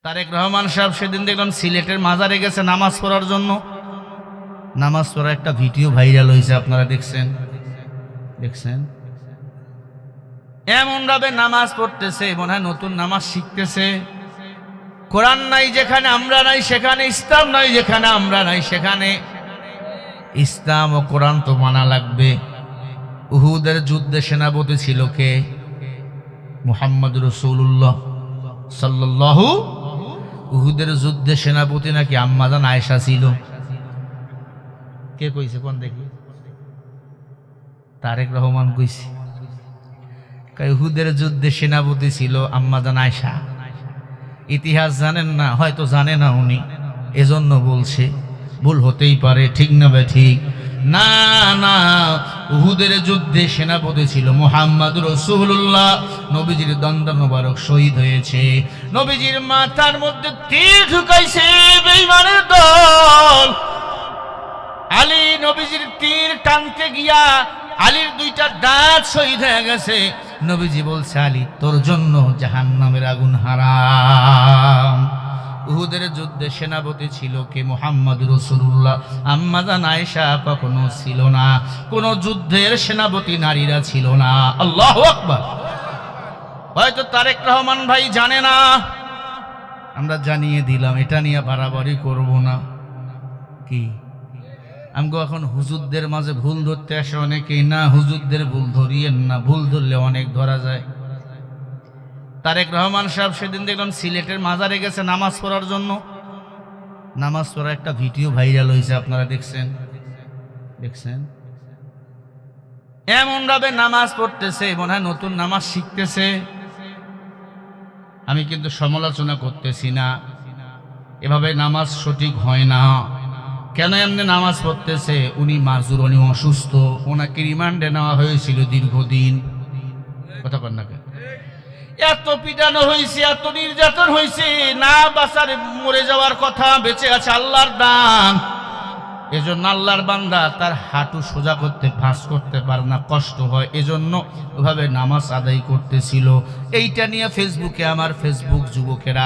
তারেক রহমান সাহেব সেদিন দেখলাম সিলেটের মাজারে গেছে নামাজ পড়ার জন্য। নামাজ পড়ার একটা ভিডিও ভাইরাল হয়েছে, আপনারা দেখছেন এমন ভাবে নামাজ পড়তেছে মনে হয় নতুন নামাজ শিখতেছে। কোরআন নাই যেখানে আমরা নাই সেখানে, ইসলাম নাই যেখানে আমরা নাই সেখানে ইসলাম ও কোরআন তো মানা লাগবে। উহুদের যুদ্ধে সেনাপতি ছিল কে? মুহাম্মদ রাসূলুল্লাহ সাল্লাল্লাহু। উহুদের যুদ্ধে সেনাপতি নাকি আম্মাজান আয়েশা ছিল। কে কইছে কোন দেখি? তারেক রহমান কইছে। উহুদের যুদ্ধে সেনাপতি ছিল আম্মাজান আয়েশা। ইতিহাস জানেন না, হয়তো জানে না উনি, এজন্য বলছে। ভুল হতেই পারে, ঠিক না ভাই? ঠিক না। না, উহুদের যুদ্ধে সেনাপতি ছিল মুহাম্মদ রাসূলুল্লাহ। নবীজির দন্ড মোবারক শহীদ হয়েছে, নবীজির মাথার মধ্যে তীর ঢুকাইছে বেঈমানের দল। আলী নবীজির তীর টানতে গিয়া আলীর দুইটা দাঁত শহীদ হয়ে গেছে। নবীজি বলছে, আলী তোর জন্য জাহান্নামের আগুন হারাম। উহুদের যুদ্ধে সেনাপতি ছিল কে? মুহাম্মদ রাসূলুল্লাহ। আম্মাজান আয়েশা কখনো ছিল না। কোন যুদ্ধের সেনাপতি নারীরা ছিল না। আল্লাহু আকবার। হয়তো তারেক রহমান ভাই জানে না, আমরা জানিয়ে দিলাম। এটা নিয়ে বাড়াবাড়ি করব না। কি আমগো এখন হুজুরদের মাঝে ভুল ধরতে আসে অনেকেই। না, হুজুরদের ভুল ধরিয়েন না, ভুল ধরলে অনেক ধরা যায়। তারেক রহমান সাহেব সেদিন দেখলাম সিলেটের মাজারে গেছে নামাজ পড়ার জন্য। নামাজ পড়ার একটা ভিডিও ভাইরাল হয়েছে, আপনারা দেখছেন এমন ভাবে নামাজ পড়তেছে মনে হয় নতুন নামাজ শিখতেছে। আমি কিন্তু সমালোচনা করতেছি না, এভাবে নামাজ সঠিক হয় না। কেন এমনি নামাজ পড়তেছে? উনি মাজুর, উনি অসুস্থ, ওনাকে রিমান্ডে নেওয়া হয়েছিল দীর্ঘদিন। কথা কন না কেন? এত পিটানো হয়েছে, এত নির্যাতন হয়েছে, না বাঁচার, মরে যাওয়ার কথা, বেঁচে আছে আল্লাহর দান। এজন্য আল্লাহর বান্দা তার হাঁটু সোজা করতে, ভাঁজ করতে পারে না, কষ্ট হয়। এজন্য ওভাবে নামাজ আদায় করতেছিল। এইটা নিয়ে ফেসবুকে আমার ফেসবুক যুবকেরা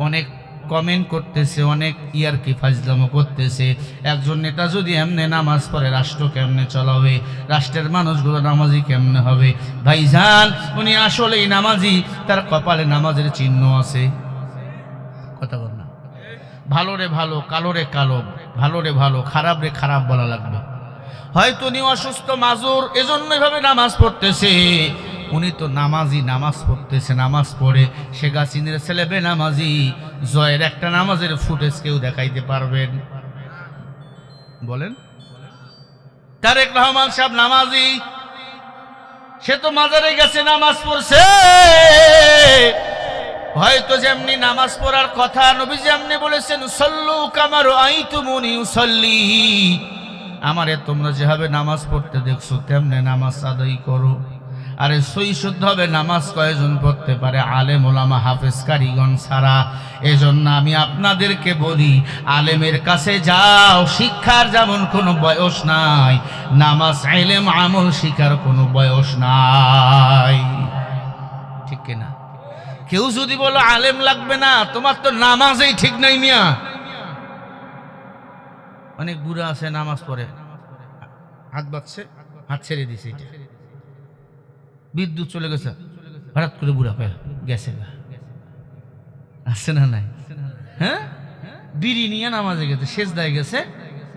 অনেক কমেন্ট করতেছে, অনেক ইয়ারকি ফাজলামো করতেছে। একজন নেতা যদি এমনি নামাজ পড়ে রাষ্ট্র কেমনে চলাবে? রাষ্ট্রের মানুষগুলো নামাজি কেমনে হবে? ভাইজান, উনি আসলেই নামাজি, তার কপালে নামাজের চিহ্ন আছে। কথা বল না। ভালো রে ভালো, কালো রে কালো, ভালো রে ভালো, খারাপ রে খারাপ বলা লাগবে। হয়তো উনি অসুস্থ, মাজুর, এজন্য এভাবে নামাজ পড়তেছে। উনি তো নামাজি, নামাজ পড়তেছে, নামাজ পড়ে। শেখ হাসিনার ছেলে বেনামাজি। জয়ের একটা নামাজের ফুটেজ কেউ দেখাইতে পারবেন? বলেন। তারেক রহমান সাহেব নামাজি, সে তো মাজারে গেছে নামাজ পড়ছে। হয়তো যেমনি নামাজ পড়ার কথা নবী যেমনি বলেছেন, সল্লু কামা রাআইতুমুনি উসাল্লি, আমারে তোমরা যেভাবে নামাজ পড়তে দেখছো তেমনি নামাজ আদায় করো। আরে সই শুদ্ধ হবে নামাজ কয়জন পড়তে পারে? আলেম ওলামা হাফেজ কারিগণ ছাড়া। এজন্য আমি আপনাদেরকে বলি, আলেমের কাছে যাও। শিক্ষার যেমন কোনো বয়স নাই, নামাজ, ইলম, আমল শিখার কোনো বয়স নাই। ঠিক কিনা? কেউ যদি বলো আলেম লাগবে না, তোমার তো নামাজই ঠিক নাই মিয়া। অনেক বুড়া আছে নামাজ পড়ে, হাত বাঁধছে, হাত ছেড়ে দিছে, এটা বিদ্যুৎ চলে গেছে, হঠাৎ করে বুড়া পায় গেছে, আসছে না নাই? হ্যাঁ, বিড়ি নিয়ে নামাজে গেছে, সেজদায় গেছে,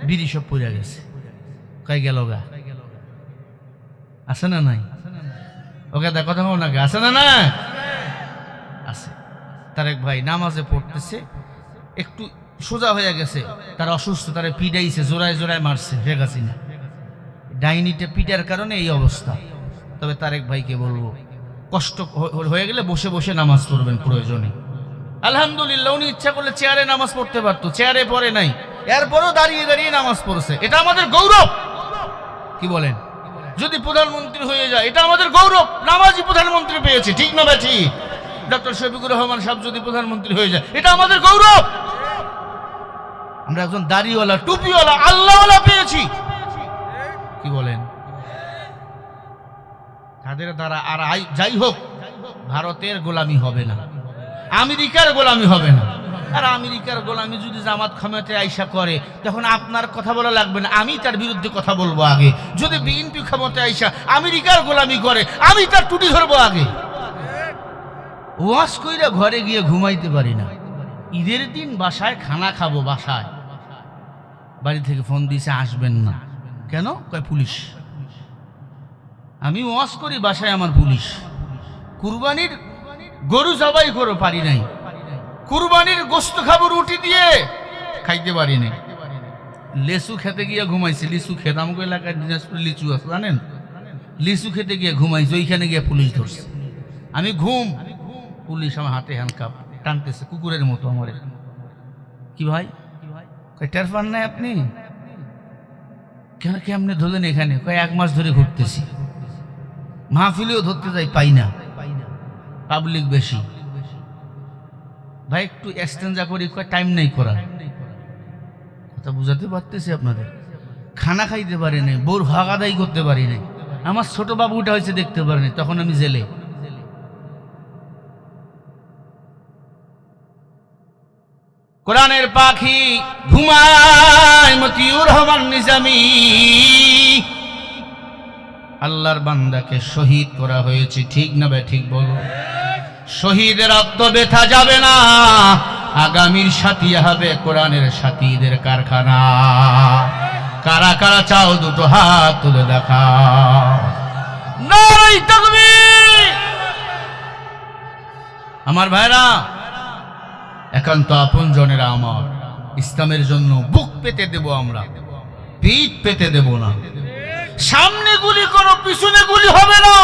বিড়ি সব পড়ে গেছে, কই গেল গা? আছে না নাই? ওকে দেখ, কথা বল নাকি? আছে না না? আছে। তারেক ভাই নামাজে পড়তেছে, একটু সোজা হয়ে গেছে, তার অসুস্থ, তারে পিটাইছে, জোড়ায় জোড়ায় মারছে শেখ হাসিনা। ডাইনিটা পিটার কারণে এই অবস্থা। তবে তারেক ভাইকে বলবো, কষ্ট হয়ে গেলে বসে বসে নামাজ পড়বেন প্রয়োজনে। আলহামদুলিল্লাহ, উনি ইচ্ছা করলে চেয়ারে নামাজ পড়তে পারতো, চেয়ারে পড়ে নাই, এরপরও দাঁড়িয়ে দাঁড়িয়ে নামাজ পড়ছে। এটা আমাদের গৌরব। কি বলেন? যদি প্রধানমন্ত্রী হয়ে যায়, এটা আমাদের গৌরব। নামাজি প্রধানমন্ত্রী পেয়েছে, ঠিক না ভাই? ঠিক। ডক্টর শফিকুর রহমান সাহেব যদি প্রধানমন্ত্রী হয়ে যায়, এটা আমাদের গৌরব। আমরা একজন দাড়িওয়ালা, টুপিওয়ালা, আল্লাহওয়ালা পেয়েছি। কি বলেন? তাদের দ্বারা আর যাই হোক, ভারতের গোলামি হবে না, আমেরিকার গোলামি হবে না। আর আমেরিকার গোলামি যদি জামাত ক্ষমতায় আইসা করে তখন আপনার কথা বলা লাগবে না, আমি তার বিরুদ্ধে কথা বলবো আগে। যদি বিএনপি ক্ষমতায় আইসা আমেরিকার গোলামি করে আমি তার টুটি ধরবো আগে। ওয়াজ কইরা ঘরে গিয়ে ঘুমাইতে পারি না। ঈদের দিন বাসায় খানা খাবো, বাসায় বাড়ি থেকে ফোন দিয়েছে আসবেন না কেন? কয় পুলিশ। আমি ওয়াজ করি বাসায় আমার পুলিশ। কুরবানির গরু জবাই করে পারি নাই, কুরবানির গোস্ত খাবো রুটি দিয়ে খাইতে পারি নাই। লেচু খেতে গিয়ে ঘুমাইছি, লিচু খেতে আমাকে এলাকায় দিনাজপুরে লিচু আছে জানেন, লিচু খেতে গিয়ে ঘুমাইছি, ওইখানে গিয়ে পুলিশ ধরছে। আমি ঘুম, পুলিশ আমার হাতে হ্যান্ডকাপ টানতেছে কুকুরের মতো আমার। কি ভাই টের পান নাই আপনি? কেন কেমনে ধরলেন এখানে? কয় 1 মাস ধরে ঘুরতেছি, মাহফিলেও ধরতে যাই পাই না, পাবলিক বেশি। ভাই একটু এক্সটেঞ্জা করি, কয় টাইম নেই করার। কথা বুঝাতে পারতেছি আপনাদের। খানা খাইতে পারি নাই, বোর হক আদায় করতে পারি নাই। আমার ছোট বাবুটা হয়েছে দেখতে পারিনি, তখন আমি জেলে। কোরআনের পাখি ঘুমায় মতিউর রহমান নিজামী। আল্লাহর বান্দাকে শহীদ করা হয়েছে, ঠিক না ভাই? ঠিক বলো। শহীদের রক্ত ব্যথা যাবে না, আগামীর সাথী হবে কোরআনের সাথীদের কারখানা। কারা কারা চাও দুটো হাত তুলে দেখাও। নারে তাকবীর। আমার ভাইরা, একান্ত আপন জনেরা আমার, ইসলামের জন্য বুক পেতে দেব আমরা, পিঠ পেতে দেব না। সামনে গুলি করো, পিছনে গুলি হবে না।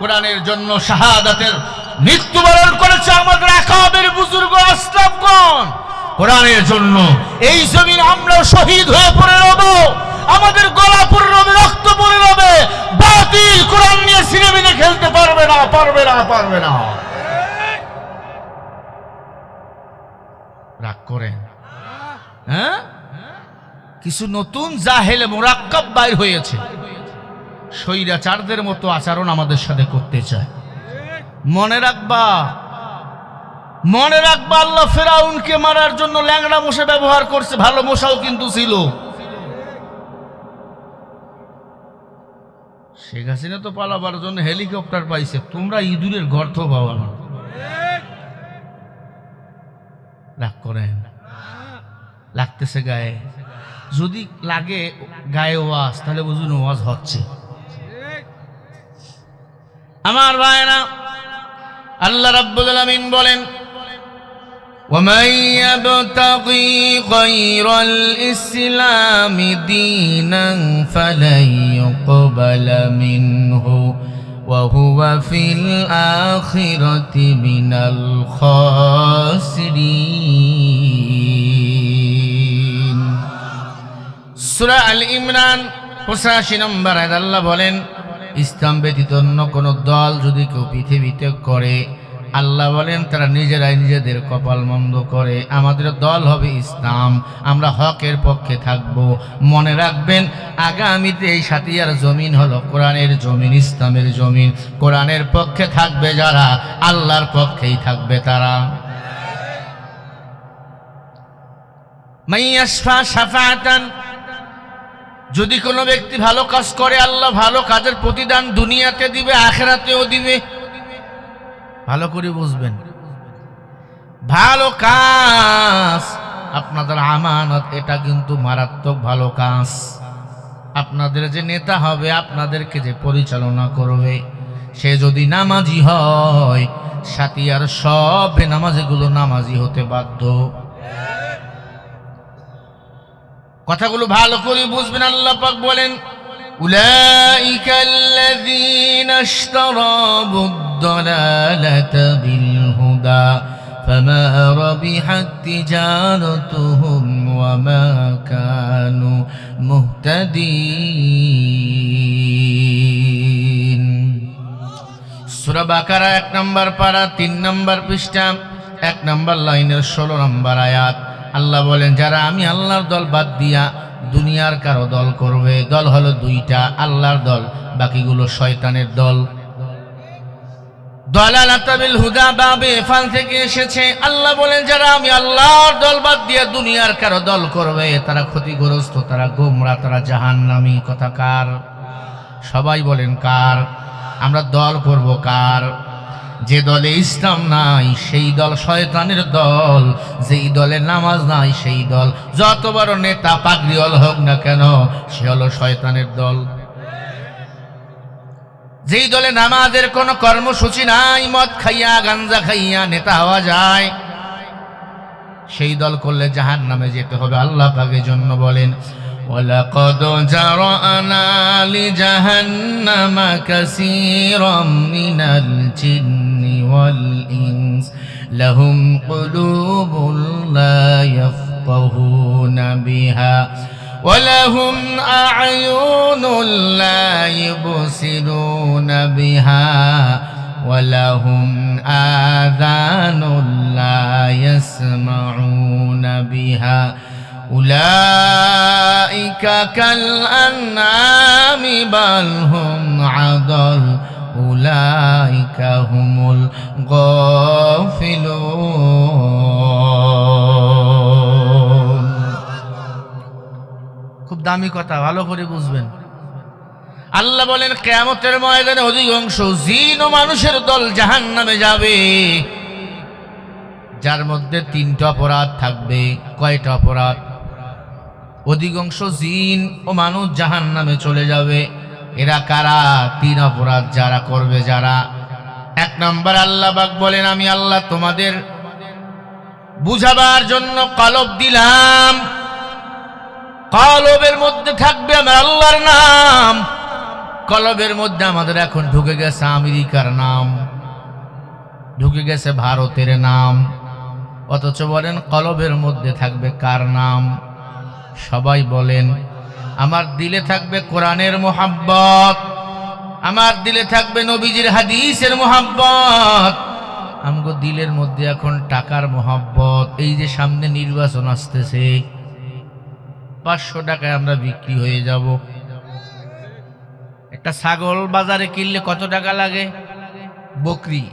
কোরআনের জন্য শাহাদাতের মৃত্যুবরণ করেছে আমাদের আকাবের বুজুর্গ আসলাফগণ। কোরআনের জন্য এই জমিন আমরাও শহীদ হয়ে পড়ে রব, আমাদের গলা পড়ে রবে, রক্ত পড়ে রবে। বাতিল কোরআন নিয়ে সিনেমিনে খেলতে পারবে না, পারবে না, পারবে না। রাগ করেন? হ্যাঁ, কিছু নতুন জাহেলে মুরাক্কাব বাইর হয়েছে, স্বৈরাচারদের মতো আচরণ আমাদের সাথে করতে চায়। মনে রাখবা, মনে রাখবা, আল্লাহ ফেরাউনকে মারার জন্য ল্যাংড়া মশা ব্যবহার করছে, ভালো মশাও কিন্তু ছিল। শেখ হাসিনা তো পালাবার জন্য হেলিকপ্টার পাইছে, তোমরা ইঁদুরের গর্ত পাওয়া না। রাগ করেন? লাগতেছে গায়ে? যদি লাগে গায়ে ওয়াজ, তাহলে বুঝুন ওয়াজ হচ্ছে। আমার ভাইরা, আল্লাহ রাব্বুল আলামিন বলেন, وَمَن يَبْتَغِي غَيْرَ الْإِسْلَامِ دِينًا فَلَن يُقْبَلَ مِنْهُ وَهُوَ فِي الْآخِرَةِ مِنَ الْخَاسِرِينَ। সূরা আল ইমরান 85 নম্বর আয়াত আল্লাহ বলেন, ইসলাম ব্যতীত অন্য কোন দল যদি কেউ পৃথিবীতে করে, আল্লাহ বলেন তারা নিজেরাই নিজেদের কপাল মন্দ করে। আমাদের দল হবে ইসলাম, আমরা হকের পক্ষে থাকব। মনে রাখবেন, আগামীতে এই সাতিয়ার জমিন হলো কোরআনের জমিন, ইসলামের জমিন। কোরআনের পক্ষে থাকবে যারা, আল্লাহর পক্ষেই থাকবে তারা। মাইয়াশফা শাফাআতান, যদি কোনো ব্যক্তি ভালো কাজ করে, আল্লাহ ভালো কাজের প্রতিদান দুনিয়াতে দিবে, আখিরাতেও দিবে। ভালো করে বুঝবেন, ভালো কাজ আপনাদের আমানত, এটা কিন্তু মারাত্মক ভালো কাজ। আপনাদের যে নেতা হবে, আপনাদেরকে যে পরিচালনা করবে, সে যদি নামাজি হয়, সাথিয়ার সব বেনামাজিগুলো নামাজি হতে বাধ্য। কথাগুলো ভালো করে বুঝবেন। আল্লাহ পাক বলেন, উলাইকাল্লাযীনা ইশতারাবুদ-দালালাতা বিল-হুদা ফামা রাবিহাত তিজারাতুহুম ওয়া মা কানু মুহতাদিন। সূরা বাকারা 1 নম্বর পারা 3 নম্বর পৃষ্ঠা 1 নম্বর লাইনের 16 নম্বর আয়াত। আল্লাহ বলেন, যারা আমি আল্লাহর দল বাদ দিয়া দুনিয়ার কারো দল করবে, দল হলো 2টা, আল্লাহর দল, বাকিগুলো শয়তানের দল। দালালাতা বিল হুদা বাবে ফাল থেকে এসেছে। আল্লাহ বলেন যারা আমি আল্লাহর দল বাদ দিয়ে দুনিয়ার কারো দল করবে তারা ক্ষতিগ্রস্ত, তারা গোমরাহ, তারা জাহান্নামী। কথা কার? সবাই বলেন কার? আমরা দল করব কার? যে দলে ইসলাম নাই সেই দল শয়তানের দল, যেই দলে নামাজ নাই সেই দল যত বড় নেতা পাগড়িওয়াল হোক না কেন সে হলো শয়তানের দল। যেই দলে নামাজের কোনো কর্মসূচি নাই, মদ খাইয়া গাঞ্জা খাইয়া নেতা হওয়া যায়, সেই দল করলে জাহান্নামে যেতে হবে। আল্লাহ পাকের জন্য বলেন ওয়ালাকাদ জারানা লিজাহান্নামা কাসীরাম মিনাল জিন্নি ওয়াল ইনস লাহুম কুলুবুন লা ইয়াফকাহুনা বিহা ولهم أعين لا يبصرون بها ولهم آذان لا يسمعون بها أولئك كالأنعام بل هم أضل أولئك هم الغافلون। খুব দামি কথা, ভালো করে বুঝবেন। আল্লাহ বলেন কিয়ামতের ময়দানে অধিকাংশ জিন ও মানুষের দল জাহান্নামে যাবে, যার মধ্যে 3টা অপরাধ থাকবে। কয়টা অপরাধ? অধিকাংশ জিন ও মানুষ জাহান্নামে চলে যাবে। এরা কারা? 3 অপরাধ যারা করবে। যারা 1 নম্বর আল্লাহ পাক বলেন আমি আল্লাহ তোমাদের বুঝাবার জন্য কলব দিলাম, কলবের মধ্যে থাকবে আমার আল্লাহর নাম। কলবের মধ্যে আমাদের এখন ঢুকে গেছে আমেরিকার নাম, ঢুকে গেছে ভারতের নাম, অথচ বলেন কলবের মধ্যে থাকবে কার নাম? সবাই বলেন আমার দিলে থাকবে কোরআনের মোহাব্বত, আমার দিলে থাকবে নবীজির হাদিসের মোহাব্বত। আমগো দিলের মধ্যে এখন টাকার মোহাব্বত। এই যে সামনে নির্বাচন আসতেছে, 500 টাকায় আমরা বিক্রি হয়ে যাব। একটা ছাগল বাজারে কিনলে কত টাকা লাগে? বকরি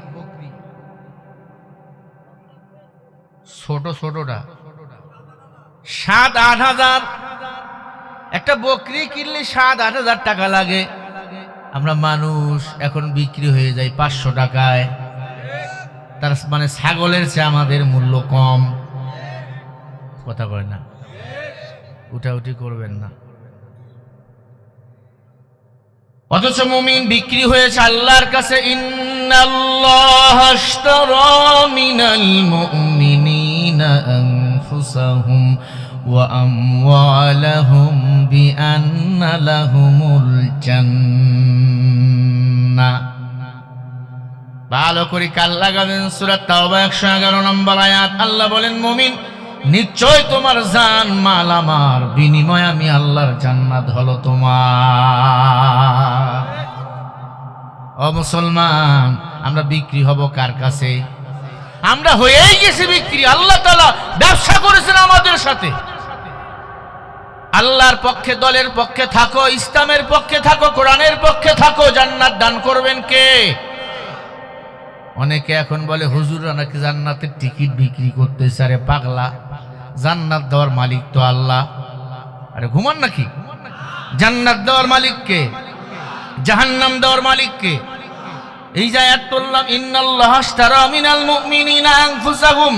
ছোটটা 7-8 হাজার। একটা বকরি কিনলে 7-8 হাজার টাকা লাগে। আমরা মানুষ এখন বিক্রি হয়ে যায় 500 টাকায়। তার মানে ছাগলের চেয়ে আমাদের মূল্য কম। কথা কয় না, উঠাউঠি করবেন না। অথচ মুমিন বিক্রি হয়েছে আল্লাহর কাছে। ইন্নাল্লাহা আশতারা মিনাল মুমিনিনা আনফুসাহুম ওয়া আমওয়ালাহুম বিআন্না লাহুমুল জান্নাহ। ভালো করে কাল লাগাবেন। সূরা তাওবা 111 নম্বর আয়াত। আল্লাহ বলেন মুমিন নিশ্চয় তোমার জান মাল আমার বিনিময় আমি আল্লাহর জান্নাত হলো তোমার। ও মুসলমান, আমরা বিক্রি হব কার কাছে? আমরা হয়েই গেছি বিক্রি। আল্লাহ তাআলা ব্যবসা করেছেন আমাদের সাথে। আল্লাহর পক্ষে, দলের পক্ষে থাকো, ইসলামের পক্ষে থাকো, কোরআনের পক্ষে থাকো, জান্নাত দান করবেন কে? অনেকে এখন বলে হুজুররা নাকি জান্নাতের টিকিট বিক্রি করতেছে। আরে পাগলা, জান্নাত দেওয়ার মালিক তো আল্লাহ। আরে ঘুমান নাকি? জান্নাত দেওয়ার মালিক কে? জাহান্নাম দেওয়ার মালিক কে? এই যে আয়াত বললাম ইন্নাল্লাহা আশতারা মিনাল মুমিনিনা আনফুসাহুম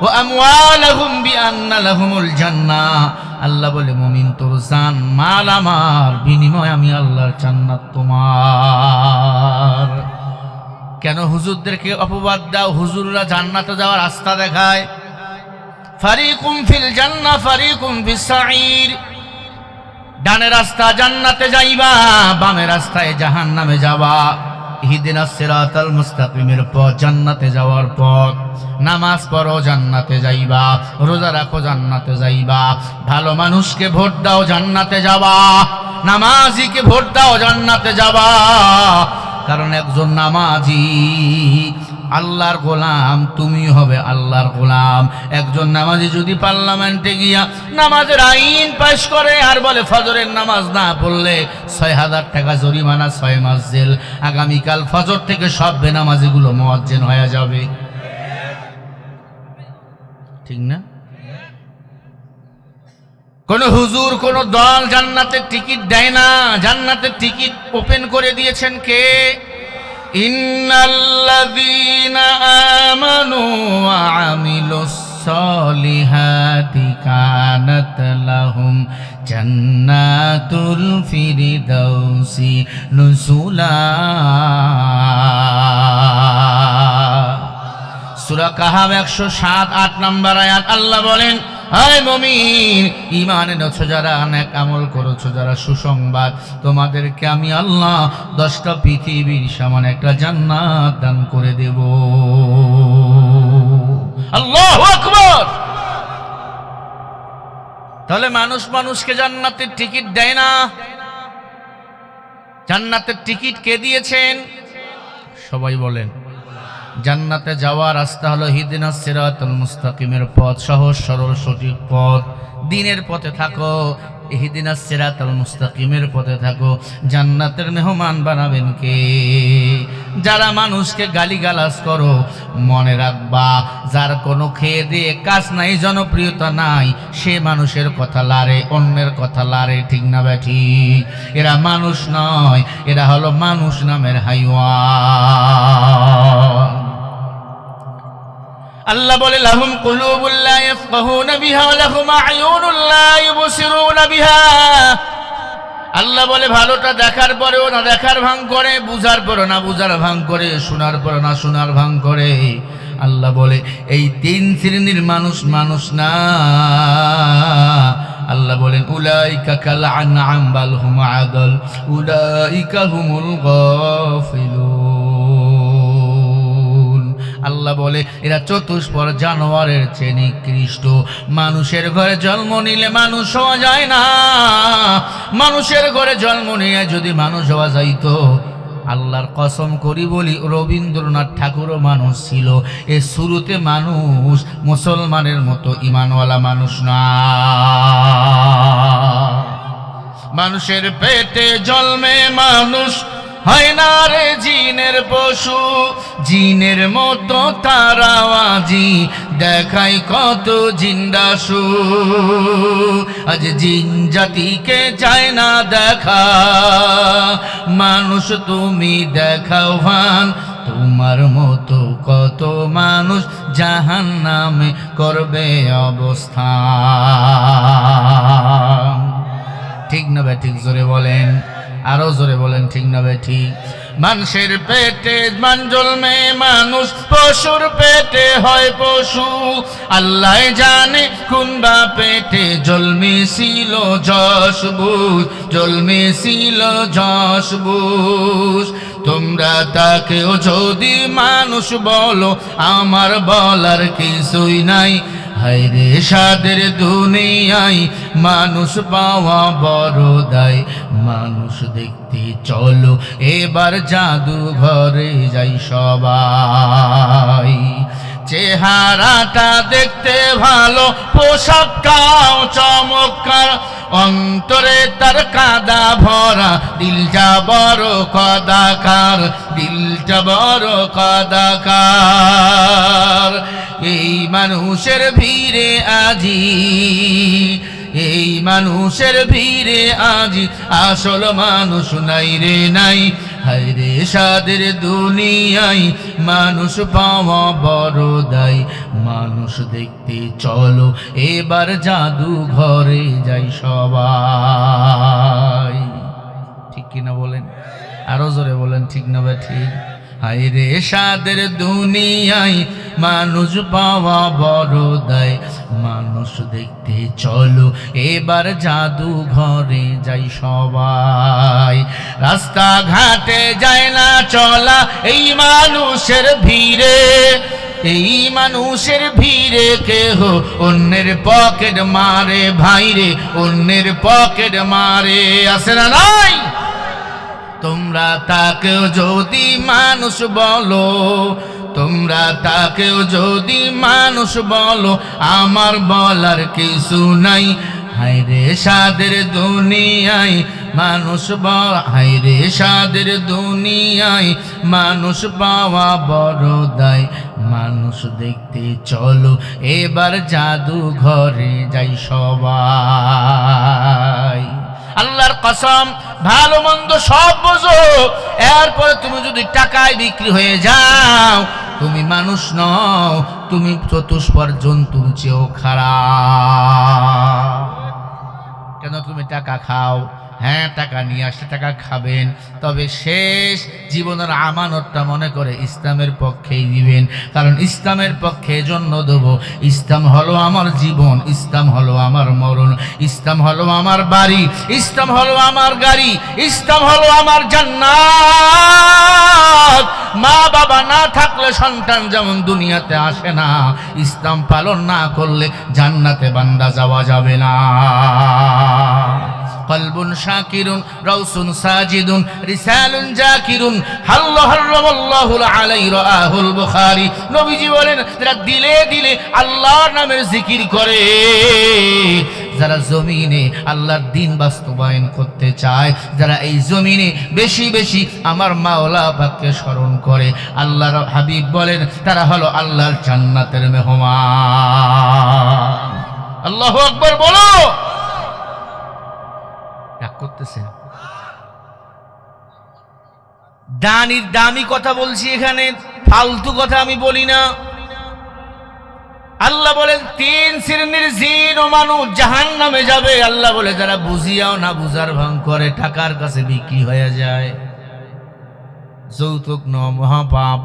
ওয়া আমওয়ালাহুম বিআন্না লাহুমুল জান্নাহ। আল্লাহ বলে মুমিন তোর জান মাল আমার বিনিময় আমি আল্লাহর জান্নাত তোমার। কেন হুজুরদেরকে অপবাদ দাও? হুজুররা জান্নাতে যাওয়ার রাস্তা দেখায়। ফারিকুম ফিল জান্নাহ ফারিকুম ফিস সাঈর। ডানে রাস্তা জান্নাতে যাইবা, বামে রাস্তায় জাহান্নামে যাবা। ইহদিনাস সিরাতাল মুস্তাকিমের পথ জান্নাতে যাওয়ার পথ। নামাজ পড়ো জান্নাতে যাইবা, রোজা রাখো জান্নাতে যাইবা, ভালো মানুষকে ভোট দাও জান্নাতে যাবা, নামাজিকে ভোট দাও জান্নাতে যাবা। কারণ একজন নামাজি আল্লাহর গোলাম, তুমি হবে আল্লাহর গোলাম। একজন নামাজি যদি পার্লামেন্টে গিয়া নামাজের আইন পাশ করে আর বলে ফজরের নামাজ না পড়লে ৬,০০০ টাকা জরিমানা, ৬ মাস জেল, আগামীকাল ফজর থেকে সব বেনামাজিগুলো মুয়াজ্জিন হয়ে যাবে, ঠিক না? কোন হুজুর, কোন দল জান্নাতের টিকিট দেয় না। জান্নাতের টিকিট ওপেন করে দিয়েছেন কে? ইন্নাল্লাযীনা আমানু ওয়া আমিলুস সলিহাতি কানাত লাহুম জান্নাতুল ফিরদাউসি নুজুলা। সূরা কাহাফ 107-8 নম্বর আয়াত। আল্লাহ বলেন, হায় মুমিন, ঈমান এনেছো যারা, নেক আমল করেছো যারা, সুসংবাদ, তোমাদেরকে আমি আল্লাহ 10টা পৃথিবীর সমান একটা জান্নাত দান করে দেব। আল্লাহু আকবার। তাহলে মানুষ মানুষকে জান্নাতের টিকিট দেয় না। জান্নাতের টিকিট কে দিয়েছেন? সবাই বলেন। জান্নাতে যাওয়ার রাস্তা হলো হিদিনাস সিরাতাল মুস্তাকিমের পথ, সহজ সরল সঠিক পথ। দ্বীনের পথে থাকো, ইহদিনাস সিরাতাল মুস্তাকিমের পথে থাকো। জান্নাতের মেহমান বানাবেন কে? যারা মানুষকে গালিগালাজ করো, মনে রাখবা যার কোনো খেয়ে দিয়ে কাজ নাই, জনপ্রিয়তা নাই, সে মানুষের কথা লারে, অন্যের কথা লারে, ঠিক না ঠিক? এরা মানুষ নয়, এরা হলো মানুষ নামের হাইওয়ান। আল্লাহ বলে, লাহুম কুলুবুল লা ইয়াফকাহুনা বিহা ওয়া লাহুম আ'য়ুনুন লা ইউবসিরুনা বিহা। আল্লাহ বলে, ভালোটা দেখার পরেও না দেখার ভান করে, বুঝার পরেও না বুঝার ভান করে, শোনার পরেও না শোনার ভান করে। আল্লাহ বলে, এই 3 শ্রেণীর মানুষ মানুষ না। আল্লাহ বলেন, উলাইকা কাল আনআম বাল হুম আদাল উলাইকা হুমুল গাফিলুন। আল্লাহ বলে, এরা চতুষ্পদ জানোয়ারের চেয়ে নিকৃষ্ট। মানুষের ঘরে জন্ম নিলে মানুষ হওয়া যায় না। মানুষের ঘরে জন্ম নিয়ে যদি মানুষ হওয়া যাইতো, আল্লাহর কসম করি বলি, রবীন্দ্রনাথ ঠাকুরও মানুষ ছিল। এ শুরুতে মানুষ মুসলমানের মতো ইমানওয়ালা মানুষ না। মানুষের পেটে জন্মে মানুষ হয় না রে জিনের পশু। জিনের মতো তারাও আজি দেখাই কত জিন্দাসু। আজ জিন জাতিকে চায় না দেখা, মানুষ তুমি দেখাও ভান। তোমার মতো কত মানুষ জাহান্নামে করবে অবস্থান। ঠিক না ভাই? ঠিক জোরে বলেন, আরো জোরে বলেন, ঠিক না ভাই? ঠিক। মানুষের পেটে জন্মে মানুষ, পশুর পেটে হয় পশু। আল্লাহ জানে কোনবা পেটে জন্মেছিল যশবুজ, জন্মেছিল যশবুজ। তোমরা তাকেও যদি মানুষ বলো, আমার বলার কিছুই নাই। হায়রে সাদের দুনিয়ায় মানুষ পাওয়া বড় দায়। মানুষ দেখতে চলো এবার জাদু ঘরে যাই সবাই। চেহারাটা দেখতে ভালো, পোশাকটাও চমৎকার, অন্তরে তার কাদা ভরা, দিলটা বড় কদাকার, দিলটা বড় কদাকার। এই মানুষের ভিড়ে আজি, এই মানুষের ভিড়ে আজি আসল মানুষ নাই রে নাই। হায়রে সাদের দুনিয়ায় মানুষ পাওয়া বড় দায়। মানুষ দেখতে চলো এবার জাদু ঘরে যাই সবাই। ঠিক কিনা বলেন? আরো জোরে বলেন, ঠিক না ভাই? ঠিক। হায়রে সাদের দুনিয়ায় মানুষ পাওয়া বড় দায়। মানুষ দেখতে চলো এবার জাদু ঘরে যাই সবাই। রাস্তা ঘাটে যায় না চলা এই মানুষের ভিড়ে, এই মানুষের ভিড়ে কেহ অন্যের পকেট মারে ভাইরে, অন্যের পকেট মারে। আছে না নাই? তোমরা তাকেও যদি মানুষ বলো, তোমরা তাকেও যদি মানুষ বলো আমার বলার কিছু নাই। হায়রে সাদের দুনিয়ায় মানুষ হায়রে সাদের দুনিয়ায় মানুষ পাওয়া বড় দায়। মানুষ দেখতে চলো এবার জাদু ঘরে যাই সবাই। আল্লাহর কসম, ভালো মন্দ সব বোঝো, এরপরে তুমি যদি টাকায় বিক্রি হয়ে যাও তুমি মানুষ নও, তুমি চতুষ্পর জন্তুর চেয়েও খারাপ। কেন তুমি টাকা খাও? হ্যাঁ, টাকা নিয়ে আসলে টাকা খাবেন, তবে শেষ জীবনের আমানতটা মনে করে ইসলামের পক্ষেই দিবেন। কারণ ইসলামের পক্ষে জন্য দেব। ইসলাম হলো আমার জীবন, ইসলাম হলো আমার মরণ, ইসলাম হলো আমার বাড়ি, ইসলাম হলো আমার গাড়ি, ইসলাম হলো আমার জান্নাত। মা বাবা না থাকলে সন্তান যেমন দুনিয়াতে আসে না, ইসলাম পালন না করলে জান্নাতে বান্দা যাওয়া যাবে না। কলবুন শাকিরুন রাউসুন সাজিদুন রিসালুন জাকিরুন হাল্লা হারামাল্লাহুল আলাইহি রাহুল বুখারী। নবীজি বলেন, যারা দিলে দিলে আল্লাহর নামের জিকির করে, যারা জমিনে আল্লাহর দ্বীন বাস্তবায়ন করতে চায়, যারা এই জমিনে বেশি বেশি আমার মাওলা পাককে স্মরণ করে, আল্লাহর হাবিব বলেন তারা হলো আল্লাহর জান্নাতের মেহমান। আল্লাহু আকবার বলো। রাগ করতেছেন? দানির দামি কথা বলছি এখানে, ফালতু কথা আমি বলি না। আল্লাহ বলেন 3 শ্রেণীর জিন ও মানুষ জাহান্নামে যাবে। আল্লাহ বলে যারা বুঝিয়াও না বুঝার ভান করে, টাকার কাছে বিক্রি হয়ে যায়। যৌতুক মহাপাপ।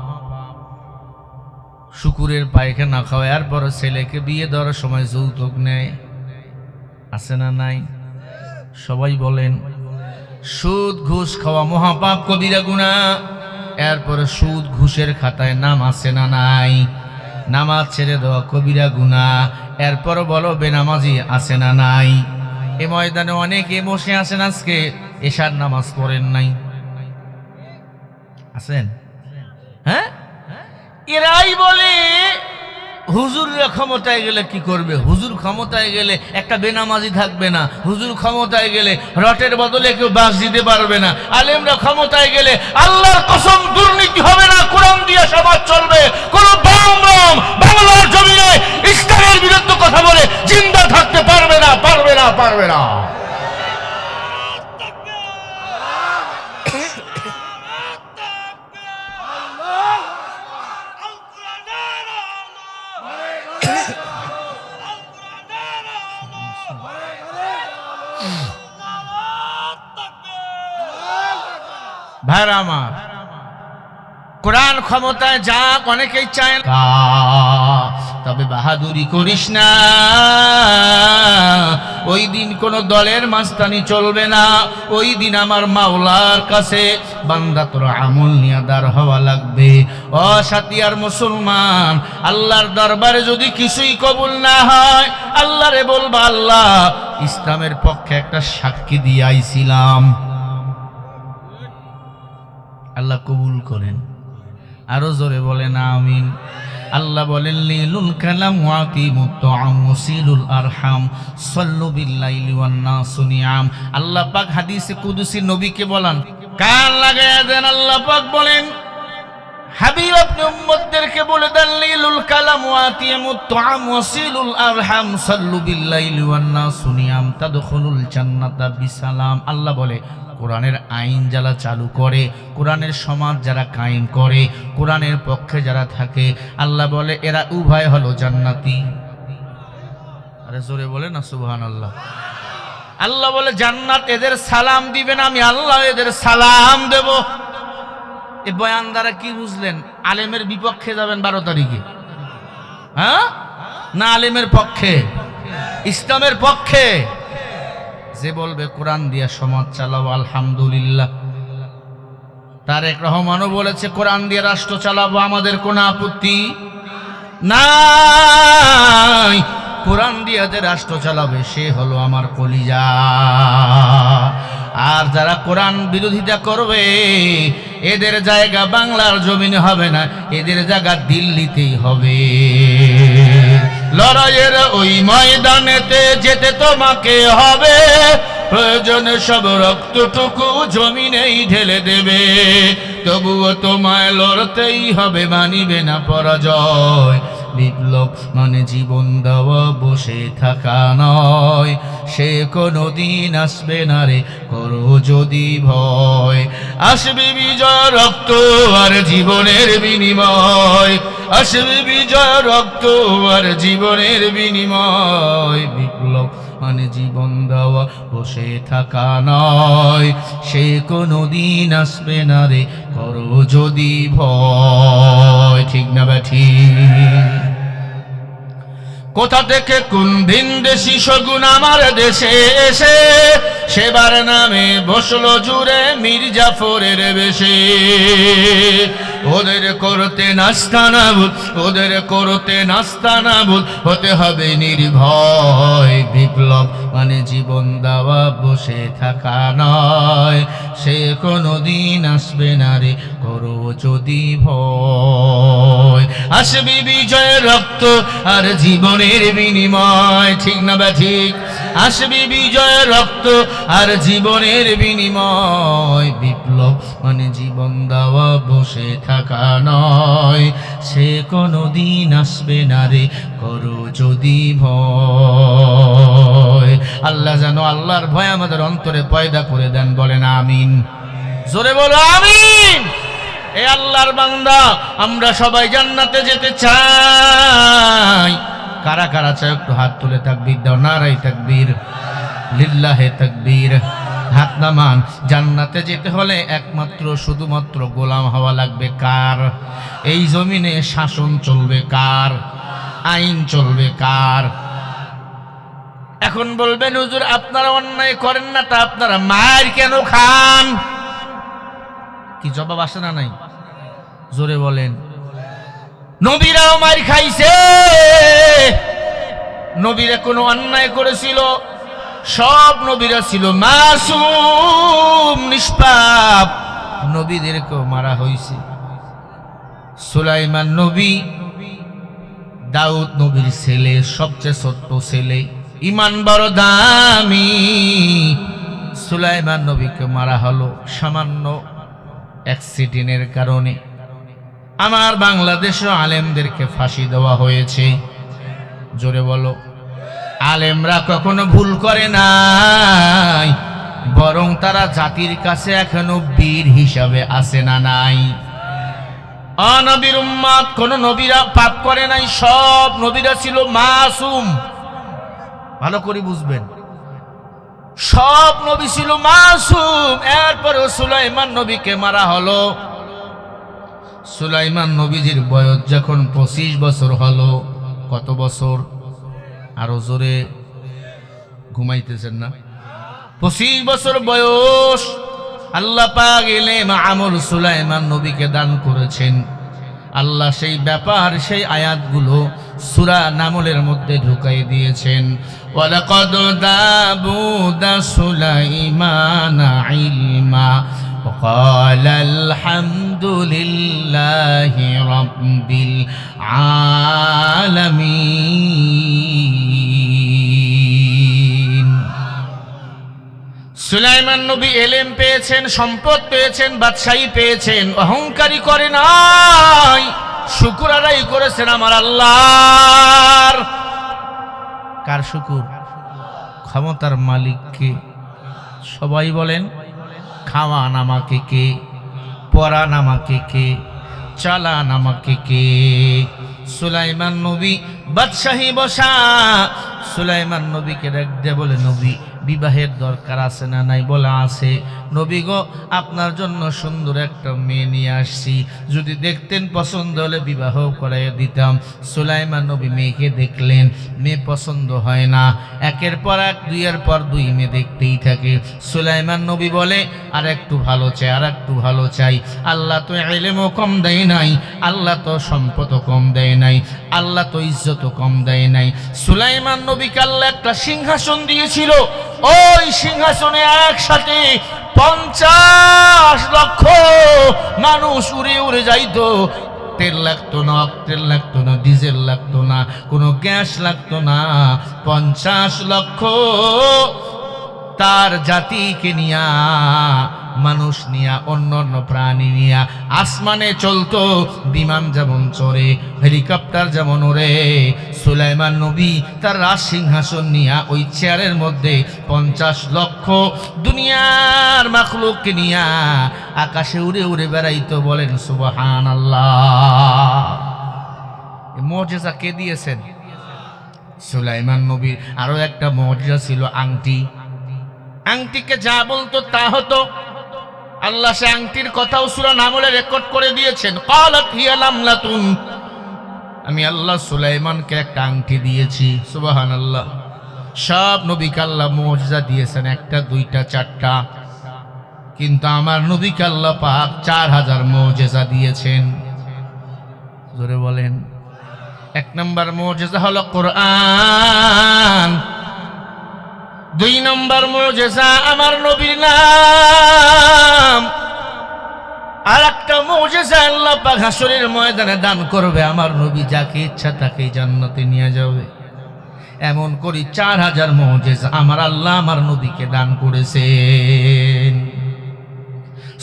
শুকুরের পায়খানা খাওয়ার পর ছেলেকে বিয়ে দেওয়ার সময় যৌতুক নেয়, আছে না নাই? সবাই বলেন। সুদ ঘুষ খাওয়া মহাপাপ, কবিরা গুনাহ। এরপরে সুদ ঘুষের খাতায় নাম আছে না নাই? নামাজ ছেড়ে দেওয়া কবিরা গুনাহ। এরপর বলো বেনামাজি আছে না নাই? এ ময়দানে অনেকে বসে আছেন আজকে এশার নামাজ পড়েন নাই, আছেন? হ্যাঁ, এরাই বলে হুজুরের ক্ষমতায় গেলে কি করবে? হুজুর ক্ষমতায় গেলে একটা বেনামাজি থাকবে না, হুজুর ক্ষমতায় গেলে রটের বদলে কেউ বাস দিতে পারবে না, আলেমরা ক্ষমতায় গেলে আল্লাহর কসম দুর্নীতি হবে না, কোরআন দিয়ে সমাজ চলবে। কোন বামরাম বাংলার জমিনে ইসলামের বিরুদ্ধে কথা বলে জিন্দা থাকতে পারবে না, পারবে না, পারবে না। ভাইরা আমার, কোরআন ক্ষমতায় যাক অনেকেই চায়, তবে বাহাদুরি করিস না। ওই দিন কোন দলের মাস্তানি চলবে না। ওই দিন আমার মাওলার কাছে বান্দা তোর আমল নিয়ে দাঁড় হওয়া লাগবে। ও সাথিয়ার মুসলমান, আল্লাহর দরবারে যদি কিছুই কবুল না হয়, আল্লাহরে বলবা আল্লাহ ইসলামের পক্ষে একটা সাক্ষী দিয়ে আইছিলাম, আল্লাহ কবুল করেন। আরো জোরে বলেন আমিন। আল্লাহ বলেন লিলুল কালাম ওয়াতিমুত তুআম ওয়াসিলুল আরহাম সাল্লু বিল্লাইলি ওয়ান নাসু নিয়াম। আল্লাহ পাক হাদিসে কুদসি নবীকে বলেন, কান লাগায়া দেন। আল্লাহ পাক বলেন, হাবিব আপনি উম্মতদেরকে বলে দেন লিলুল কালাম ওয়াতিমুত তুআম ওয়াসিলুল আরহাম সাল্লু বিল্লাইলি ওয়ান নাসু নিয়াম তাদখুলুল জান্নাতা বিসালাম। আল্লাহ বলে কোরআনের আইন যারা চালু করে, কোরআনের সমাজ যারা কায়েম করে, কোরআনের পক্ষে যারা থাকে, আল্লাহ বলে এরা উভয় হলো জান্নাতি। আরে জোরে বলে না সুবহানাল্লাহ। আল্লাহ বলে জান্নাত এদের সালাম দিবেন, আমি আল্লাহ এদের সালাম দেব। এ বয়ান দ্বারা কি বুঝলেন? আলেমের বিপক্ষে যাবেন 12 তারিখে, হ্যাঁ না আলেমের পক্ষে, ইসলামের পক্ষে। যে বলবে কোরআন দিয়ে সমাজ চালাবো, আলহামদুলিল্লাহ। তারেক রহমানও বলেছে কোরআন দিয়ে রাষ্ট্র চালাবো, আমাদের কোনো আপত্তি নাই। কোরআন দিয়ে যে রাষ্ট্র চালাবে সে হলো আমার কলিজা। আর যারা কোরআন বিরোধিতা করবে এদের জায়গা বাংলার জমিনে হবে না, এদের জায়গা দিল্লিতেই হবে। লড়াইয়ের ওই ময়দানেতে যেতে তোমাকে হবে, প্রয়োজনে সব রক্তটুকু জমিনেই ঢেলে দেবে, তবুও তোমায় লড়তেই হবে, মানিবে না পরাজয়। বিপ্লব মানে জীবন দেওয়া, বসে থাকা নয়, সে কোনো দিন আসবে না রে, করো যদি ভয়। আসবে বিজয় রক্ত আর জীবনের বিনিময়, আসবে বিজয় রক্ত আর জীবনের বিনিময়। বিপ্লব মানে জীবন দেওয়া, বসে থাকা নয়, সে কোনো দিন আসবে না রে, করো যদি ভয়। ঠিক না ব্যাঠি? কোথা থেকে কোন দিন দেশি শগুন আমার দেশে এসে সেবার নামে বসলো জুড়ে মীর জাফরের বেশে। ওদের করতে নাস্তানাবুদ, ওদের করতে নাস্তানাবুদ হতে হবে নির্ভয়। বিপ্লব মানে জীবন দেওয়া, বসে থাকা নয়, সে কোনো দিন আসবে না রে, করো যদি ভয়। আসবে বিজয়ের রক্ত আর জীবনের বিনিময়। ঠিক না বা ঠিক? আসবে বিজয়ের রক্ত আর জীবনের বিনিময়। বিপ্লব মানে জীবন দেওয়া, বসে থাকা নয়, সে কোনো দিন আসবে না রে, করো যদি ভয়। আল্লাহ যেন আল্লাহর ভয় আমাদের অন্তরে পয়দা করে দেন, বলেন আমিন। জোরে বলো আমিন। এ আল্লাহর বান্দা, আমরা সবাই জান্নাতে যেতে চাই। কারা কারা চাই একটু হাত তুলে তাকবীর দাও। নারায়ে তাকবীর, লিল্লাহে তাকবীর। হাত নামান। জান্নাতে যেতে হলে একমাত্র শুধুমাত্র গোলাম হওয়া লাগবে কার? এই জমিনে শাসন চলবে কার? আইন চলবে কার? এখন বলবেন হুজুর আপনারা অন্যায় করেন না, তা আপনারা মার কেন খান? কি জবাব আসে না নাই? জোরে বলেন। নবীরাও মার খাইছে। নবীরা কোনো অন্যায় করেছিল? সব নবীরা ছিল মাসুম, নিষ্পাপ। নবীদেরকেও মারা হয়েছে। সুলাইমান নবী, দাউদ নবীর ছেলে, সবচেয়ে ছোট্ট ছেলে, ইমান বড় দামি। সুলাইমান নবীকে মারা হলো সামান্য অ্যাক্সিডেন্টের কারণে। আমার বাংলাদেশে আলেমদেরকে ফাঁসি দেওয়া হয়েছে। জোরে বলো। আলেমরা কখনো ভুল করে নাই, বরং তারা জাতির কাছে এখনো বীর হিসাবে আছে না নাই? নবীর উম্মত কোন নবীরা পাপ করে নাই, সব নবীরা ছিল মাসুম। ভালো করে বুঝবেন, সব নবী ছিল মাসুম। এরপরে সুলাইমান নবীকে মারা হলো। সুলাইমান নবীজির বয়স যখন 25 বছর হলো। কত বছর? আরো জোরে ঘুমাইতেছেন না? 25 বছর বয়স। আল্লাহ পাক ইলম আমল সুলাইমান নবীকে দান করেছেন। আল্লাহ সেই ব্যাপার, সেই আয়াতগুলো সূরা নামলের মধ্যে ঢুকাই দিয়েছেন। ওয়ালাকাদ দাবুদা সুলাইমানা ইলমা وقال الحمد لله رب العالمين। সুলাইমান নবী এলেম পেয়েছেন, সম্পদ পেয়েছেন, বাদশাহী পেয়েছেন, অহংকারী করে নাই, শুকর আদায় করেছেন আমার আল্লাহর। কার শুকর? ক্ষমতার মালিককে। সবাই বলেন খাওয়ান আমাকে কে, পরান আমাকে কে, চালান আমাকে কে? সুলাইমান নবী বাদশাহী বসা। সুলাইমান নবীকে ডাক দিয়ে বলে, নবী বিবাহের দরকার আছে না নাই? বলে আছে। নবী গো, আপনার জন্য সুন্দর একটা মেয়ে নিয়ে আসছি, যদি দেখতেন পছন্দ হলে বিবাহ করাইয়া দিতাম। সুলাইমান নবী মেয়েকে দেখলেন, মেয়ে পছন্দ হয় না। একের পর এক, দুইয়ের পর দুই মেয়ে দেখতেই থাকে। সুলাইমান নবী বলে, আর একটু ভালো চাই, আর একটু ভালো চাই। আল্লাহ তো ইলমও কম দেয় নাই, আল্লাহ তো সম্পদও কম দেয় নাই, আল্লাহ তো ইজ্জত কম দেয় নাই। সুলাইমান নবীকে আল্লাহ একটা সিংহাসন দিয়েছিল, ওই সিংহাসনে একসাথে 50 লক্ষ মানুষ উড়ে উড়ে যাইতো। তেল লাগতো না, অক্টেল লাগতো না, ডিজেল লাগতো না, কোনো গ্যাস লাগতো না। 50 লক্ষ তার জাতিকে নিয়া, মানুষ নিয়া, অন্য অন্য প্রাণী নিয়া আসমানে চলতো। বিমান যেমন চড়ে, হেলিকপ্টার যেমন ওড়ে, সুলাইমান নবী তার রাজ সিংহাসন নিয়া ওই চেয়ারের মধ্যে 50 লক্ষ দুনিয়ার মাখলুককে নিয়া আকাশে উড়ে উড়ে বেড়াইতো। বলেন সুবহানাল্লাহ। মুজিজা কে দিয়েছেন? সুলাইমান নবীর। আরো একটা মুজিজা ছিল আংটি। আংটিকে যা বলতো তা হতো। আল্লাহ সে আংটির কথাও সূরা নামলে রেকর্ড করে দিয়েছেন। ক্বালাত হিয়া নামলাতুন, আমি আল্লাহ সুলাইমানকে একটা আংটি দিয়েছি। সুবহানাল্লাহ। সব নবীকে আল্লাহ মুজিজা দিয়েছেন, একটা দুইটা চারটা, কিন্তু আমার নবীকে আল্লাহ পাক 4000 মুজিজা দিয়েছেন। জোরে বলেন। 1 নম্বর মুজিজা হলো কোরআন। 2 নম্বর মুজিজা আমার নবীর নাম। আর একটা মুজিজা আল্লাহ পাক হাসরের ময়দানে দান করবে, আমার নবী যাকে ইচ্ছা তাকে জান্নাতে নিয়ে যাবে। এমন করি 4000 মুজিজা আমার আল্লাহ আমার নবীকে দান করেছেন।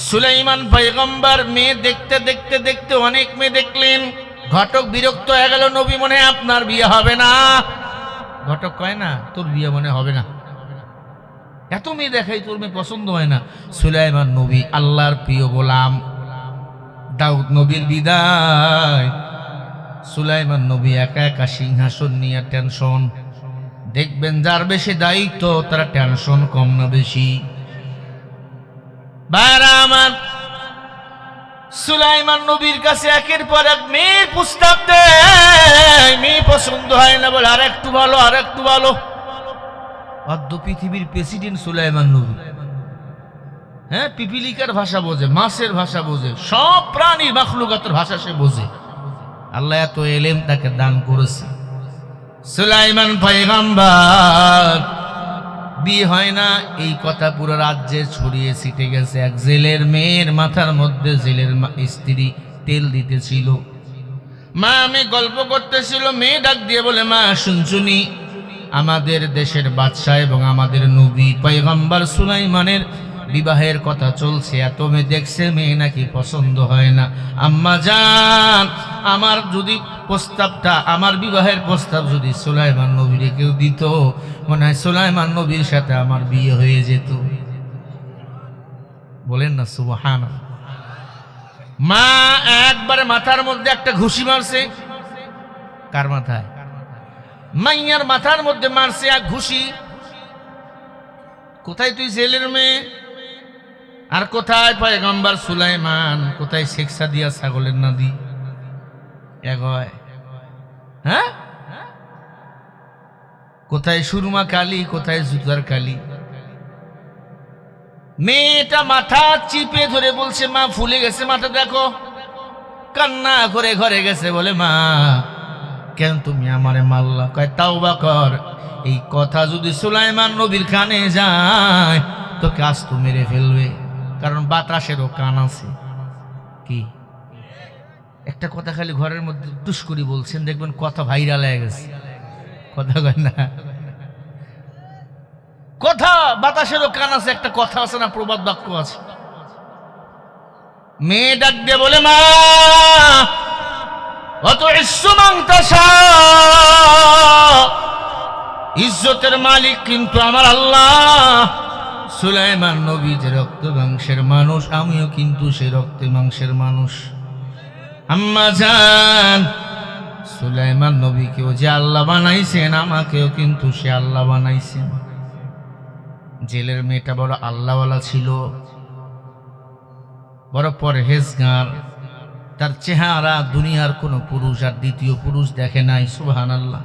সুলাইমান পয়গম্বর মেয়ে দেখতে দেখতে দেখতে অনেক মেয়ে দেখলেন। ঘটক বিরক্ত হয়ে গেল, নবী মনে হয় আপনার বিয়ে হবে না। ঘটক কয় না, তোর বিয়ে মনে হবে না, এত মেয়ে দেখাই তোর মেয়ে পছন্দ হয় না। সুলাইমান নবী আল্লাহর প্রিয় গোলাম, দাউদ নবীর বিদায়। সুলাইমান নবী একা একা সিংহাসন নিয়ে টেনশন। দেখবেন যার বেশি দায়িত্ব তার টেনশন কম না বেশি। ভাইরা আমার, সুলাইমান নবীর কাছে একের পর এক মেয়ের প্রস্তাব দেয়। মেয়ে পছন্দ হয় না, বলে আর একটু ভালো, আর একটু ভালো। অর্ধ পৃথিবীর প্রেসিডেন্ট সুলাইমান নবী। হ্যাঁ, পিপিলিকার ভাষা বোঝে, মাছের ভাষা বোঝে, সব প্রাণীর মাখলুকাতের ভাষা সে বোঝে। আল্লাহ এত এলেম তাকে দান করেছে। সুলাইমান পয়গম্বর বিয়ে হয় না, এই কথা পুরো রাজ্যে ছড়িয়ে ছিটে গেছে। এক জেলের মেয়ের মাথার মধ্যে জেলের স্ত্রী তেল দিতেছিল। মা আমি গল্প করতেছিল, মেয়ে ডাক দিয়ে বলে, মা শুনছুনি, আমাদের দেশের বাদশাহ এবং আমাদের নবী পয়গম্বর সুলাইমানের বিবাহের কথা চলছে। এত মেয়ে দেখছে, মেয়ে নাকি পছন্দ হয় না। আম্মা জান, আমার যদি প্রস্তাবটা, আমার বিবাহের প্রস্তাব যদি সুলাইমান নবীর কেউ দিত, মনে হয় সুলাইমান নবীর সাথে আমার বিয়ে হয়ে যেত। বলেন না সুবহানাল্লাহ। মা একবারে মাথার মধ্যে একটা ঘুষি মারছে। কার মাথায়? মাইয়ার মাথার মধ্যে মারছে এক ঘুষি। কোথায় তুই জেলের মেয়ে, আর কোথায় পয়গম্বর সুলাইমান, কোথায় শেখ সাদিয়া ছাগলের নাদি? হ্যাঁ, কোথায় সুরমা কালি, কোথায় জুতার কালি? মেয়েটা মাথা চিপে ধরে বলছে, মা ফুলে গেছে মাথা, দেখো। কান্না করে ঘরে গেছে, বলে মা কেন তুমি আমারে মারলা? কয় তাওবা কর, এই কথা যদি সুলাইমান নবীর কানে যায় তো কাজ তো মেরে ফেলবে, কারণ বাতাসেরও কান আছে। কি একটা কথা খালি ঘরের মধ্যে টুস করে বলছেন, দেখবেন কথা ভাইরাল হয়ে গেছে। কথা কয় না, কথা বাতাসেরও কান আছে, একটা কথা আছে না, প্রবাদ বাক্য আছে। মেয়ে ডাক দিয়ে বলে, মা অত ইজ্জতের মালিক কিন্তু আমার আল্লাহ। সুলাইমান নবী যে রক্ত মাংসের মানুষ, আমিও কিন্তু সে রক্তে মাংসের মানুষ। আম্মা জান, সুলাইমান নবীকেও যে আল্লাহ বানাইছেন, আমাকেও কিন্তু সে আল্লাহ বানাইছেন। জেলের মেয়েটা বড় আল্লাহওয়ালা ছিল, বড় পরহেজগার। তার চেহারা দুনিয়ার কোনো পুরুষ আর দ্বিতীয় পুরুষ দেখে নাই। সুবহানাল্লাহ।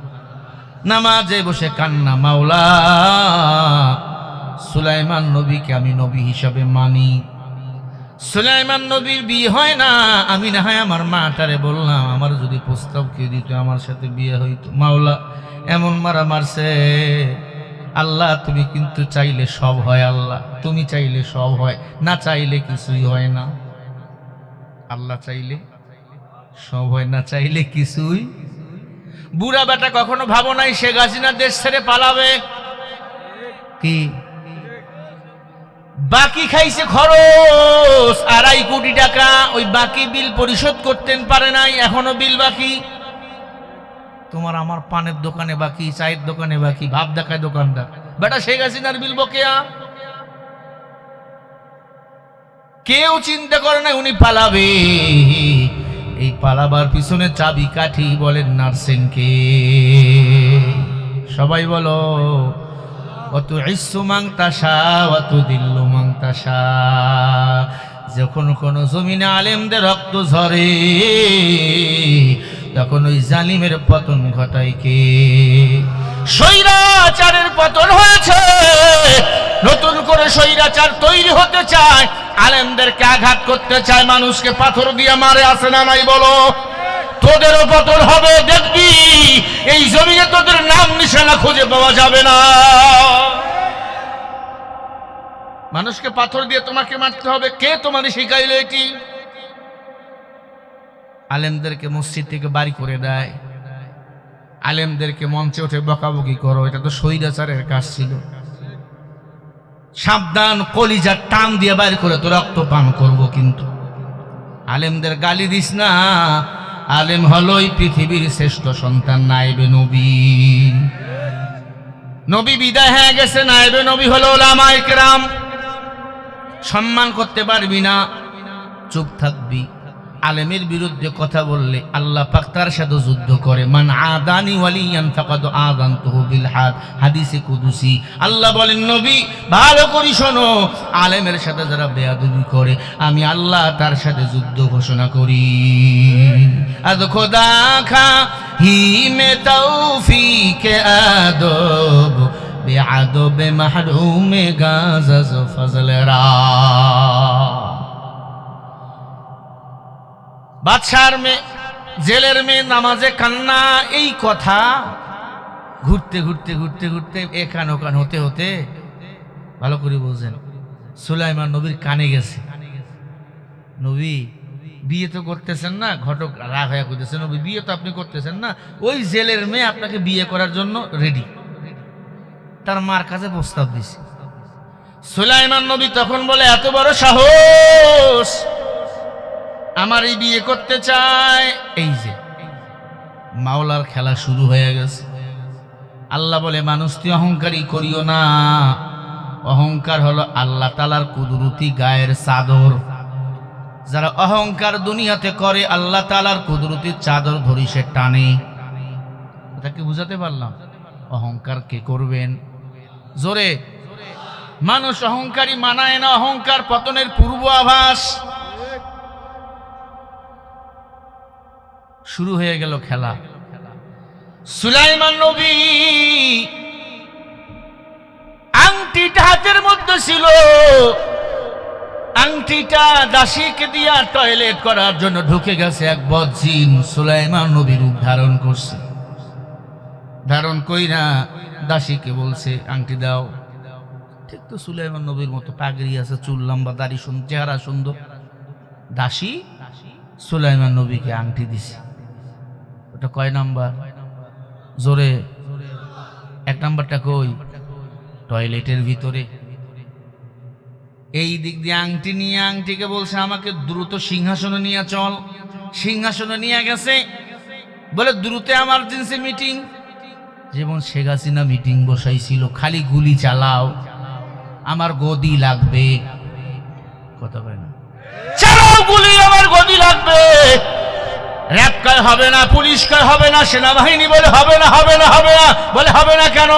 নামাজে বসে কান্না, মাওলা সুলাইমান নবীকে আমি নবী হিসাবে মানি, সুলাইমান নবীর বিয়ে হয় না। আমি না হয় আমার মাটারে বললাম আমার যদি প্রস্তাব কেউ দিত আমার সাথে বিয়ে হইতো। মাওলা এমন মারা মারছে, আল্লাহ তুমি কিন্তু চাইলে সব হয়, আল্লাহ তুমি চাইলে সব হয়, না চাইলে কিছুই হয় না। আল্লাহ চাইলে সব হয়, না চাইলে কিছুই। বুড়া বেটা কখনো ভাবো নাই শেখ হাসিনা দেশ ছেড়ে পালাবে? কি বাকি খাইছে খরচ 2.5 কোটি টাকা, ওই বাকি বিল পরিশোধ করতেন পারে নাই, এখনো বিল বাকি। তোমার আমার পানের দোকানে বাকি, চায়ের দোকানে বাকি, ভাব দেখায় দোকানদার। বেটা শেখ হাসিনার বিল বকেয়া। কেউ চিন্তা করে না উনি পালাবে। এই পালাবার পিছনে চাবি কাঠি বলেন নার্সেনকে। সবাই বলো অত ইসু মাংতাসা অত দিল্লু মাংতাসা। যখন কোন জমিনে আলেমদের রক্ত ঝরে তখন ওই জালিমের পতন ঘটায় কে? স্বৈরাচারের পতন হয়েছে, নতুন করে স্বৈরাচার তৈরি হতে চায়, আলেমদেরকে আঘাত করতে চায়, মানুষকে পাথর দিয়ে মারে, আছে না নাই বলো? তোদেরও পতন হবে, দেখবি এই জমিনে তোদের নাম নিশানা খুঁজে পাওয়া যাবে না। মানুষকে পাথর দিয়ে তোমাকে মারতে হবে, কে তোমাদের শিখাইলো এটি? আলেমদেরকে মসজিদ থেকে বাড়ি করে দেয়, আলেমদেরকে মঞ্চে উঠে বকাবকি করো, এটা তো স্বৈরাচারের কাজ ছিল। সাবধান, কলিজার টান দিয়ে বাড়ি করে তো রক্ত পান করবো, কিন্তু আলেমদের গালি দিস না। আলেম হলো এই পৃথিবীর শ্রেষ্ঠ সন্তান, নায়েবে নবী। নবী বিদায় হয়ে গেছে, নায়েবে নবী হলো উলামায়ে কেরাম। সম্মান করতে পারবি না, চুপ থাকবি। আলেমের বিরুদ্ধে কথা বললে আল্লাহ পাক তার সাথে যুদ্ধ করে। মান আদানি ওয়ালিয়ান ফাকাদ আযানতুহু বিল হাদ, হাদিসে কুদসি। আল্লাহ বলেন নবী ভালো করে শোনো, আলেমের সাথে যারা বেয়াদবি করে আমি আল্লাহ তার সাথে যুদ্ধ ঘোষণা করি। আদ খোদা খা হি মে তৌফিক আদব বেআদব মাহরুম গাজাজ ফজলরা। বাদশার মেয়ে, জেলের মেয়ে, নামাজে কান্না, এই কথা ঘুরতে ঘুরতে ঘুরতে ঘুরতে এখান ওখান হতে হতে, ভালো করে বোঝেন, সুলাইমান নবীর কানে গেছে। নবী বিয়ে তো করতেছেন না। ঘটক রাগ হয়ে করতেছে, নবী বিয়ে তো আপনি করতেছেন না, ওই জেলের মেয়ে আপনাকে বিয়ে করার জন্য রেডি। তার মার কাছে প্রস্তাব দিছে। সুলাইমান নবী তখন বলে এত বড় সাহস, আমার এই বিয়ে করতে চায়। এই যে মাওলার খেলা শুরু হয়ে গেছে। আল্লাহ বলে মানুষ তুই অহংকারী করিও না। অহংকার হলো আল্লাহ তাআলার কুদরতি গায়ের চাদর। যারা অহংকার দুনিয়াতে করে আল্লাহ তাআলার কুদরতি চাদর ধরি সে টানে। এটা কি বুঝাতে পারলাম? অহংকার কে করবেন? জোরে। মানুষ অহংকারী মানায় না, অহংকার পতনের পূর্ব আভাস। শুরু হয়ে গেল খেলা। সুলাইমান নবী আংটিটা হাতের মধ্যে ছিল, আংটিটা দাসীকে দিয়া টয়লেট করার জন্য ঢুকে গেছে এক বদজিন। সুলাইমান নবী রূপ ধারণ করছে, ধারণ কইরা দাসীকে বলছে আংটি দাও। ঠিক তো সুলাইমান নবীর মতো পাগড়ি আছে, চুল লম্বা, দাড়ি সুন্দর, চেহারা সুন্দর। দাসী সুলাইমান নবীকে আংটি দিছে। ওটা কয় নাম্বার? জোরে। 1 নাম্বারটা কই? টয়লেটের ভিতরে। এই দিক দিয়ে আংটি নিয়ে আংটিকে বলছে আমাকে দ্রুত সিংহাসনে নিয়ে চল। সিংহাসনে নিয়ে গেছে, বলে দ্রুত এমার্জেন্সি মিটিং। যেমন শেখ হাসিনা মিটিং বসাইছিল, খালি গুলি চালাও, আমার গদি লাগবে। কথা কয় না, চালাও গুলি, আমার গদি লাগবে। র‍্যাব কয় হবে না, পুলিশ কয় হবে না, সেনাবাহিনী বলে হবে না, হবে না, হবে না। বলে হবে না কেন?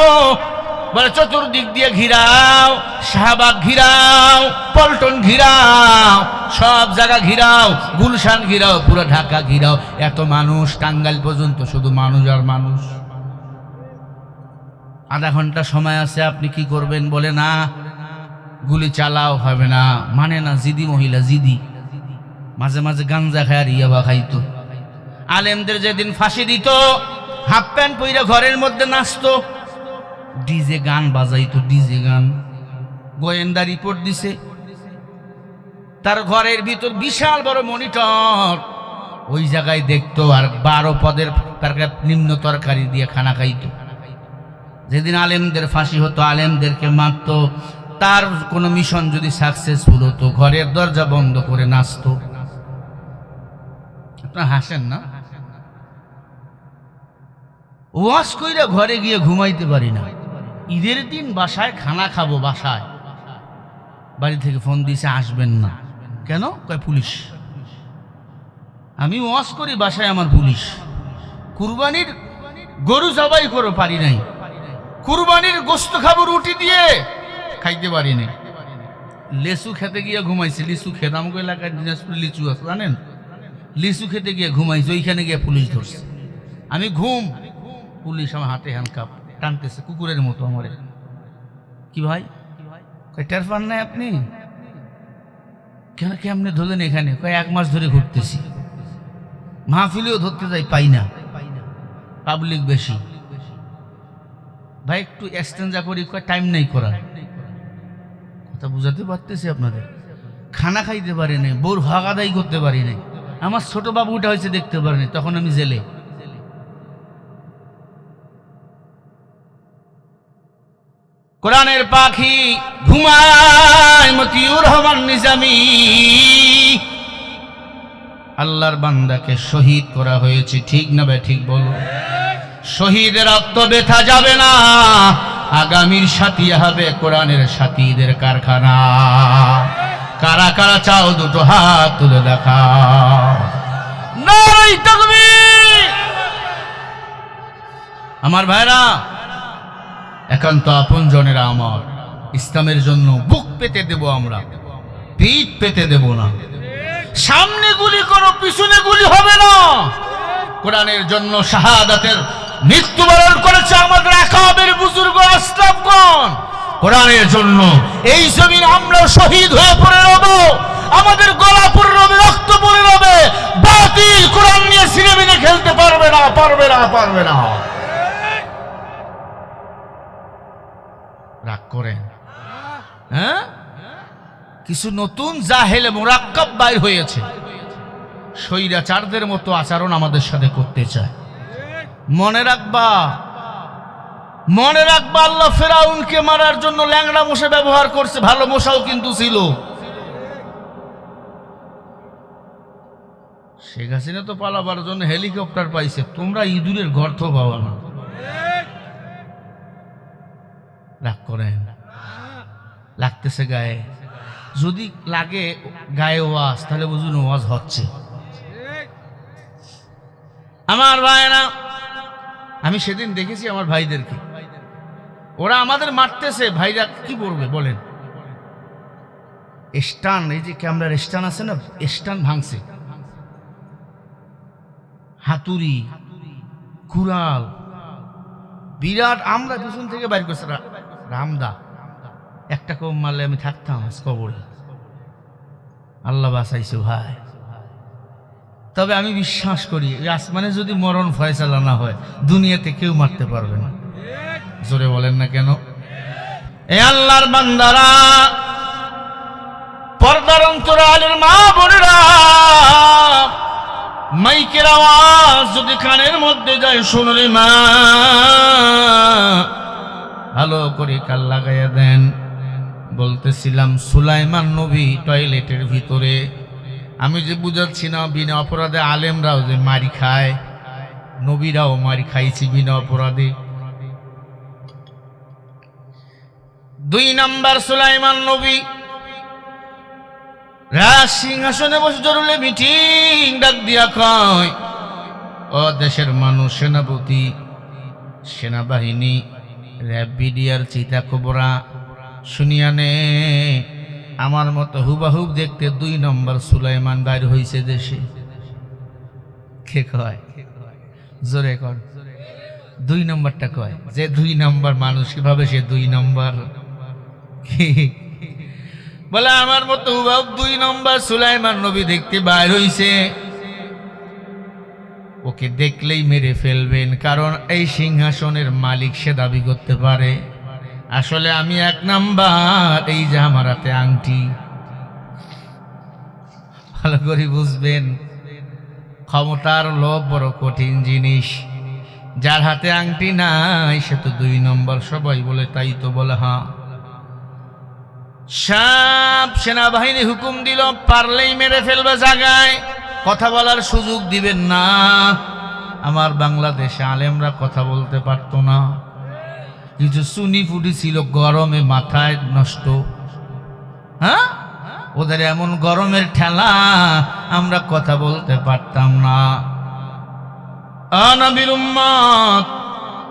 বলে চতুর্দিক দিয়ে ঘিরাও, শাহবাগ ঘিরাও, পল্টন ঘিরাও, সব জায়গা ঘিরাও, গুলশান ঘিরাও, পুরো ঢাকা ঘিরাও। এত মানুষ, টাঙ্গাইল পর্যন্ত শুধু মানুষ আর মানুষ। আধা ঘন্টা সময় আছে, আপনি কি করবেন? বলে না, গুলি চালাও হবে না, মানে না, জিদি মহিলা, জিদি, মাঝে মাঝে গাঞ্জা খায় আর ইয়াবা খাইতো। আলেমদের যেদিন ফাঁসি দিত হাফ প্যান্ট পইরা ঘরের মধ্যে নাচতো, ডিজে গান বাজাইতো, ডিজে গান। গোয়েন্দা রিপোর্ট দিছে তার ঘরের ভিতর বিশাল বড় মনিটর, ওই জায়গায় দেখতো আর 12 পদের নিম্ন তরকারি দিয়ে খানা খাইতো। যেদিন আলেমদের ফাঁসি হতো, আলেমদেরকে মারতো, তার কোনো মিশন যদি সাকসেসফুল হতো ঘরের দরজা বন্ধ করে নাচতো। আপনারা হাসেন না? ওয়াজ কইরা ঘরে গিয়ে ঘুমাইতে পারি না। ঈদের দিন বাসায় খানা খাবো, বাসায় বাড়ি থেকে ফোন দিয়েছে আসবেন না কেন? কয় পুলিশ। আমি ওয়াজ করি বাসায় আমার পুলিশ। কুরবানির গরু জবাই করে পারি নাই, কুরবানির গোস্ত খাবো রুটি দিয়ে, খাইতে পারি নাই। লিচু খেতে গিয়ে ঘুমাইছি, লিচু খেতে, আমাকে এলাকায় দিনাজপুর লিচু আছে জানেন, লিচু খেতে গিয়ে ঘুমাইছি, ওইখানে গিয়ে পুলিশ ধরছে। আমি ঘুম, পুলিশ আমার হাতে হ্যান্ডকাপ টানতেছে কুকুরের মতো আমারে। কি ভাই, টের পান নাই আপনি? কেন, কেমনে ধরলেন এখানে? কয় 1 মাস ধরে ঘুরতেছি, মাহফিলেও ধরতে যাই, পাই না, পাবলিক বেশি। ভাই একটু এক্সটেঞ্জা করি, কয় টাইম নেই করার। কথা বুঝাতে পারতেছি আপনাদের? খানা খাইতে পারি নাই, বউর হক আদায় করতে পারি নাই। আমার ছোট বাবুটা হয়েছে দেখতে পারিনি, তখন আমি জেলে। কোরআনের পাখি ঘুমায় মতিউর রহমান নিজামী, আল্লাহর বান্দাকে শহীদ করা হয়েছে, ঠিক না ভাই? ঠিক বলো। শহীদের রক্ত ব্যথা যাবে না, আগামীর সাথী হবে কোরআনের সাথীদের কারখানা। কারা কারা চাও দুটো হাত তুলে দেখাও। নারে তাকবীর! আমার ভাইরা, একান্ত আপনজনেরা আমার, ইসলামের জন্য বুক পেতে দেব আমরা, পিঠ পেতে দেব না। সামনে গুলি করো, পিছনে গুলি হবে না। কোরআনের জন্য শাহাদাতের মৃত্যুবরণ করেছে আমাদের আকাবের বুজুর্গ আসলাফগণ। কোরআনের জন্য এই জমিন আমরা শহীদ হয়ে পড়ে রব, আমাদের গলা পড়ে রবে, রক্ত পড়ে রবে। বাতিল কোরআন নিয়ে সিনেমিনে খেলতে পারবে না, পারবে না, পারবে না। রাগ করেন? হ্যাঁ, কিছু নতুন জাহেলে মুরাক্কাব বাইর হয়েছে, স্বৈরাচারদের মতো আচরণ আমাদের সাথে করতে চায়। মনে রাখবা, মনে রাখবা, আল্লাহ ফেরাউনকে মারার জন্য ল্যাংড়া মশা ব্যবহার করছে, ভালো মশাও কিন্তু ছিল। শেখ হাসিনা তো পালাবার জন্য হেলিকপ্টার পাইছে, তোমরা ইঁদুরের গর্ত পাওয়া না। রাগ করেন? লাগতেছে গায়ে? যদি লাগে গায়ে ওয়াজ, তাহলে বুঝুন ওয়াজ হচ্ছে। আমার ভাইরা, আমি সেদিন দেখেছি আমার ভাইদেরকে, ওরা আমাদের মারতেছে, ভাইরা কি করবে বলেন? স্টান, এই যে ক্যামেরার স্টান আছে না, স্টান ভাঙছে, হাতুড়ি, কুড়াল, বিরাট। আমরা পিছন থেকে বাইর করছে রামদা, একটা কম মারলে আমি থাকতাম আজ কবরে। আল্লাহ বাঁচাইছে ভাই। তবে আমি বিশ্বাস করি, আসমানে যদি মরণ ফয়সালা না হয়, দুনিয়াতে কেউ মারতে পারবে না। জোরে বলেন না কেন? এ আল্লাহর বান্দারা, পর্দার অন্তরালের মা বোনেরা, মাইকের আওয়াজ যদি কানের মধ্যে যায়, শুনুন মা, ভালো করে কান লাগাইয়া দেন। বলতেছিলাম সুলাইমান নবী টয়লেটের ভিতরে, আমি যে বুঝাচ্ছি না, বিনা অপরাধে আলেমরাও যে মারি খায়, নবীরাও মারি খাইছি বিনা অপরাধে। 2 নাম্বার, সুলাইমান নবী রাজ সিংহাসনে বসে জরুরি মিটিং ডাক দিয়া কয়, ও দেশের মানুষ, সেনাপতি, সেনাবাহিনী, র্যাব, বিডিআর, চিতা কোবরা, শুনিয়া নে, আমার মতো হুবাহুব দেখতে 2 নম্বর সুলাইমান বাইর হইছে দেশে। কে কয়? জোরে কর। 2 নম্বরটা কয়, যে 2 নম্বর মানুষ কিভাবে সে 2 নম্বর? বলে আমার মতো হুবহু 2 নম্বর সুলাইমান নবী দেখতে বাইর হইছে, ওকে দেখলেই মেরে ফেলবেন, কারণ এই সিংহাসনের মালিক সে দাবি করতে পারে। আসলে আমি 1 নাম্বার, এই যে আমার হাতে আংটি। ভালো করে বুঝবেন, ক্ষমতার লোভ বড় কঠিন জিনিস। যার হাতে আংটি নাই সে তো 2 নম্বর, সবাই বলে, তাই তো বলে। হ্যাঁ, সব সেনাবাহিনী হুকুম দিল, পারলেই মেরে ফেলবে, জায়গায় কথা বলার সুযোগ দিবেন না। আমার বাংলাদেশে আলেমরা কথা বলতে পারতো না, কিছু সুনি ফুটি ছিল, গরমে মাথায় নষ্ট। হ্যাঁ, ওদের এমন গরমের ঠেলা, আমরা কথা বলতে পারতাম না। নবীর উম্মত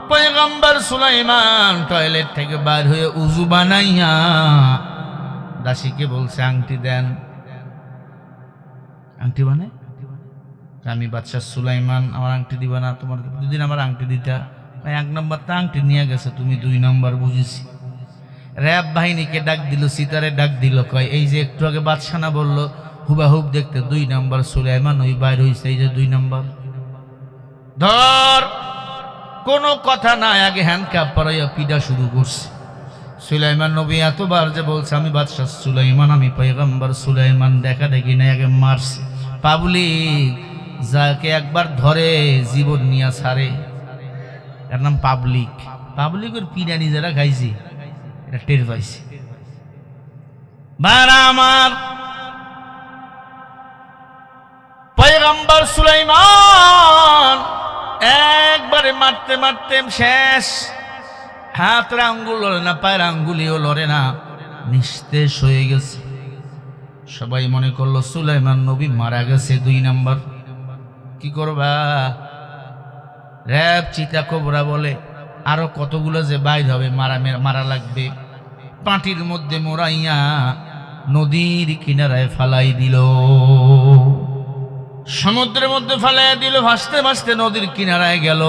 পয়গম্বর সুলাইমান টয়লেট থেকে বাইর হয়ে উযু বানাইয়া দাসীকে বলছে, আংটি দেন। আংটি মানে আমি বাদশা সুলাইমান, আমার আংটি দিবা না? তোমার দুদিন আমার আংটি দিতা। 1 নম্বরটা আংটি নিয়ে গেছে, তুমি 2 নম্বর বুঝেছি। র্যাব বাহিনীকে ডাক দিল, সিতারে ডাক দিল, কয় এই যে একটু আগে বাদশা না বললো হুবাহুব দেখতে 2 নম্বর সুলাইমান ওই বাইর হইছে, এই যে 2 নম্বর ধর। কোনো কথা নাই, আগে হ্যান্ডকাপ পরাইয়া পিডা শুরু করছে। সুলাইমান নবী এতবার যে বলছে আমি বাদশা সুলাইমান, আমি পয়গম্বর সুলাইমান, দেখা দেখি না আগে মারছে। পাবলিক যাকে একবার ধরে জীবন নিয়ে ছাড়ে, এর নাম পাবলিক। পাবলিকের পিডা নিজেরা খাইছি, এটা টের পাইছি। বারা আমার পয়গম্বর সুলাইমান একবারে মারতে মারতে শেষ, হাতের আঙ্গুল লড়ে না, পায়ের আঙ্গুলিও লড়ে না, নিস্তেজ হয়ে গেছে। সবাই মনে করলো সুলাইমান নবী মারা গেছে। 2 নম্বর কি করবা? র্যাব চিতা কোবরা বলে আরো কতগুলো যে বাইর হবে, মারা লাগবে। পাটির মধ্যে মোড়াইয়া নদীর কিনারায় ফালাই দিল, সমুদ্রের মধ্যে ফালাইয়া দিল। ভাসতে ভাসতে নদীর কিনারায় গেল।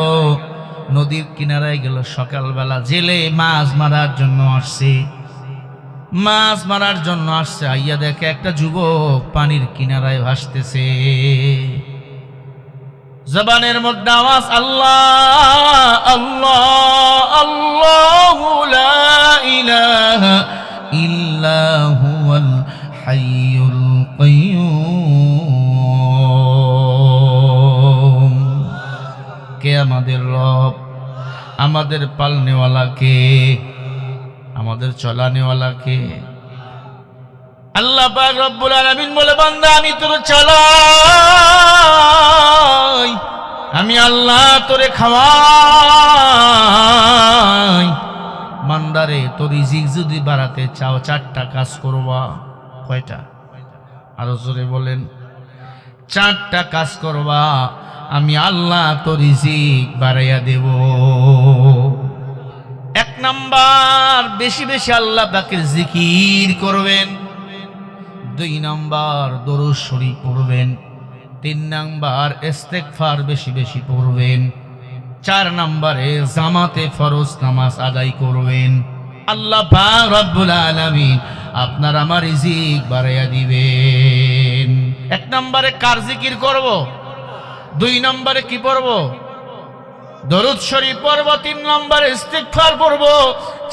নদীর কিনারায় গেল সকালবেলা, জেলে মাছ মারার জন্য আসছে, মাছ মারার জন্য আসছে। আইয়া দেখে একটা যুবক পানির কিনারায় ভাসতেছে, জবানের মধ্যে আওয়াজ, আল্লাহ আল্লাহ আল্লাহু লা ইলাহা ইল্লা হুয়াল হাইয়ুল কাইয়্যুম। কে আমাদের রব? আমাদের পালনেওয়ালা কে? আমাদের চলানেওয়ালা কে? আল্লাহ পাক রব্বুল আলামিন বলে, বান্দা আমি তোর চালাই, আমি আল্লাহ তোরে খাওয়াই। বান্দারে তোর রিজিক যদি বাড়াতে চাও 4টা কাজ করবা। কয়টা? আরো জোরে বলেন। 4টা কাজ করবা, আমি আল্লাহ তোর রিজিক বাড়াইয়া দেব। 1 নাম্বার, বেশি বেশি আল্লাহ পাকের জিকির করবেন। 2 নাম্বার, দরুদ শরীফ পড়বেন। 3 নাম্বার, ইস্তেগফার বেশি বেশি পড়বেন। 4 নাম্বারে জামাতে ফরজ নামাজ আদায় করবেন। আল্লাহ পাক রব্বুল আলামিন আপনার আমার রিজিক বাড়াইয়া দিবেন। 1 নাম্বারে কার জিকির করব, 2 নাম্বারে কি পড়ব? দরুদ শরীফ পড়ব। 3 নাম্বারে ইস্তিগফার পড়ব।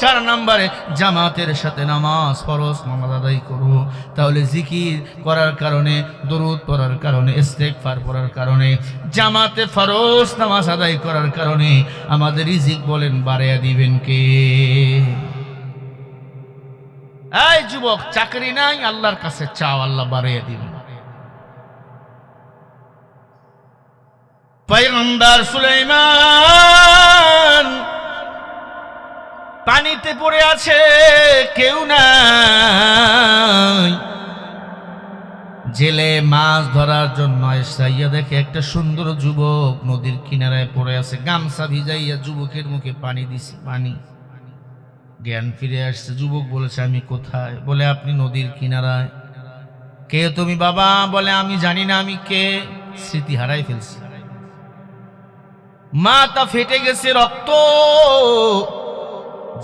4 নাম্বারে জামাতের সাথে নামাজ, ফরজ নামাজ আদায় করব। তাহলে জিকির করার কারণে, দরুদ পড়ার কারণে, ইস্তিগফার পড়ার কারণে, জামাতে ফরজ নামাজ আদায় করার কারণে আমাদের রিজিক বলেন বাড়াইয়া দিবেন কে? এই যুবক, চাকরি নাই, আল্লাহর কাছে চাও, আল্লাহ বাড়াইয়া দিবেন। পয়গম্বর সুলাইমান পানিতে পড়ে আছে, কেউ নাই। জেলে মাছ ধরার জন্য এসে দেখে একটা সুন্দর যুবক নদীর কিনারায় পড়ে আছে, গামছা ভিজাইয়া যুবকের মুখে পানি দিছি, পানি। জ্ঞান ফিরে আসছে। যুবক বলেছে, আমি কোথায়? বলে, আপনি নদীর কিনারায়। কে তুমি বাবা? বলে, আমি জানি না আমি কে, স্মৃতি হারাই ফেলছি। মাথা ফেটে গেছে, রক্ত।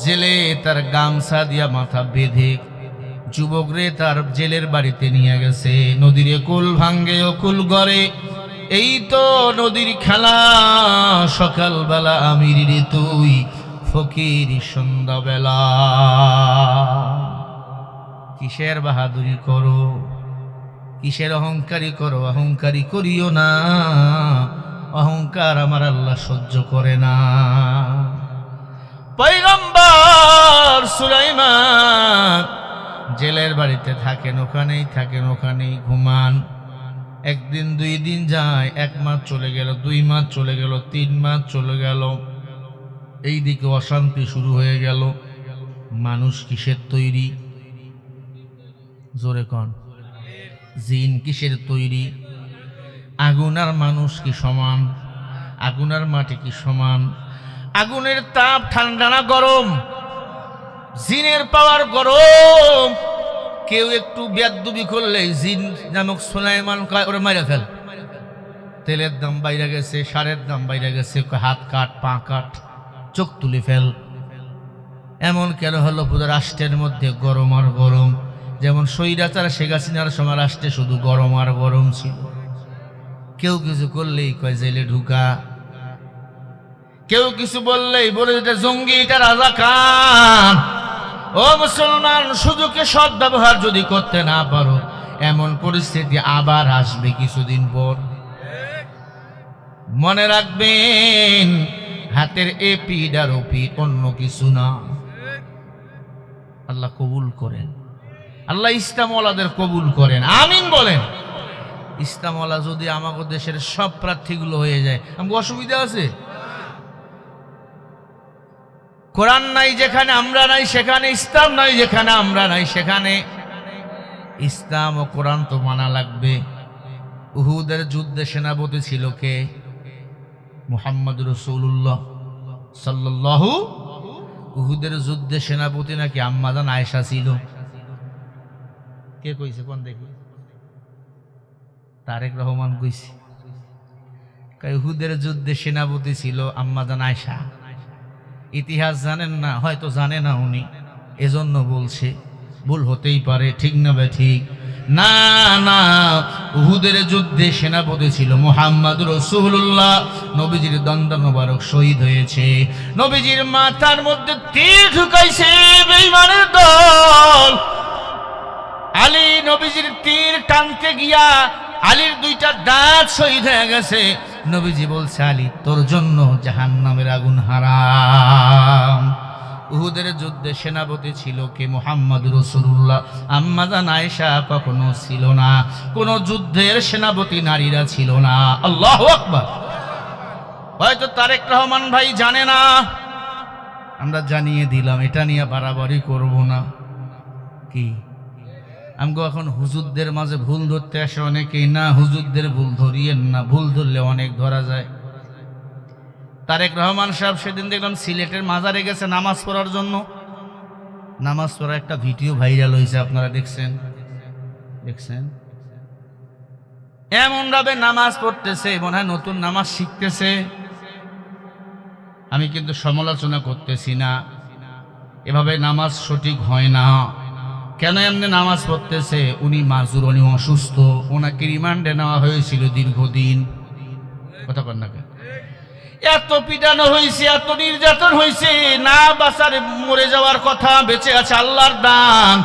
জেলে তার গামছা দিয়া মাথা বেঁধে যুবকরে তার জেলের বাড়িতে নিয়ে গেছে। নদীর কুল ভাঙ্গে ও কুল গড়ে, এই তো নদীর খেলা। সকালবেলা আমির রে তুই, ফকির সন্ধ্যাবেলা। কিসের বাহাদুরি করো, কিসের অহংকারী করো? অহংকারী করিও না, অহংকার আমার আল্লাহ সহ্য করে না। পয়গম্বর সুলাইমান জেলের বাড়িতে থাকেন, ওখানেই ঘুমান। একদিন 2 দিন যায়, 1 মাস চলে গেল, 2 মাস চলে গেল, 3 মাস চলে গেল। এইদিকে অশান্তি শুরু হয়ে গেল। মানুষ কিসের তৈরি? জোরে কন। জিন কিসের তৈরি? আগুন আর মানুষ কি সমান? আগুন আর মাটি কি সমান? আগুনের তাপ ঠান্ডা না গরম? জিনের পাওয়ার গরম। কেউ একটু বেয়াদবি করলে জিন নামক সুলাইমান কয় ওরে মাইরা ফেল। তেলের দাম বাইরে গেছে, সারের দাম বাইরে গেছে, হাত কাট, পা কাট, চোখ তুলে ফেল। এমন কেন হলো? পুরো রাষ্ট্রের মধ্যে গরম আর গরম। যেমন স্বৈরাচার শেখ হাসিনার সময় রাষ্ট্রে শুধু গরম আর গরম ছিল। কেউ কিছু করলেই কয় জেলে ঢুকা, কেউ কিছু বললেই বলে এটা জঙ্গি, এটা রাজাকার। ও মুসলমান, সুযোগে সৎ ব্যবহার যদি করতে না পারো, এমন পরিস্থিতি আবার আসবে কিছুদিন পর। মনে রাখবেন, হাতের এপিড আর ওপিড অন্য কিছু না। আল্লাহ কবুল করেন, আল্লাহ ইসলামওয়ালাদের কবুল করেন, আমিন বলেন। ইসলামওয়ালা যদি আমাদের দেশের সব প্রার্থীগুলো হয়ে যায়, আমাকে অসুবিধা আছে? কোরআন নাই যেখানে আমরা নাই সেখানে, ইসলাম নাই যেখানে আমরা নাই সেখানে। ইসলাম ও কোরআন তো মানা লাগবে। উহুদের যুদ্ধে সেনাপতি ছিল কে? মুহাম্মদ রাসূলুল্লাহ সাল্লাল্লাহু। উহুদের যুদ্ধে সেনাপতি নাকি আম্মাজান আয়েশা ছিল। কে কইছে কোন দেখি? তারেক রহমান কইছে। উহুদের যুদ্ধে সেনাপতি ছিল আম্মাজান আয়েশা। ইতিহাস জানেন না, হয়তো জানে না উনি, এজন্য বলছে। ভুল হতেই পারে, ঠিক না বে ঠিক? না না, উহুদের যুদ্ধে সেনাপতি ছিল মুহাম্মদ রাসূলুল্লাহ। নবীজির দন্ড মোবারক শহীদ হয়েছে। নবীজির মাথার মধ্যে তীর ঢুকাইছে বেঈমানের দল। আলী নবীজির তীর টানতে গিয়া আলীর 2টা দাঁত শহীদ হয়ে গেছে। নবীজি বলছে, আলী তোর জন্য জাহান্নামের আগুন হারাম। উহুদের যুদ্ধে সেনাপতি ছিল কে? মুহাম্মদ রাসূলুল্লাহ। আম্মাজান আয়েশা কখনো ছিল না। কোন যুদ্ধের সেনাপতি নারীরা ছিল না। আল্লাহু আকবার। হয়তো তারেক রহমান ভাই জানে না, আমরা জানিয়ে দিলাম। এটা নিয়ে বাড়াবাড়ি করব না। কি আমগো এখন হুজুরদের মাঝে ভুল ধরতে আসে অনেকেই। না, হুজুরদের ভুল ধরিয়েন না, ভুল ধরলে অনেক ধরা যায়। তারেক রহমান সাহেব সেদিন দেখলাম সিলেটের মাজারে গেছে নামাজ পড়ার জন্য। নামাজ পড়ার একটা ভিডিও ভাইরাল হয়েছে, আপনারা দেখছেন? এমন ভাবে নামাজ পড়তেছে, মনে হয় নতুন নামাজ শিখতেছে। আমি কিন্তু সমালোচনা করতেছি না, এভাবে নামাজ সঠিক হয় না। কেন এমনি নামাজ পড়তেছে? উনি মাজুর, উনি অসুস্থ, ওনাকে রিমান্ডে নেওয়া হয়েছিল দীর্ঘদিন। কথা কন না কেন? এত পিটানো হয়েছে, এত নির্যাতন হয়েছে, না বাঁচার, মরে যাওয়ার কথা, বেঁচে আছে আল্লাহর দান।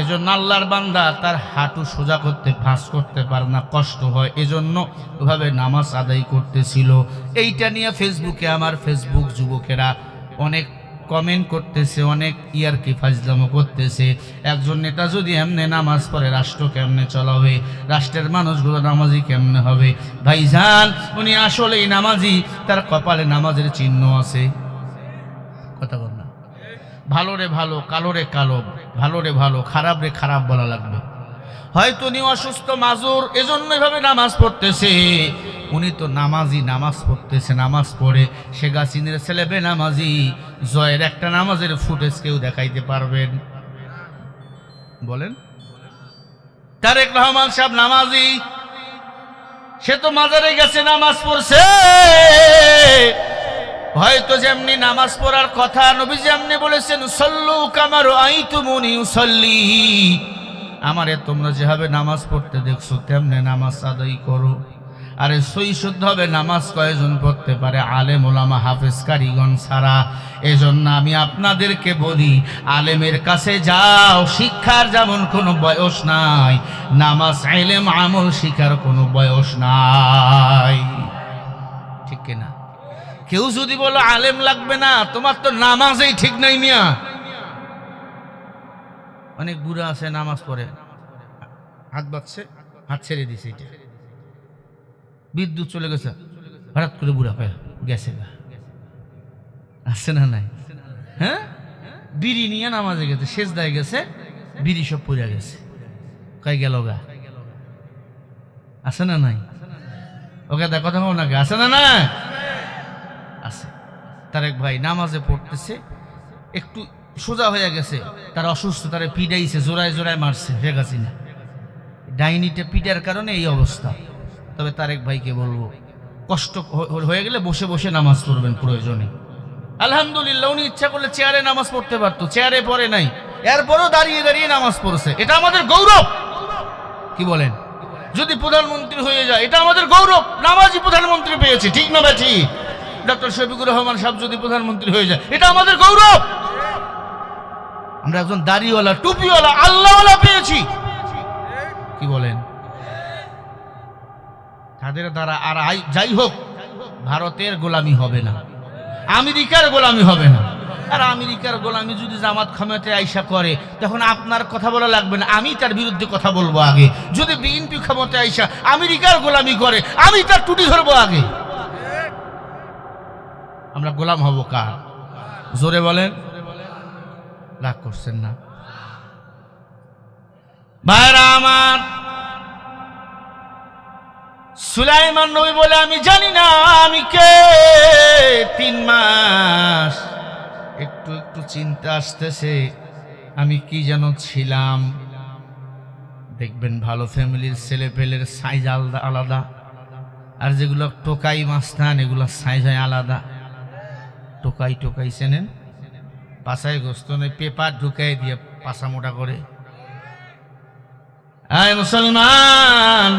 এজন্য আল্লাহর বান্দা তার হাঁটু সোজা করতে, ফাঁস করতে পারে না, কষ্ট হয়। এজন্য ওভাবে নামাজ আদায় করতেছিল। এইটা নিয়ে ফেসবুকে আমার ফেসবুক যুবকেরা অনেক কমেন্ট করতেছে, অনেক ইয়ারকি ফাজলামো করতেছে। একজন নেতা যদি এমনি নামাজ পড়ে, রাষ্ট্র কেমনে চলাবে? রাষ্ট্রের মানুষগুলো নামাজি কেমনে হবে? ভাইজান, উনি আসলেই নামাজি, তার কপালে নামাজের চিহ্ন আছে। কথা বল না? ভালো রে ভালো, কালো রে কালো, ভালো রে ভালো, খারাপ রে খারাপ বলা লাগবে। হয়তো উনি অসুস্থ, মাজুর, এজন্য এভাবে নামাজ পড়তেছে। উনি তো নামাজি, নামাজ পড়তেছে, নামাজ পড়ে। শেখ হাসিনার ছেলে বেনামাজি। জয়ের একটা নামাজের ফুটেজ কেউ দেখাইতে পারবেন? বলেন। তারেক রহমান সাহেব নামাজি, সে তো মাজারে গেছে, নামাজ পড়ছে। হয়তো যেমনি নামাজ পড়ার কথা নবী যেমনি বলেছেন, সল্লু কামা রাআইতুমুনি উসাল্লি, আমারে তোমরা যেভাবে নামাজ পড়তে দেখছো তেমনি নামাজ আদায় করো। আরে সই শুদ্ধ হবে নামাজ কয়জন পড়তে পারে? আলেম ওলামা হাফেজ কারিগণ ছাড়া। এজন্য আমি আপনাদেরকে বলি, আলেমের কাছে যাও, শিক্ষার যেমন কোনো বয়স নাই, নামাজ ইলম আমল শিখার কোনো বয়স নাই, ঠিক কিনা? কেউ যদি বলো আলেম লাগবে না, তোমার তো নামাজই ঠিক নাই মিয়া। অনেক বুড়া আছে নামাজ পড়ে, হাত বাঁধছে, হাত ছেড়ে দিছে, এটা বিদ্যুৎ চলে গেছে, হঠাৎ করে বুড়া পায় গেছে, আছে না নাই? হ্যাঁ, বিড়ি নিয়ে নামাজে গেছে, সেজদায় গেছে, বিড়ি সব পড়ে গেছে, কয় গেল গা, আছে না নাই? ওকে দেখ কথা বল নাকি, আছে না নাই? আছে। তার এক ভাই নামাজে পড়তেছে, একটু সোজা হয়ে গেছে, তার অসুস্থ, তারে পিডাইছে, জোড়ায় জোড়ায় মারছে শেখ হাসিনা, ডাইনিটা পিটার কারণে এই অবস্থা। তবে তার এক ভাইকে বলবো, কষ্ট হয়ে গেলে বসে বসে নামাজ পড়বেন প্রয়োজনে। আলহামদুলিল্লাহ, উনি ইচ্ছা করলে চেয়ারে নামাজ পড়তে পারতো, চেয়ারে পড়ে নাই, এরপরও দাঁড়িয়ে দাঁড়িয়ে নামাজ পড়ছে, এটা আমাদের গৌরব। কি বলেন? যদি প্রধানমন্ত্রী হয়ে যায় এটা আমাদের গৌরব, নামাজি প্রধানমন্ত্রী পেয়েছে, ঠিক না ভাই? ডক্টর শফিকুর রহমান সাহেব যদি প্রধানমন্ত্রী হয়ে যায় এটা আমাদের গৌরব। আমরা একজন দাড়িওয়ালা, টুপিওয়ালা, আল্লাহওয়ালা পেয়েছি, কি বলেন? তাদের দ্বারা আর যাই হোক, ভারতের গোলামি হবে না, আমেরিকার গোলামি হবে না। আর আমেরিকার গোলামি যদি জামাত ক্ষমতাতে আইসা করে, তখন আপনার কথা বলা লাগবে না, আমি তার বিরুদ্ধে কথা বলবো আগে। যদি বিএনপি ক্ষমতাতে আইসা আমেরিকার গোলামি করে, আমি তার টুটি ধরবো আগে। আমরা গোলাম হব কার? জোরে বলেন, রাগ করছেন না ভাইরা আমার? সুলাইমান নবী বলে, আমি জানি না আমি কে। 3 মাস একটু একটু চিন্তা আসতেছে, আমি কি যেন ছিলাম। দেখবেন ভালো ফ্যামিলির ছেলে পেলের সাইজ আলাদা আলাদা, আর যেগুলো টোকাই মাস্তান এগুলো সাইজ হয় আলাদা। টোকাই টোকাই চেনেন? পাশায় গোস্ত নেই, পেপার ঢুকাই দিয়ে পাশা মোটা করে। আয় মুসলমান,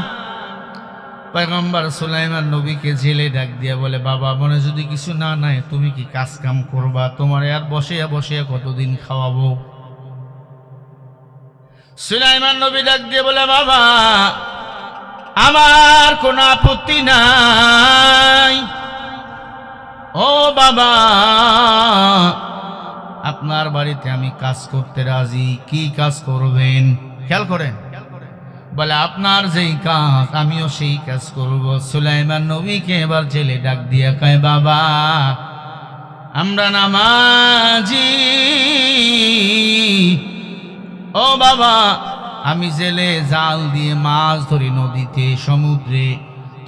পয়গম্বর সুলাইমান নবীকে জেলে ডাক দিয়া বলে, বাবা মনে যদি কিছু না নাই, তুমি কি কাজ কাম করবা? তোমার আর বসে বসে কতদিন খাওয়াবো? সুলাইমান নবী ডাক দিয়ে বলে, বাবা আমার কোনো আপত্তি নাই। ও বাবা, আপনার বাড়িতে আমি কাজ করতে রাজি। কি কাজ করবেন? খেয়াল করেন, বলে আপনার যেই কাজ আমিও সেই কাজ করব। সুলাইমান নবীকে এবার জেলে ডাক দিয়া কয়, বাবা আমরা নামাজি। ও বাবা, আমি জেলে জাল দিয়ে মাছ ধরি নদীতে, সমুদ্রে।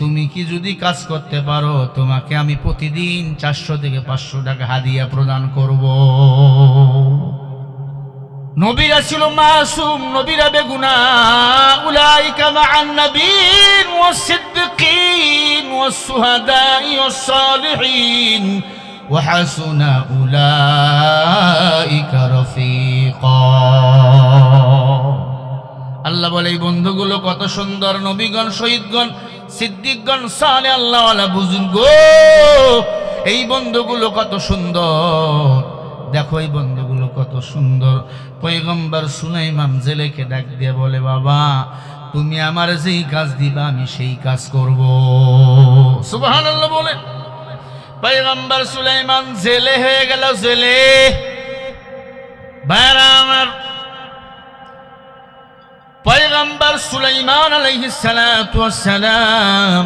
তুমি কি যদি কাজ করতে পারো, তোমাকে আমি প্রতিদিন 400 থেকে 500 টাকা হাদিয়া প্রদান করব। নবীরা ছিল মাসুম, নবীরা বেগুনাহ। উলাইকা মা'আন নাবিয়্যিন ওয়াস সিদ্দিকিন ওয়াস শুহাদা'i ওয়াস সালিহিন ওয়া হাসুনা উলাইকা রাফিকা। আল্লাহ বলে, এই বন্ধুগুলো কত সুন্দর। নবীগণ, শহীদগণ, সিদ্দিকগণ, সালেহ আল্লাহওয়ালা বুজুর্গ, এই বন্ধুগুলো কত সুন্দর। দেখো এই বন্ধুগুলো কত সুন্দর। পয়গম্বর সুলাইমান জেলেকে ডাক দিয়ে বলে, বাবা তুমি আমার যেই কাজ দিবা আমি সেই কাজ করব। সুবহানাল্লাহ বলে পয়গম্বর সুলাইমান জেলে হয়ে গেল। জেলে ভাইরা আমার, পয়গম্বর সুলাইমান আলাইহিস সালাতু ওয়াস সালাম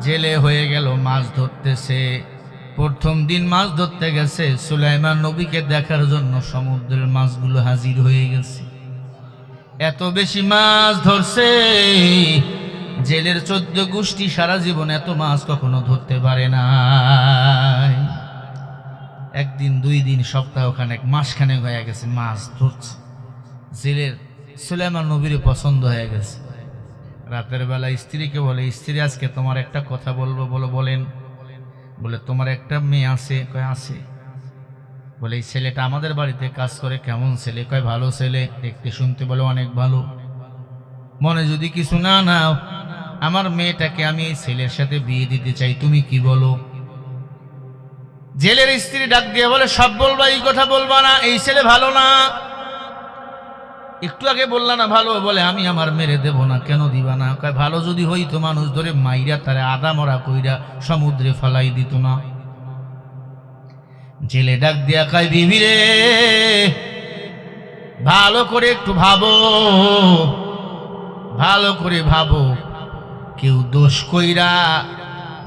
জেলে হয়ে গেল, মাছ ধরতেছে। প্রথম দিন মাছ ধরতে গেছে, সুলাইমান নবীকে দেখার জন্য সমুদ্রের মাছগুলো হাজির হয়ে গেছে। এত বেশি মাছ ধরছে, জেলের 14 গোষ্ঠী সারা জীবন এত মাছ কখনো ধরতে পারে না। একদিন, 2 দিন, সপ্তাহখানেক, মাসখানেক হয়ে গেছে মাছ ধরছে। জেলের সুলাইমান নবীর পছন্দ হয়ে গেছে। রাতের বেলা স্ত্রীকে বলে, স্ত্রী আজকে তোমার একটা কথা বলবো। বলেন। বলে তোমার একটা মেয়ে আছে? কয় আছে। বলে এই ছেলেটা আমাদের বাড়িতে কাজ করে, কেমন ছেলে? কয় ভালো ছেলে, দেখতে শুনতে বলে অনেক ভালো। মনে যদি কিছু না নাও, আমার মেয়েটাকে আমি এই ছেলের সাথে বিয়ে দিতে চাই, তুমি কি বলো? জেলের স্ত্রী ডাক দিয়ে বলে সব বলবা, এই কথা বলবা না, এই ছেলে ভালো না। একটু আগে বললা না ভালো, বলে আমি আমার মেরে দেব না। কেন দিবা না? কয় ভালো যদি হইতো মানুষ ধরে মাইরা তারে আদা মরা কইরা সমুদ্রে ফালাই দিত না। জেলে ডাক দিয়া কয় বিবি রে, ভালো করে একটু ভাবো, ভালো করে ভাবো। কেউ দোষ কইরা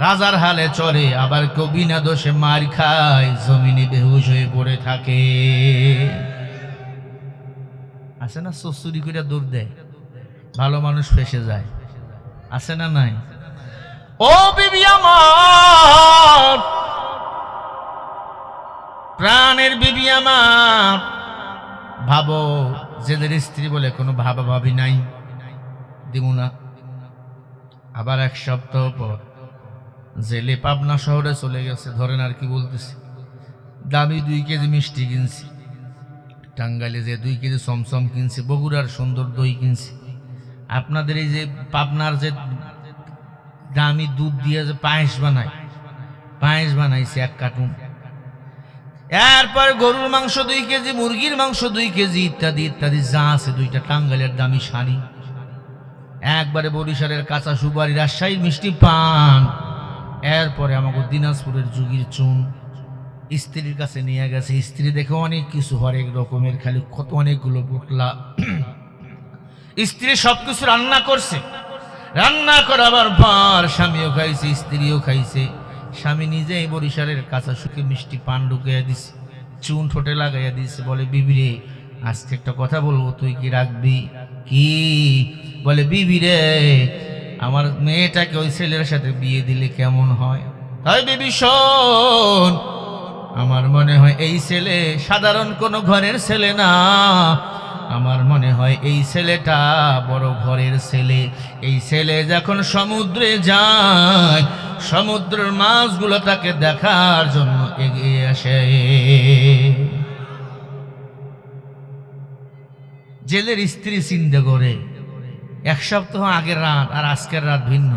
রাজার হালে চলে, আবার কেউ বিনা দোষে মার খায়, জমিনে বেহুশ হয়ে পড়ে থাকে। আছে না চুরি করে দৌড় দেয়, ভালো মানুষ ফেসে যায়, আছে না নাই? ও বিবি আমার, প্রাণের বিবি আমার, ভাবো। জেলের স্ত্রী বলে কোনো ভাবা ভাবি নাই, দিব না। আবার এক সপ্তাহ পর জেলে পাবনা শহরে চলে গেছে। ধরেন আর কি বলতেছি, দামি 2 কেজি মিষ্টি কিনছি, টাঙ্গাইলে যে 2 কেজি সমসম কিনছি, বগুড়ার সুন্দর দই কিনছি, আপনাদের এই যে পাবনার যে দামি দুধ দিয়ে যে পায়েস বানায়, পায়েস বানাইছে 1 কার্টুন। এরপর গরুর মাংস 2 কেজি, মুরগির মাংস 2 কেজি, ইত্যাদি ইত্যাদি যা আছে, 2টা টাঙ্গাইলের দামি শাড়ি, একবারে বরিশালের কাঁচা সুপারি, রাজশাহীর মিষ্টি পান, এরপরে আমাকে দিনাজপুরের যুগির চুন স্ত্রীর কাছে নিয়ে গেছে। স্ত্রী দেখে অনেক কিছু, হরেক রকমের, খালি কত অনেকগুলো পোটলা। স্ত্রী সবকিছু রান্না করছে, রান্না করাবার পর স্বামীও খাইছে, স্ত্রীও খাইছে। স্বামী নিজেই বরিশালের কাঁচা শুকে মিষ্টি পান ঢুকাইয়া দিছে, চুন ঠোঁটে লাগাইয়া দিছে। বলে বিবি রে, আজকে একটা কথা বলবো, তুই কি রাখবি? কি? বলে বিবি রে, আমার মেয়েটাকে ওই ছেলের সাথে বিয়ে দিলে কেমন হয়? তাই বিবি শোন, আমার মনে হয় এই ছেলে সাধারণ কোনো ঘরের ছেলে না, আমার মনে হয় এই ছেলেটা বড় ঘরের ছেলে। এই ছেলে যখন সমুদ্রে যায়, সমুদ্রের মাছগুলো তাকে দেখার জন্য এগিয়ে আসে। জেলের স্ত্রী চিন্তা করে, 1 সপ্তাহ আগের রাত আর আজকের রাত ভিন্ন।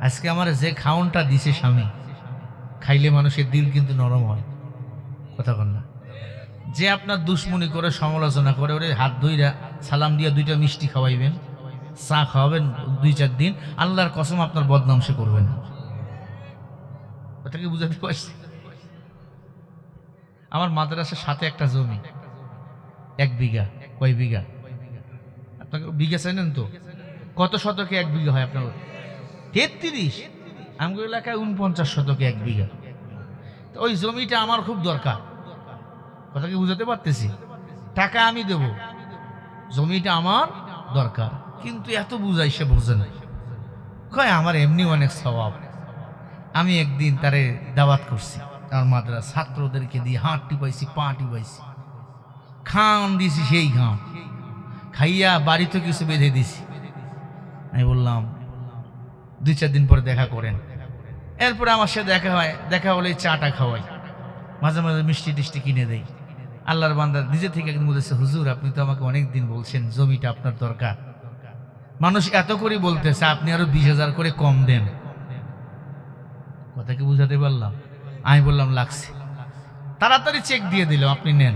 আজকে আমার যে খাওনটা দিছে স্বামী, খাইলে মানুষের দিল কিন্তু নরম হয়, কথা বল না। যে আপনার দুশ্মনী করে, সমালোচনা করে, ওরে হাত ধইরা সালাম দিয়া 2টা মিষ্টি খাওয়াইবেন, চা খাওয়াবেন 2-4 দিন, আল্লাহর কসম আপনার বদনাম সে করবে না। ওটাকে বুঝাতে পারছি? আমার মাদ্রাসার সাথে একটা জমি, 1 বিঘা। কয় বিঘা? আপনাকে বিঘা চাইলেন তো? কত শতকে 1 বিঘা হয় আপনার? 33। আমগুলো এলাকায় 49 শতকে 1 বিঘা। তো ওই জমিটা আমার খুব দরকার, কথা কি বুঝাতে পারতেছি? টাকা আমি দেব, জমিটা আমার দরকার। কিন্তু এত বুঝাই, সে বোঝে না। কয় আমার এমনি অনেক স্বভাব। আমি একদিন তারে দাওয়াত করছি, আমার মাদ্রাসা ছাত্রদেরকে দিয়ে হাত টিপাইছি, পা টিপাইছি, খাওন দিছি, সেই খাওন খাইয়া বাড়িতে কিছু বেঁধে দিছি। আমি বললাম 2-4 দিন পরে দেখা করেন। এরপরে আমার সাথে দেখা হয়, দেখা হলে চাটা খাওয়াই, মাঝে মাঝে মিষ্টি টিষ্টি কিনে দেয়। আল্লাহর বান্দা নিজে থেকে একদিন বলেছে, হুজুর আপনি তো আমাকে অনেক দিন বলছেন জমিটা আপনার দরকার, মানুষ এত করে বলতেছে, আপনি আরো 20,000 করে কম দেন। কথা কি বুঝাতে পারলাম? আমি বললাম লাগছে। তাড়াতাড়ি চেক দিয়ে দিল, আপনি নেন।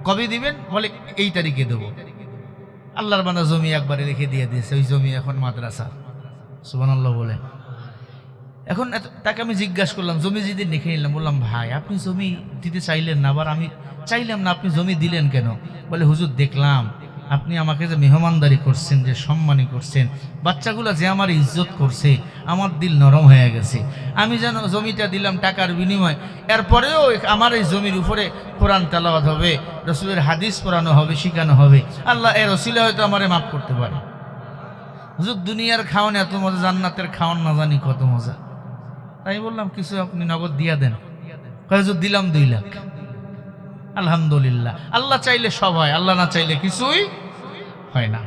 কবে দিবেন? বলে এই তারিখে দেবো। আল্লাহর বান্দা জমি একবারে রেখে দিয়ে দিয়েছে, ওই জমি এখন মাদ্রাসা। সুবহানাল্লাহ বলে। এখন তাকে আমি জিজ্ঞাসা করলাম, জমি যেদিন লিখে নিলাম, বললাম ভাই আপনি জমি দিতে চাইলেন না, আবার আমি চাইলাম না, আপনি জমি দিলেন কেন? বলে হুজুর দেখলাম আপনি আমাকে যে মেহমানদারি করছেন, যে সম্মানী করছেন, বাচ্চাগুলো যে আমার ইজ্জত করছে, আমার দিল নরম হয়ে গেছে। আমি যেন জমিটা দিলাম টাকার বিনিময়, এরপরেও আমার এই জমির উপরে কোরআন তেলাওয়াত হবে, রসুলের হাদিস পড়ানো হবে, শেখানো হবে। আল্লাহ এর ওসিলা হয়তো আমারে মাফ করতে পারে। হুজুর দুনিয়ার খাওয়ান এত মজা, জান্নাতের খাওয়ান না জানি কত মজা। তাই বললাম কিছু আপনি নগদ দিয়া দেন। হুজুর দিলাম 2 লাখ। আলহামদুলিল্লাহ, আল্লাহ চাইলে সব হয়, আল্লাহ না চাইলে কিছুই হয় না।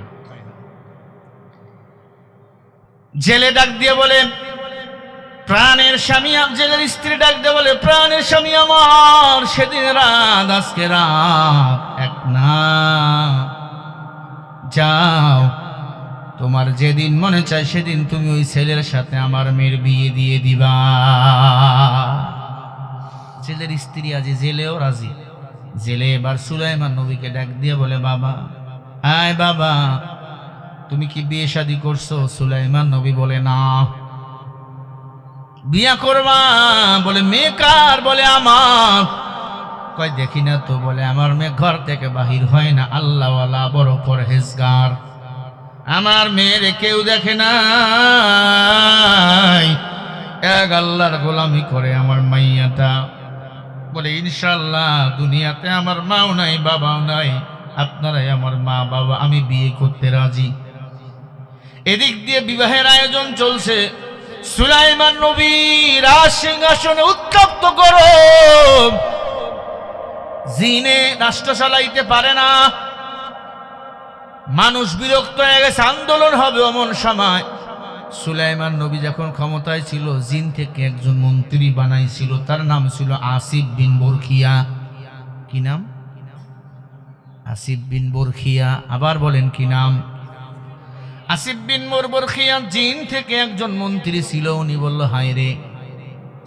জেলে ডাক দিয়ে বলে, প্রাণের স্বামী জেলের স্ত্রী ডাক দিয়ে বলে, প্রাণের স্বামী আমার, সেদিন রাত আজকে রাত এক না, যাও তোমার যেদিন মনে চায় সেদিন তুমি ওই ছেলের সাথে আমার মেয়ের বিয়ে দিয়ে দিবা। জেলের স্ত্রী আজ জেলেও রাজি। জেলে এবার সুলাইমান নবীকে ডাক দিয়ে বলে, বাবা, আয় বাবা, তুমি কি বিয়ে শাদী করছো? সুলাইমান নবী বলে, না। বিয়া করবা? বলে, মেয়ে কার? বলে, আমার। কয়, দেখি না তো। বলে, আমার মেয়ে ঘর থেকে বাহির হয় না, আল্লাহওয়ালা, বড় পরহেজগার। আমার মেয়েরে কেউ দেখে না, এক আল্লাহর গোলামি করে আমার মাইয়াটা। বলে, ইনশাল্লাহ দুনিয়াতে আমার মাও নাই, বাবাও নাই, আপনারাই আমার মা বাবা, আমি বিয়ে করতে রাজি। এদিক দিয়ে বিবাহের আয়োজন চলছে। সুলাইমান নবী রাজ সিংহাসনে উত্তপ্ত গরম, জিনে রাষ্ট্র চালাইতে পারে না, মানুষ বিরক্ত হয়ে গেছে, আন্দোলন হবে। অমন সময় সুলাইমান নবী যখন ক্ষমতায় ছিল, জিন থেকে একজন মন্ত্রী বানাইছিল, তার নাম ছিল আসিফ বিন বরখিয়া। কি নাম? আসিফ বিন বরখিয়া। আবার বলেন, কি নাম? আসিফ বিন বরখিয়া জিন থেকে একজন মন্ত্রী ছিল। উনি বলল, হায় রে,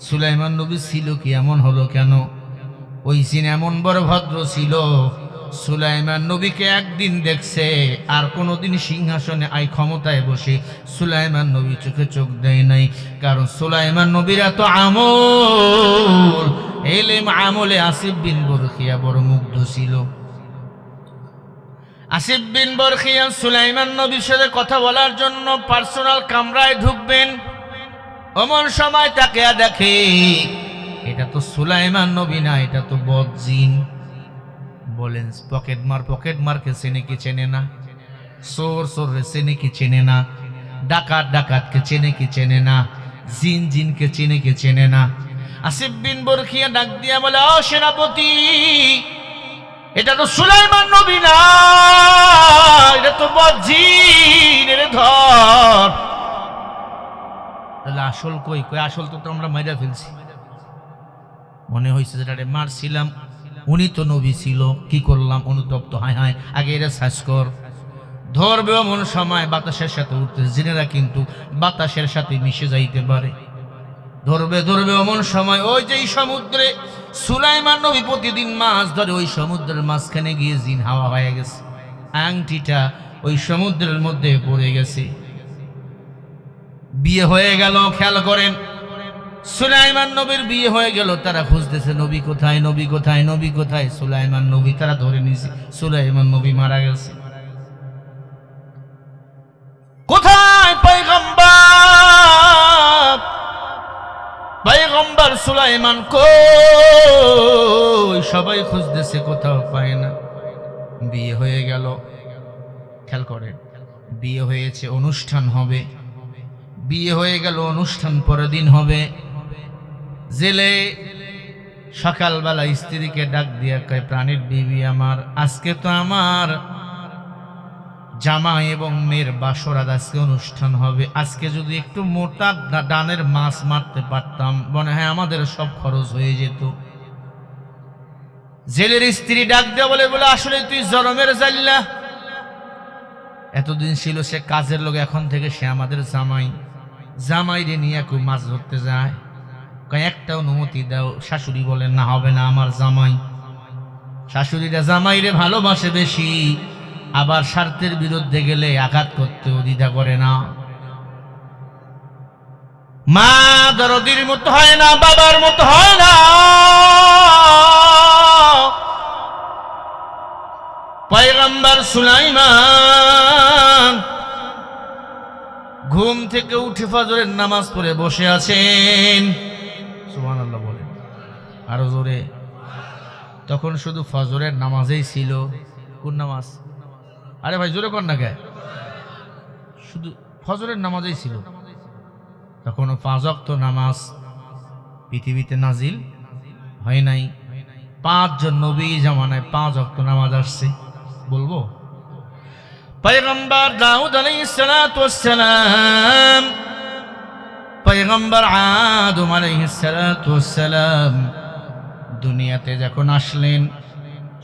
সুলাইমান নবী ছিল কি, এমন হলো কেন? ওই জিন এমন বড় ভদ্র ছিল, সুলাইমান নবীকে একদিন দেখছে, আর কোনোদিন সিংহাসনে ক্ষমতায় বসে সুলাইমান নবী চোখে চোখ দেয় নাই। কারণ সুলাইমান নবীর এত আমল, এলেম আমলে আসিফ বিন বরখিয়া বড় মুগ্ধ ছিল। আসিফ বিন বরখিয়া সুলাইমান নবীর সাথে কথা বলার জন্য পার্সোনাল কামরায় ঢুকবেন। অমন সময় তাকে দেখে, এটা তো সুলাইমান নবী না, এটা তো বদজিন। বলেন, পকেট মারকে চেনে কি চেনে না? চোর রে চেনে কি চেনে না? ডাকাতকে চেনে কি চেনে না? জিনকে চেনে কি চেনে না? আসিফ বিন বরখিয়া ডাক দিয়া বলে, ও সেনাপতি, এটা তো সুলাইমান নবী না, এটা তো বদজিন, এর ধর। তাহলে আসল কই? আসল তো আমরা মাইরা ফেলছি। মনে হয়েছে যেটা মারছিলাম উনি তো নবী ছিল, কি করলাম? অনুতপ্ত, হায় হায়, আগে এরা সাজ কর। ধরবে এমন সময় বাতাসের সাথে উঠতে, জিনেরা কিন্তু বাতাসের সাথে মিশে যাইতে পারে। ধরবে এমন সময়, ওই যে সমুদ্রে সুলাইমান নবী প্রতিদিন মাছ ধরে, ওই সমুদ্রের মাঝখানে গিয়ে জিন হাওয়া হয়ে গেছে, আংটিটা ওই সমুদ্রের মধ্যে পড়ে গেছে। বিয়ে হয়ে গেল। খেয়াল করেন, সুলাইমান নবীর বিয়ে হয়ে গেল। তারা খুঁজতেছে, নবী কোথায়, নবী কোথায়, নবী কোথায়? সুলাইমান নবী তারা ধরে নিয়েছে, সুলাইমান নবী মারা গেছে। কোথায় পয়গম্বর সুলাইমান কই? সবাই খুঁজতেছে, কোথাও পায় না। বিয়ে হয়ে গেল। খেয়াল করেন, বিয়ে হয়েছে, অনুষ্ঠান হবে। বিয়ে হয়ে গেল, অনুষ্ঠান পরের দিন হবে। জেলে সকালবেলা স্ত্রীকে ডাক দিয়া কয়, প্রাণের বিবি আমার, আজকে তো আমার জামাই এবং মেয়ের বাসরাত, আজকে অনুষ্ঠান হবে। আজকে যদি একটু মোটা ডানের মাছ মারতে পারতাম, মনে হয় আমাদের সব খরচ হয়ে যেত। জেলের স্ত্রী ডাক দিয়া বলে, আসলে তুই জরমের জাল্লা। এতদিন ছিল সে কাজের লোক, এখন থেকে সে আমাদের জামাইরে নিয়ে খুব মাছ ধরতে যায়। একটা অনুমতি দাও। শাশুড়ি বলেন, না, হবে না, আমার জামাই। শাশুড়িরা জামাইরে ভালোবাসে বেশি, আবার স্বার্থের বিরুদ্ধে গেলে আঘাত করতেও দ্বিধা করে না। মা দরদির মতো হয় না, বাবার মতো হয় না। পয়গম্বর সুলাইমান ঘুম থেকে উঠে ফজরের নামাজ পড়ে বসে আছেন। সুবহানাল্লাহ বলেন আরো জোরে। তখন শুধু ফজরের নামাজেই ছিল। কোন নামাজ? আরে ভাই জোরে কর না কে? শুধু ফজরের নামাজেই ছিল। তখনও 5 ওয়াক্ত নামাজ পৃথিবীতে নাজিল হয় নাই। 5 জন নবী জামানায় 5 ওয়াক্ত নামাজ আসছে। বলবো, পয়গম্বর দাউদ আলাইহিস সালাতু ওয়াস সালাম পয়গম্বর আদম আলাইহিস সালাতু ওয়াস সালাম দুনিয়াতে যখন আসলেন,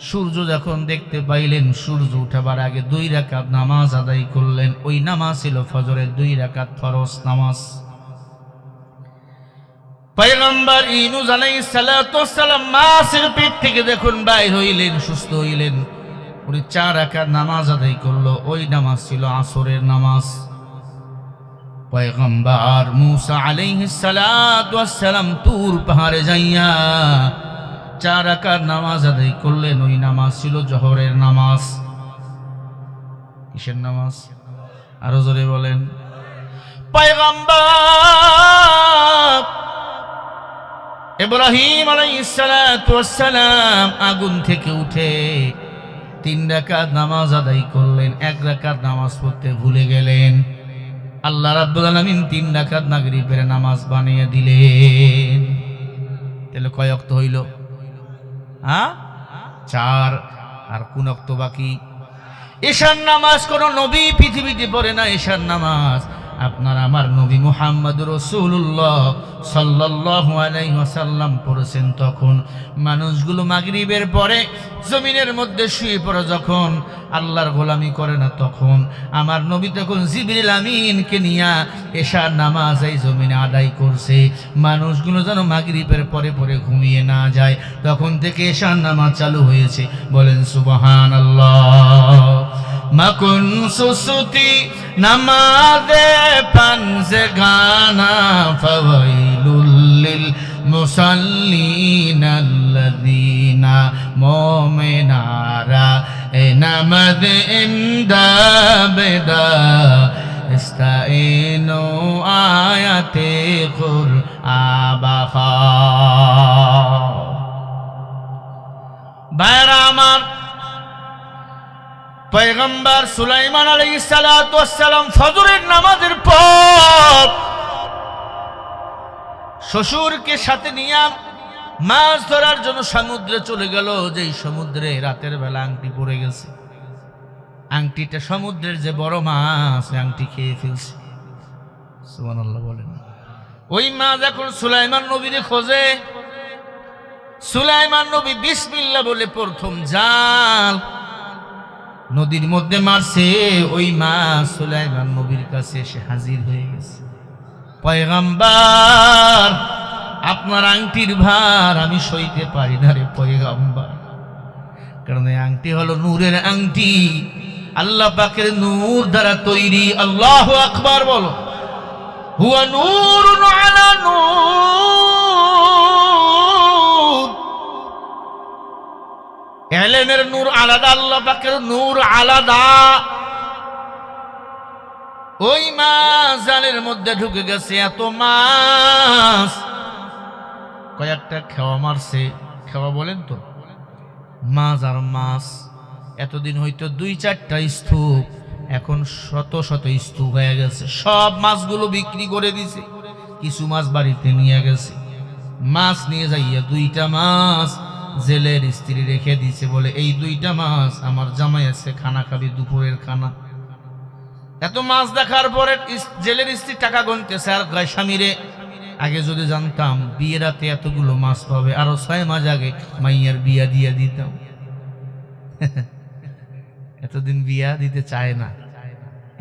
সূর্য যখন দেখতে পাইলেন, সূর্য উঠাবার আগে 2 রাকাত নামাজ আদায় করলেন। ওই নামাজ ছিল ফজরের 2 রাকাত ফরজ নামাজ। পয়গম্বর ইউনূস আলাইহিস সালাতু ওয়াস সালাম মাছের পেট থেকে যখন বাইর হইলেন, সুস্থ হইলেন, উনি 4 রাকাত নামাজ আদায় করলো। ওই নামাজ ছিল আসরের নামাজ। পয়গম্বর মূসা আলাইহিস সালাতু ওয়াস সালাম তুর পাহাড়ে যাইয়া 4 রাকাত নামাজ আদায় করলেন। ওই নামাজ ছিল জোহরের নামাজ। কিসের নামাজ? আরো জোরে বলেন। পয়গম্বর ইব্রাহিম আলাইহিস সালাতু ওয়াস সালাম আগুন থেকে উঠে 3 রাকাত নামাজ আদায় করলেন। 1 রাকাত নামাজ পড়তে ভুলে গেলেন। আল্লাহ রাব্বুল আলামিন 3 রাকাত মাগরিবের নামাজ বানিয়ে দিলেন। তাহলে কয় ওয়াক্ত হইল? 4। আর কোন ওয়াক্ত বাকি? ঈশার নামাজ কোন নবী পৃথিবীতে পড়ে না। ঈশার নামাজ আপনার আমার নবী মুহাম্মদুর রাসূলুল্লাহ সাল্লাল্লাহু আলাইহি ওয়াসাল্লাম পড়েছেন। তখন মানুষগুলো মাগরিবের পরে জমিনের মধ্যে শুয়ে পড়ে, যখন আল্লাহর গোলামি করে না, তখন আমার নবী তখন জিবরিল আমিনকে নিয়ে ঈশার নামাজ এই জমিনে আদায় করছে। মানুষগুলো যেন মাগরিবের পরে পরে ঘুমিয়ে না যায়, তখন থেকে ঈশার নামাজ চালু হয়েছে। বলেন সুবহানাল্লাহ। মাকুন সুসুতি নামাজে পানসে গানা ফাওয়াইলুল লিল মুসাল্লিন আল্লাযীনা মুমিনারা এ নামাজ ইনদা বিদা ইস্তাইনু আয়াতে কুরআবাখা। ভাইরা আমার, পয়গম্বর সুলাইমান আলাইহিস সালাতু ওয়াস সালাম ফজরের নামাজের পর শ্বশুরকে সাথে নিয়ে মাছ ধরার জন্য সমুদ্রে চলে গেল। যেই সমুদ্রে রাতের বেলা আংটি পড়ে গেছে, আংটিটা সমুদ্রের যে বড় মাছ, আংটি খেয়ে ফেলছে। সুবহানাল্লাহ বলেন। ওই মাছ এখন সুলাইমান নবীরে খোঁজে। সুলাইমান নবী বিসমিল্লাহ বলে প্রথম জাল নদীর মধ্যে মারছে। ওই মাছ সুলাইমান নবীর কাছে এসে হাজির হয়ে গেছে। পয়গম্বর, আপনার আংটির ভার আমি সইতে পারি না রে পয়গম্বর, কারণ এই আংটি হলো নূরের আংটি, আল্লাহ পাকের নূর দ্বারা তৈরি। আল্লাহু আকবার বলো। হুয়া নূরুন আলা নূর। ইলমের নূর আলাদা, আল্লাহ পাকের নূর আলাদা। ওই মাছ জালের মধ্যে ঢুকে গেছে। এত মাছ, কয়েকটা খেওয়া মারছে। খেওয়া বলেন তো, মাছ আর মাছ। এতদিন হয়তো 2-4টা স্তূপ, এখন শত শত স্তূপ হয়ে গেছে। সব মাছগুলো বিক্রি করে দিছে, কিছু মাছ বাড়িতে নিয়ে গেছে। মাছ নিয়ে যাইয়া 2টা মাছ জেলের স্ত্রী রেখে দিছে, বলে এই 2টা মাছ আমার জামাই আছে, খানা খাবি, দুপুরের খানা। এত মাছ দেখার পরে জেলের স্ত্রী টাকা গুনতেছে আর গায়ে স্বামীরে, আগে যদি জানতাম বিয়ে রাতে এতগুলো মাছ পাবে, আরো 6 মাস আগে মাইয়ার বিয়া দিয়ে দিতাম। এতদিন বিয়া দিতে চায় না,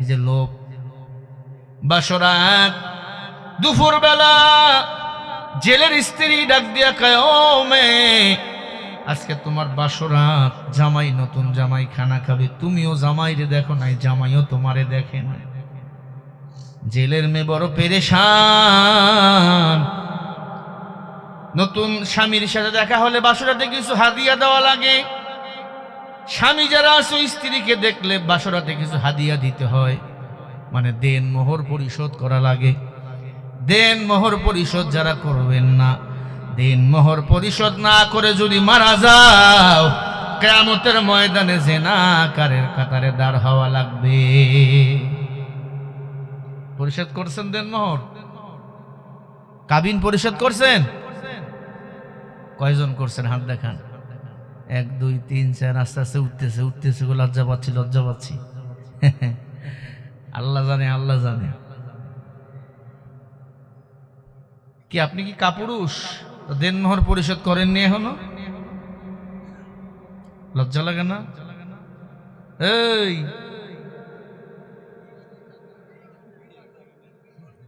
এই যে লোভ। বাসরাত দুপুর বেলা জেলের স্ত্রী ডাক দিয়া কয়, ও মেয়ে, আজকে তোমার বাসরাত, জামাই নতুন জামাই খানা খাবে, তুমিও জামাইরে দেখো নাই, জামাইও তোমারে দেখে না। জেলের মেয়ে বড় পেরেশান। নতুন স্বামীর সাথে দেখা হলে বাসরাতে কিছু হাদিয়া দেওয়া লাগে। স্বামী যারা আছে স্ত্রীকে দেখলে বাসরাতে কিছু হাদিয়া দিতে হয়, মানে দেন মোহর পরিশোধ করা লাগে। দেন মোহর পরিশোধ যারা করবেন না, দেন মোহর পরিশোধ না করে যদি মারা যাও, কিয়ামতের ময়দানে জিনাকারের কাতারে দাঁড় হওয়া লাগবে। পরিশোধ করছেন দেন মোহর? কাবিন পরিশোধ করছেন? কয়জন করছেন হাত দেখান। 1 2 3 4, আস্তে আস্তে উঠতেছে উঠতেছে, লজ্জা পাচ্ছি লজ্জা পাচ্ছি। আল্লাহ জানে, আল্লাহ জানে। কি আপনি কি কাপুরুষ? দেনমোহর পরিশোধ করেননি এখনো? লজ্জা লাগে না? এই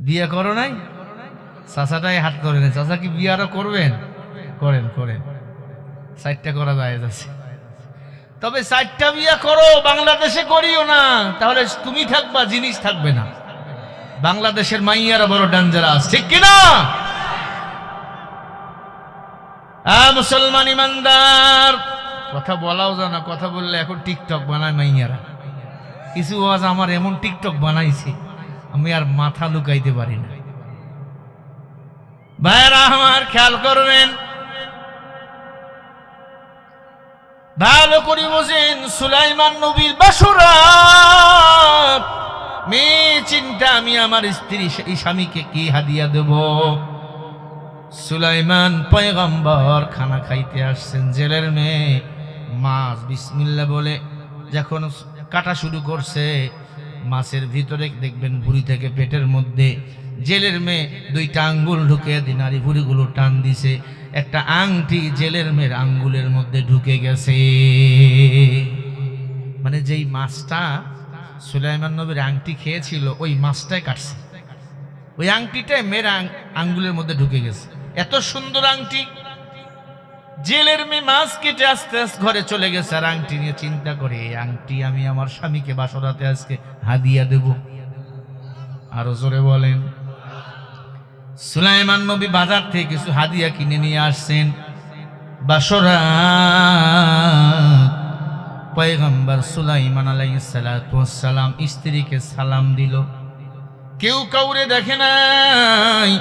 বিয়ে করো নাই? চাচাটাই হাত ধরে নেই। চাচা কি বিয়ে আরো করবেন? করেন করেন, 4টা করা যায় আছে। তবে 4টা বিয়ে করো, বাংলাদেশে করিও না, তাহলে তুমি থাকবা, জিনিস থাকবে না। বাংলাদেশের মাইয়ারা বড় ডেঞ্জারাস, ঠিক কিনা? মুসলমান ইমানদার, কথা বলাও জানা, কথা বললে এখন টিকটক বানায় মাইয়ারা। কিছু আওয়াজ আমার এমন টিকটক বানাইছে আমি আর মাথা লুকাইতে পারি না। ভাইরা আমার খেয়াল করবেন, ভালো করে বোঝেন। সুলাইমান নবীর বাসরাত মেয়ে চিন্তা, আমি আমার স্ত্রী স্বামীকে কি হাদিয়া দেব? সুলাইমান পয়গম্বর খানা খাইতে আসছেন, জেলের মেয়ে মাছ বিসমিল্লাহ বলে যখন কাটা শুরু করছে, মাছের ভিতরে দেখবেন ভুঁড়ি থেকে পেটের মধ্যে জেলের মেয়ে 2টা আঙ্গুল ঢুকে দিনারি ভুঁড়িগুলো টান দিছে, একটা আংটি জেলের মেয়ের আঙ্গুলের মধ্যে ঢুকে গেছে। মানে যেই মাছটা সুলাইমান নবীর আংটি খেয়েছিল ওই মাছটাই কাটছে, ওই আংটিটাই মেয়ের আঙ্গুলের মধ্যে ঢুকে গেছে। এত সুন্দর আংটি, জেলের মেয়ে মাছ কেটে আস্তে আস্তে ঘরে চলে গেছে, আর আংটি নিয়ে চিন্তা করে এই আংটি আমি আমার স্বামীকে বাসরাতে আজকে হাদিয়া দেব। আরো জোরে বলেন। সুলাইমান নবী বাজার থেকে কিছু হাদিয়া কিনে নিয়ে আসছেন। বাসরাত পয়গম্বর সুলাইমান আলাইহিস সালাতু ওয়াস সালাম স্ত্রীকে সালাম দিল, কেউ কাউরে দেখে নাই।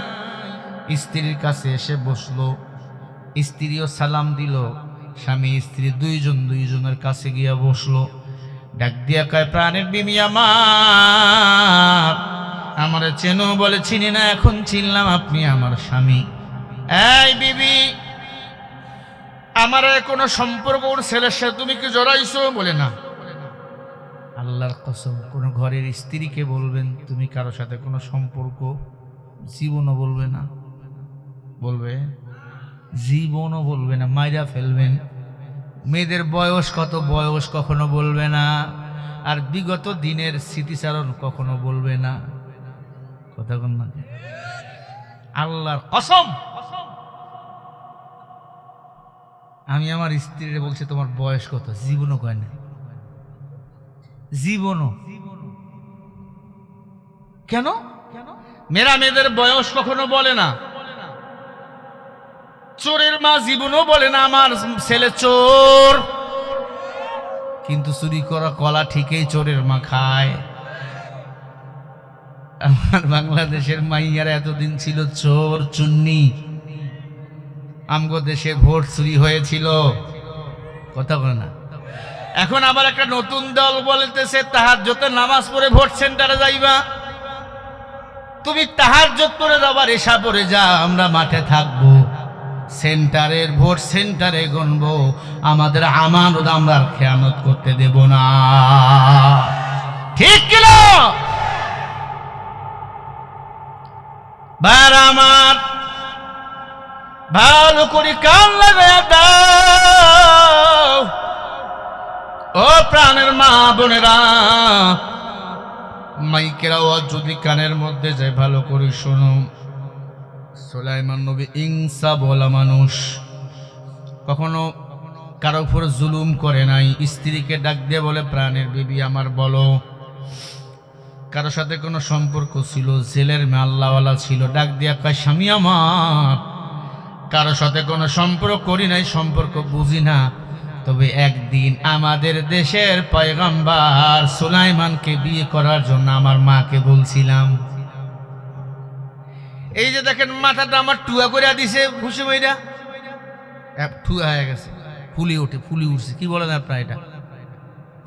স্ত্রীর কাছে এসে বসলো, স্ত্রীও সালাম দিল, স্বামী স্ত্রী দুইজনের কাছে গিয়া বসলো। ডাক দিয়া কয়, প্রাণের বিবি আমারে চেনো? বলে চিনি না, এখন চিনলাম আপনি আমার স্বামী। এই বিবি, আমার কোনো সম্পর্ক ওর ছেলের সাথে তুমি কি জড়াইছো? বলে না। আল্লাহর কসম, কোন ঘরের স্ত্রীকে বলবেন তুমি কারো সাথে কোনো সম্পর্ক, জীবনও বলবে না। বলবে? জীবনও বলবে না, মাইরা ফেলবেন। মেয়েদের বয়স কত, বয়স কখনো বলবে না, আর বিগত দিনের স্মৃতিচারণ কখনো বলবে না। কথা কোন না? আল্লাহর কসম, আমি আমার স্ত্রীরে বলছি তোমার বয়স কত, জীবনও কয় না। জীবনও কেন? মেয়েরা মেয়েদের বয়স কখনো বলে না। চোরের মা জীবনও বলে না আমার ছেলে চোর, কিন্তু চুরি করা কলা ঠিকই চোরের মা খায়। আমার বাংলাদেশের মাইয়ারা এতদিন ছিল চোর চুন্নি। আমগো দেশে ভোট চুরি হয়েছিল, কথা বলে না। এখন আবার একটা নতুন দল বলতেছে তাহাজ্জুদে নামাজ পড়ে ভোট সেন্টারে যাইবা। তুমি তাহাজ্জুদ পড়ে যাবা, এশা পড়ে যা, আমরা মাঠে থাকবো, সেন্টারের ভোট সেন্টারে গণবো, আমাদের আমানত আমরা খেয়ানত করতে দেব না। ঠিক কিনা? ভাইরা আমার, ভালো করে কান লাগায়া দাও ও প্রাণের মা বোনেরা। মাইকের আওয়াজ যদি কানের মধ্যে যায়, ভালো করে শোনো। সুলাইমান নবী ইনসা বলা মানুষ, কখনো কারো উপর জুলুম করে নাই। স্ত্রীকে ডাক দিয়ে বলে, প্রাণের বিবি আমার বলো, কারো সাথে কোনো সম্পর্ক ছিল? জেলের মেয়ে আল্লাহওয়ালা ছিল। ডাক দিয়া কয়, স্বামী আমার কারো সাথে কোনো সম্পর্ক করি নাই, সম্পর্ক বুঝি না। তবে একদিন আমাদের দেশের পয়গম্বর সুলাইমানকে বিয়ে করার জন্য আমার মাকে বলছিলাম। এই যে দেখেন মাথাটা আমার টুয়া করে দিছে, খুশি মেয়েরা টুয়া হয়ে গেছে, ফুলি উঠছে। কি বলেন আপনার? এটা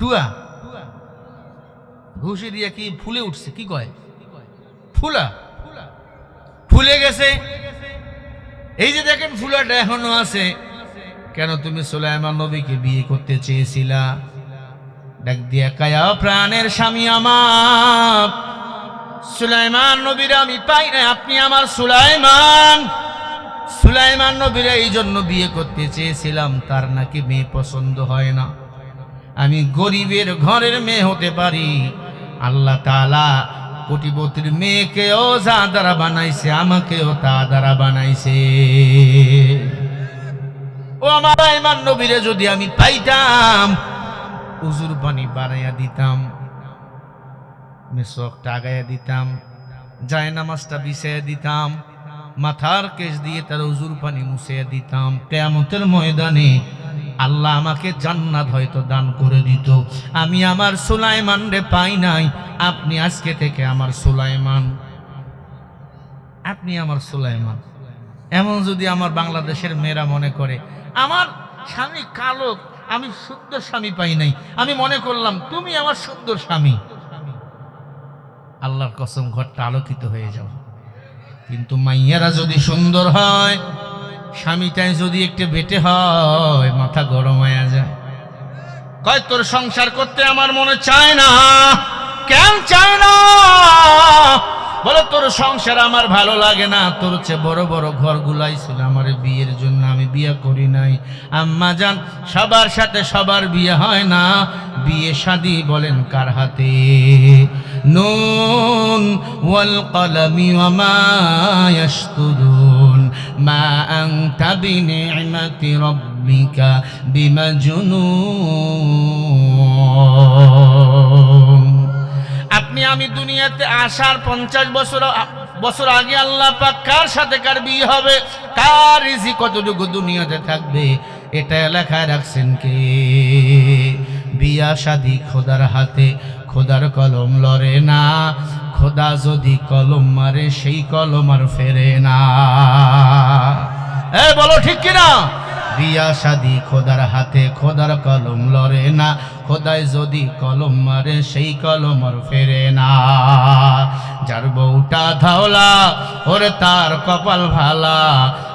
টুয়া ঘুষি দিয়ে কি ফুলে উঠছে, কি কয়? ফুলে গেছে। এই যে দেখেন ফুলাটা এখনো আছে। কেন? তুমি সুলাইমান নবীকে বিয়ে করতে চেয়েছিলা। ডাক দিয়া কায়া, প্রাণের স্বামী আমার, সুলাইমান নবীর আমি পাই না, আপনি আমার সুলাইমান। সুলাইমান নবীর এই জন্য বিয়ে করতে চেয়েছিলাম, তার নাকি মেয়ে পছন্দ হয় না। আমি গরিবের ঘরের মেয়ে হতে পারি, আল্লাহ তাআলা কোটিপতির মেয়েকেও যা দ্বারা বানাইছে, আমাকেও তা দ্বারা বানাইছে। ও আমার সুলাইমান নবীরে যদি আমি পাইতাম, উজুর পানি বানাইয়া দিতাম, মেসওয়াকটা আগাইয়া দিতাম, জায়নামাজটা বিছাইয়া দিতাম, মাথার কেশ দিয়ে তার উজুর পানি মুছিয়া দিতাম। কিয়ামতের ময়দানে আল্লাহ আমাকে জান্নাত হয়তো দান করে দিত। আমি আমার সুলাইমান রে পাই নাই, আপনি আজকে থেকে আমার সুলাইমান, আপনি আমার সুলাইমান। এমন যদি আমার বাংলাদেশের মেয়েরা মনে করে আমার স্বামী কালো, আমি সুন্দর স্বামী পাই নাই, আমি মনে করলাম তুমি আমার সুন্দর স্বামী, আল্লাহর কসম ঘরটা আলোকিত হয়ে যাবে। কিন্তু মাইয়ারা যদি সুন্দর হয়, স্বামীটাই যদি একটু বেটে হয়, মাথা গরম হয়ে যায়। কয় তোর সংসার করতে আমার মনে চায় না। কেন চায় না? বলে তোর সংসার আমার ভালো লাগে না, তোর চেয়ে বড় বড় ঘরগুলাই ছিল আমার বিয়ের জন্য, আমি বিয়ে করি নাই। আম্মা জান, সবার সাথে সবার বিয়ে হয় না, বিয়ে শাদী বলেন কার হাতে? নুন ওয়াল কলমি ওয়া মা ইয়াসতুরুন মা আনতা বিনি'মাতি রাব্বিকা বিমাজনুন। আপনি আমি দুনিয়াতে আসার 50 বছর আগে আল্লাহ পাক কার সাথে কার বিয়ে হবে, কার রিজিক কতটুকু দুনিয়াতে থাকবে, এটা লেখায় রাখছেন কে? বিয়া শাদী খোদার হাতে, খোদার কলম লড়ে না, খোদা যদি কলম মারে সেই কলম আর ফেরে না। বলো ঠিক কিনা? বিয়া শাদী খোদার হাতে, খোদার কলম লড়ে না, খোদায় যদি কলম মারে সেই কলম আর ফেরে না। যার বউটা ধাওলা, ওরে তার কপাল ভালা,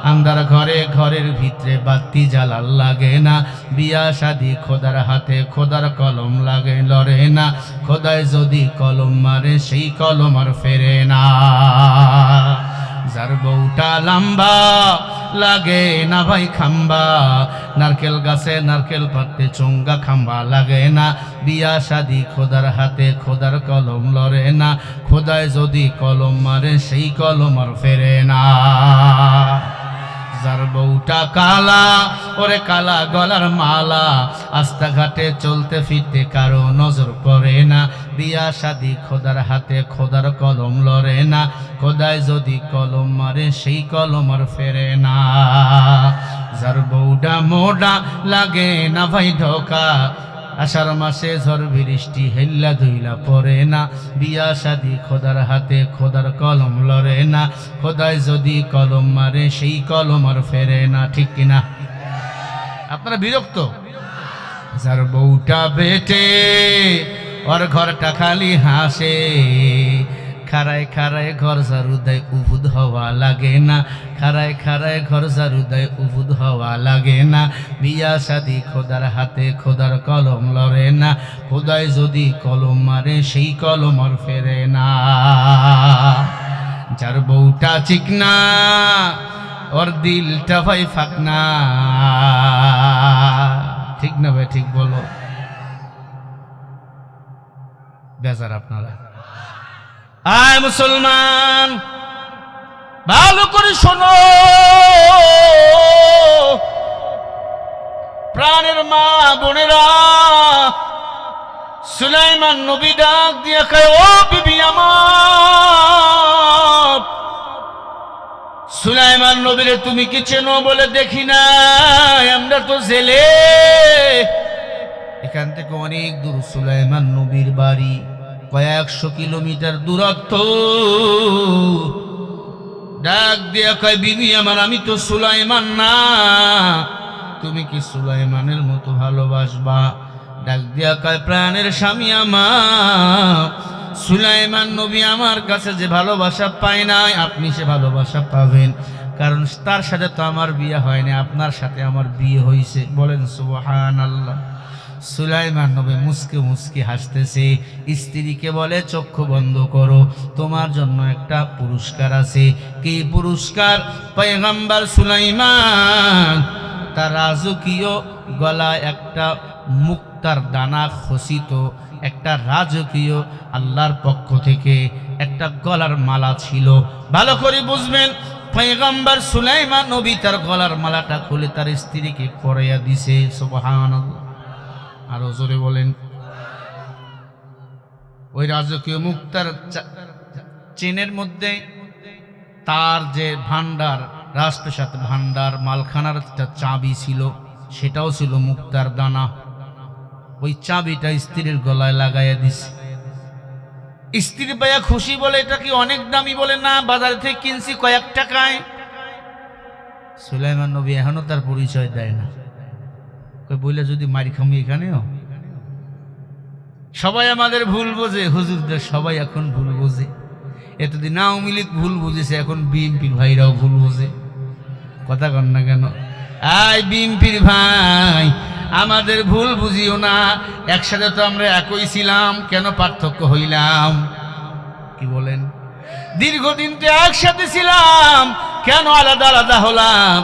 আন্দার ঘরে ঘরের ভিতরে বাতি জ্বালার লাগে না। বিয়া শাদী খোদার হাতে, খোদার কলম লাগে লড়ে না, খোদায় যদি কলম মারে সেই কলম আর ফেরে না। যার বউটা লম্বা, লাগে না ভাই খাম্বা, নারকেল গাছে নারকেল পাড়তে চোঙ্গা খাম্বা লাগে না। বিয়া শাদী খোদার হাতে, খোদার কলম লড়ে না, খোদায় যদি কলম মারে সেই কলম আর ফেরে না। যার বউটা কালা, ওরে কালা গলার মালা, রাস্তাঘাটে চলতে ফিরতে কারো নজর পড়ে না। বিয়া শাদী খোদার হাতে, খোদার কলম লড়ে না, খোদায় যদি কলম মারে সেই কলম আর ফেরে না। যার বউটা মোটা, লাগে না ভাই ঢোকা, আষাঢ় মাসে ঝড় বৃষ্টি হেল্লা ধুইলা পড়ে না। বিয়া শাদী খোদার হাতে, খোদার কলম লড়ে না, খোদায় যদি কলম মারে সেই কলম আর ফেরে না। ঠিক কিনা? আপনারা বিরক্ত? যার বউটা বেটে, ওর ঘরটা খালি হাসে, খারায় খারায় ঘর ঝাড়ু দেয় উবুদ হওয়া লাগে না, খারায় খারায় ঘর ঝাড়ু দেয় উবুদ হওয়া লাগে না। বিয়া শাদী খোদার হাতে, খোদার কলম লড়ে না, খোদায় যদি কলম মারে সেই কলম আর ফেরে না। যার বউটা চিকনা, ওর দিলটা ভাই ফাকনা। ঠিক না ভাই? ঠিক বলো। বেজার আপনারা? আয় মুসলমান, ভালো করে শোনো, প্রাণের মা বোনেরা, সুলাইমান নবী ডাক দিয়ে কয়, ও বিবি আমার, সুলাইমান নবীরে তুমি কি চেনো? বলে দেখি না, আমরা তো জেলে। এখান থেকে অনেক দূর সুলাইমান নবীর বাড়ি, কয়েকশো কিলোমিটার দূরত্ব। ডাক দিয়া কয়, বিবি আমার, আমি তো সুলাইমান না, তুমি কি সুলাইমানের মতো ভালোবাসবা? ডাক দিয়া কয়, প্রাণের স্বামী আমার, সুলাইমান নবী আমার কাছে যে ভালোবাসা পায় নাই, আপনি সে ভালোবাসা পাবেন, কারণ তার সাথে তো আমার বিয়ে হয়নি, আপনার সাথে আমার বিয়ে হয়েছে। বলেন সুবহানাল্লাহ। সুলাইমান নবী মুস্কি মুস্কি হাসতেছে, স্ত্রীকে বলে চক্ষু বন্ধ করো, তোমার জন্য একটা পুরস্কার আছে। কি পুরস্কার? পয়গম্বর সুলাইমান তার রাজকীয় গলায় একটা মুক্তার দানা খচিত একটা রাজকীয় আল্লাহর পক্ষ থেকে একটা গলার মালা ছিল। ভালো করে বুঝবেন, পয়গম্বর সুলাইমান নবী তার গলার মালাটা খুলে তার স্ত্রীকে পরাইয়া দিছে। সুবহানাল্লাহ, আরো জোরে বলেন। ওই রাজকীয় মুক্তার চেনের মধ্যে তার যে ভান্ডার, রাজপ্রাসাদ ভান্ডার মালখানার একটা চাবি ছিল, সেটাও ছিল মুক্তার দানা। ওই চাবিটা স্ত্রীর গলায় লাগাইয়া দিছে। স্ত্রী পাইয়া খুশি, বলে এটা কি অনেক দামি? বলে না, বাজার থেকে কিনছি কয়েক টাকায়। সুলাইমান নবী এখনো তার পরিচয় দেয় না। বইলে যদি মারি খামি এখানেও। সবাই আমাদের ভুল বোঝে, হুজুরদের সবাই এখন ভুল বোঝে। এতদিন আওয়ামী লীগ ভুল বুঝেছে, এখন বিএনপির ভাইরাও ভুল বোঝে। কথা কন না কেন? আই বিএনপির ভাই, আমাদের ভুল বুঝিও না। একসাথে তো আমরা একই ছিলাম, কেন পার্থক্য হইলাম? কি বলেন? দীর্ঘদিন তো একসাথে ছিলাম, কেন আলাদা আলাদা হলাম?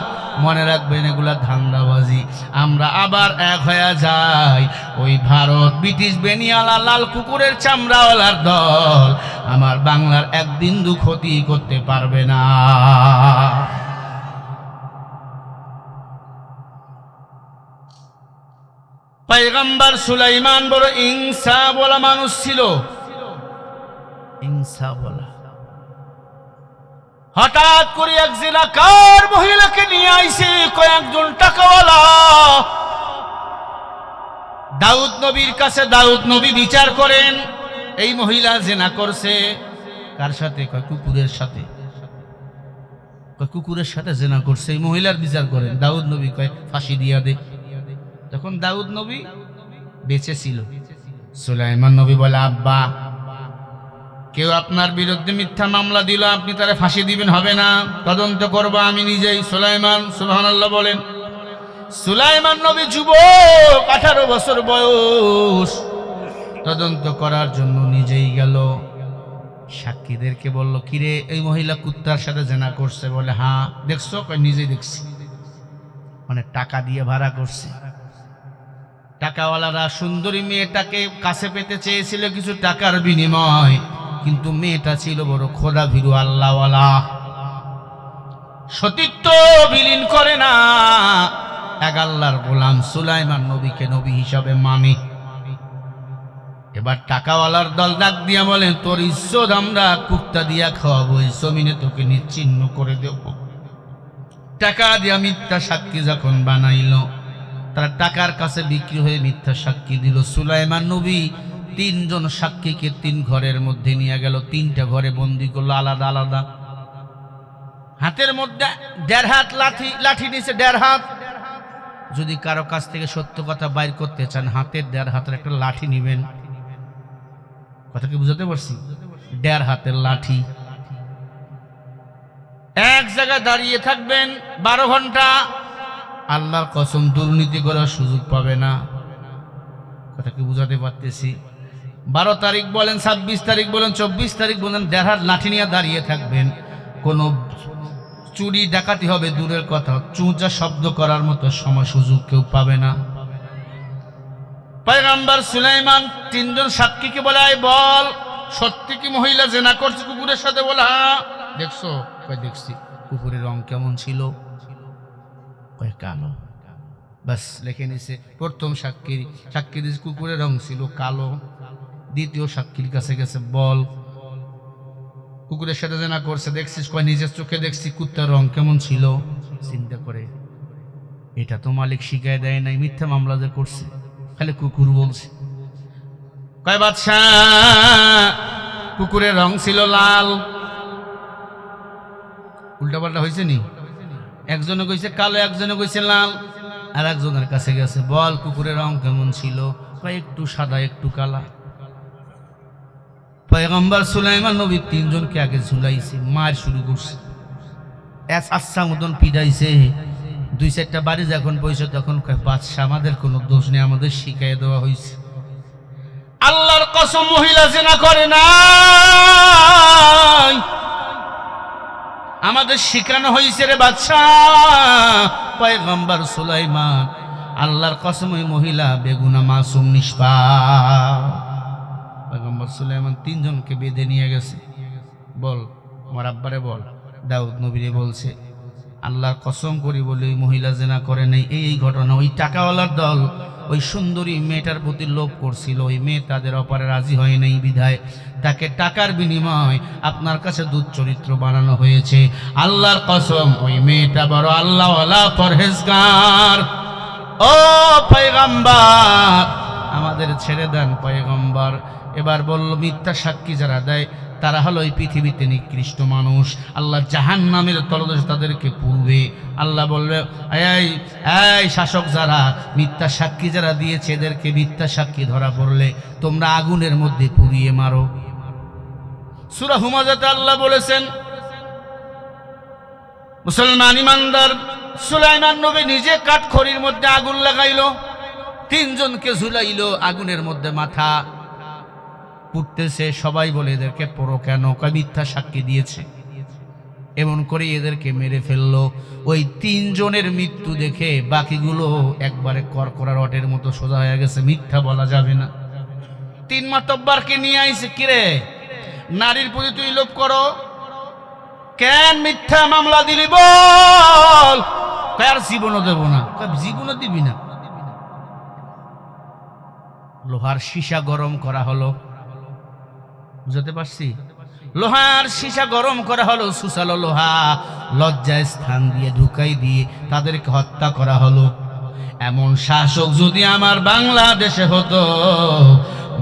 মনে রাখবেন, এগুলা ধান্দাবাজি। আমরা আবার এক হয়ে যাই। ওই ভারত ব্রিটিশ বেনিয়ালা লাল কুকুরের চামড়াওয়ালার দল আমার বাংলার এক বিন্দু ক্ষতি করতে পারবে না। পয়গম্বর সুলাইমান বড় হিংসা বলা মানুষ ছিল, হিংসা বলা। হঠাৎ করে এক জেলাকার মহিলাকে নিয়ে আইছে কয়েকজন টাকাওয়ালা দাউদ নবীর কাছে। দাউদ নবী বিচার করেন, এই মহিলা জেনা করছে। কার সাথে? কয় কুকুরের সাথে। কয় কুকুরের সাথে জেনা করছে, এই মহিলার বিচার করেন। দাউদ নবী কয় ফাঁসি দিয়া দে। তখন দাউদ নবী বেঁচে ছিল। সুলাইমান নবী বলে, আব্বা, কেউ আপনার বিরুদ্ধে মিথ্যা মামলা দিল, আপনি তারে ফাঁসি দিবেন? হবে না, তদন্ত করব আমি নিজেই। সুলাইমান, সুবহানাল্লাহ বলেন। সুলাইমান নবী যুবক, 18 বছর বয়স, তদন্ত করার জন্য নিজেই গেল। সাক্ষীদেরকে বলল, কিরে, এই মহিলা কুত্তার সাথে জেনা করছে? বলে, হ্যাঁ। দেখছো? কয় নিজেই দেখছি। মানে টাকা দিয়ে ভাড়া করছে। টাকাওয়ালারা সুন্দরী মেয়েটাকে কাছে পেতে চেয়েছিল কিছু টাকার বিনিময়, কিন্তু মেয়েটা ছিল বড় খোদা ভীরু, আল্লাহওয়ালা, সতীত্ব বিলীন করে না, এক আল্লাহর গোলাম। সুলাইমান নবীকে নবী হিসাবে মানে। এবার টাকাওয়ালার দল ডাক দিয়া বলেন, তোর ইজ্জত আমরা কুত্তা দিয়া খাওয়াবো, এই জমিনে তোকে নিশ্চিহ্ন করে দেব। টাকা দিয়া মিথ্যা সাক্ষী যখন বানাইল, তারা টাকার কাছে বিক্রি হয়ে মিথ্যা সাক্ষী দিল। সুলাইমান নবী 3 জন সাক্ষীকে 3 ঘরের মধ্যে নিয়ে গেল, 3টা ঘরে বন্দি করলো, আলাদা আলাদা। হাতের মধ্যে 1.5 হাত লাঠি নিচে 1.5 হাত। যদি কারো কাছ থেকে সত্য কথা বাইর করতে চান, হাতের 1.5 হাতের একটা লাঠি নিবেন। কথা কি বুঝাতে পারছি? 1.5 হাতের লাঠি। এক জায়গায় দাঁড়িয়ে থাকবেন 12 ঘন্টা। আল্লাহর কসম, দুর্নীতি করার সুযোগ পাবে না। কথা কি বুঝাতে পারতেছি? 12 তারিখ বলেন, 26 তারিখ বলেন, 24 তারিখ বলেন, 1.5 হাত লাঠি নিয়ে দাঁড়িয়ে থাকবেন। কোনো চুরি ডাকাতি হবে দূরের কথা, চুঁচা শব্দ করার মতো সময় সুযোগ কেউ পাবে না। পয়গম্বর সুলাইমান 3 জন সাক্ষীকে বলে, আয় বল, সত্যি কি মহিলা জেনা করছে কুকুরের সাথে? বলে, হ্যাঁ। দেখছো? কয় দেখছি। কুকুরের রং কেমন ছিল? কয় কালো। বাস লিখে নিছে। প্রথম সাক্ষী দিয়েছে কুকুরের রং ছিল কালো। দ্বিতীয় সাক্ষীর কাছে গেছে, বল কুকুরের সাথে জেনা করছে দেখছিস? কয় নিজের চোখে দেখছি। কুত্তার রং কেমন ছিল? চিন্তা করে, এটা তো মালিক শিখায় দেয় নাই, মিথ্যা মামলা যে করছে, খালি কুকুর বলছে। কয় বাদশাহ, কুকুরের রং ছিল লাল। উল্টাপাল্টা হয়েছে নি? একজনে কইছে কালো, একজনে কইছে লাল। আর একজনের কাছে গেছে, বল কুকুরের রং কেমন ছিল? কয় একটু সাদা, একটু কালা। পয়গম্বর সুলাইমান নবী 3 জনকে আগে ঝুলাইছে, মার শুরু করছে, আচ্ছা মতন পিটাইছে। 2-4টা বাড়ি যখন পয়সা তখন কয় বাদশা আমাদের কোনো দোষ নেই, আমাদের শিখাই দেওয়া হয়েছে। আল্লাহর কসম মহিলা জিনা করে না, আমাদের শিখানো হয়েছে রে বাদশা। পয়গম্বর সুলাইমান আল্লাহর কসম ওই মহিলা বেগুনা মাসুম নিষ্পাপ। পয়গম্বর সুলাইমান 3 জনকে বেঁধে নিয়ে গেছে। বল আমার আব্বারে বল, দাউদ নবীরে বলছে আল্লাহর কসম করি বলে ওই মহিলা জেনা করে নাই। এই ঘটনা ওই টাকাওয়ালার দল ওই সুন্দরী মেয়েটার প্রতি লোভ করছিল, ওই মেয়ে তাদের অপারে রাজি হয় নাই, বিধায় তাকে টাকার বিনিময় আপনার কাছে দুধ চরিত্র বানানো হয়েছে। আল্লাহর কসম ওই মেয়েটা বড় আল্লাহওয়ালা পরহেজগার। ও পয়গম্বর আমাদের ছেড়ে দেন পয়গম্বর। এবার বলল মিথ্যা সাক্ষী যারা দেয় তারা হলো এই পৃথিবীতে নিকৃষ্ট মানুষ, আল্লাহ জাহান্নামের তলদেশে তাদেরকে পুরবে। আল্লাহ বলবে এই শাসক যারা মিথ্যা সাক্ষী যারা দিয়েছে এদেরকে মিথ্যা সাক্ষী ধরা পড়লে তোমরা আগুনের মধ্যে পুড়িয়ে মারো। সূরা হুমাজাতে আল্লাহ বলেছেন মুসলমান ইমানদার সুলাইমান নবী নিজে কাঠখড়ির মধ্যে আগুন লাগাইলো, 3 জনকে ঝুলাইলো, আগুনের মধ্যে মাথা পুড়তেছে। সবাই বলে এদেরকে পড়ো কেন? কয় মিথ্যা সাক্ষী দিয়েছে। এমন করে এদেরকে মেরে ফেললো। ওই 3 জনের মৃত্যু দেখে বাকিগুলো একবারে করকরা রটের মতো সোজা হয়ে গেছে, মিথ্যা বলা যাবে না। 3 মাতব্বরকে নিয়ে আইছে, কিরে নারীর প্রতি তুই লোভ করো কেন? মিথ্যা মামলা দিলি বল। কার জীবনও দেব না। জীবনও দিবি না। লোহার সীসা গরম করা হলো, বুঝতে পারছি? লোহার সীসা গরম করা হলো, সুসালো লোহা লজ্জায় স্থান দিয়ে ঢুকাই দিয়ে তাদেরকে হত্যা করা হলো। এমন শাসক যদি আমার বাংলাদেশে হতো,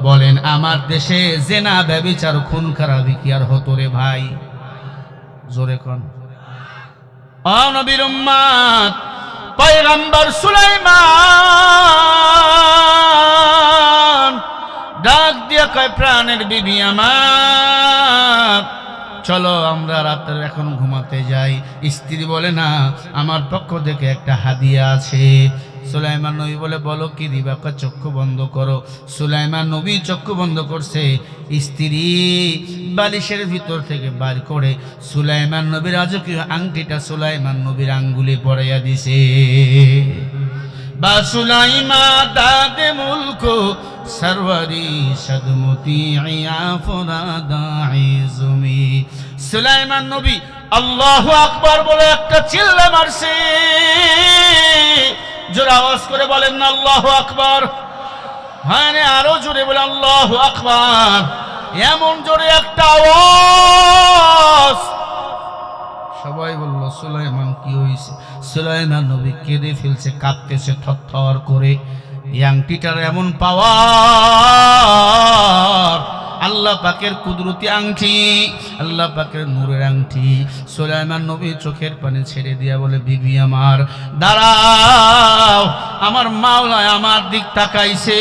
বলেন আমার দেশে জেনা ব্যভিচার খুন খারাপি কি আর হতো রে ভাই? জোরে কোন। ও নবীর উম্মত পয়গম্বর সুলাইমান ডাক দিয়ে কয় প্রাণের বিবি আমার চলো আমরা রাতে এখন ঘুমাতে যাই। স্ত্রী বলে না আমার পক্ষ থেকে একটা হাদিয়া আছে। সুলাইমান নবী বলে বলো কি দিবা? চক্ষু বন্ধ করো। সুলাইমান নবী চক্ষু বন্ধ করছে, স্ত্রী বালিশের ভিতর থেকে বার করে সুলাইমান নবীর রাজকীয় আংটিটা সুলাইমান নবীর আঙ্গুলে পরাইয়া দিছে। বা সুলাইমা দাদে মুলকো সরওয়ারি সদমতি আয়া ফরাদাই জমি। সুলাইমান নবী আল্লাহু আকবার বলে একটা চিল্লা মারছে। জোরে আওয়াজ করে বলেন না আল্লাহু আকবার। হ্যাঁ আরো জোরে বলে আল্লাহু আকবার। এমন জোরে একটা আওয়াজ, সবাই বলল সুলাইমান কি হয়েছে? সুলাইমান নবী কেঁদে ফেলছে, কাঁপতেছে থরথর করে। এই আংটিটার এমন পাওয়ার, আল্লাহ পাকের কুদরতি আংটি, আল্লাহ পাকের নূরের আংটি। সুলাইমান নবী চোখের পানি ছেড়ে দিয়া বলে বিবি আমার দাঁড়াও, আমার মাওলা আমার দিক তাকাইছে।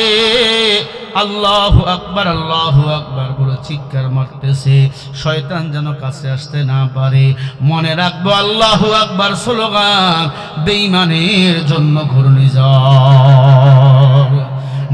আল্লাহু আকবার আল্লাহু আকবার বলে চিৎকার মারতেছে, শয়তান যেন কাছে আসতে না পারে। মনে রাখবো আল্লাহু আকবার স্লোগান বেঈমানের জন্য ঘূর্ণিঝড়।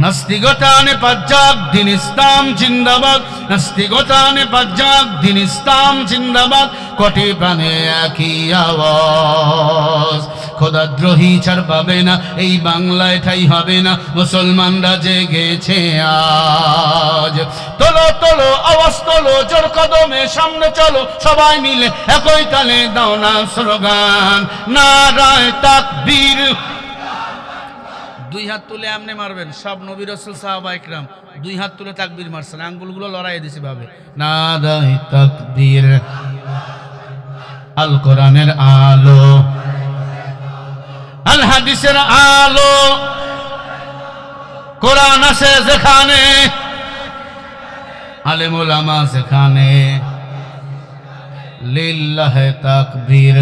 নাস্তিকতানে পাজ্জাক দিন ইসলাম জিন্দাবাদ, নাস্তিকতানে পাজ্জাক দিন ইসলাম জিন্দাবাদ। কোটি প্রাণে একই আওয়াজ, খোদাদ্রোহী ছাড় পাবে না এই বাংলায়, ঠাই হবে না মুসলমানরা জেগেছে আজ। তোলো তোলো আওয়াজ তোলো, জোর কদমে সামনে চলো, সবাই মিলে একই তালে দাও না স্লোগান নারায়ে তাকবীর। 2 হাত তুলে আমনে মারবেন, সব নবী রাসূল সাহাবা ইকরাম 2 হাত তুলে তাকবীর মারছেন, আঙ্গুলগুলো লড়াই দিছে ভাবে নারায়ে তাকবীর। আল কোরআনের আলো, আল হাদিসের আলো, কোরআন আছে যেখানে, আলেম ওলামা যেখানে, লিল্লাহে তাকবীর।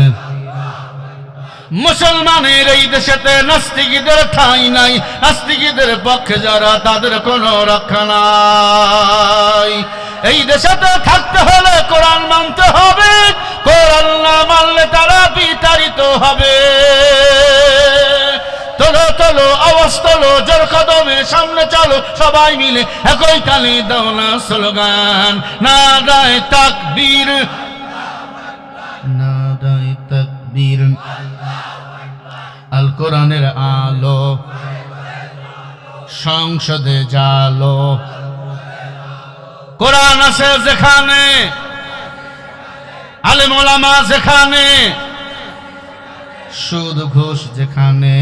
মুসলমানের এই দেশেতে নাস্তিকদের ঠাঁই নাই, নাস্তিকদের পক্ষে যারা তাদের কোনো রক্ষা নাই। এই দেশেতে থাকতে হলে কোরআন মানতে হবে, কোরআন না মানলে তারা বিতাড়িত হবে। তোলো তোলো আওয়াজ তোলো, জোর কদমে সামনে চলো, সবাই মিলে একই তালে দাও না স্লোগান, নারায়ে তাকবীর, নারায়ে তাকবীর। আল কোরআনের আলো সংসদে জালো, কোরআন আছে যেখানে, আলেম ওলামা যেখানে, সুদ ঘুষ যেখানে,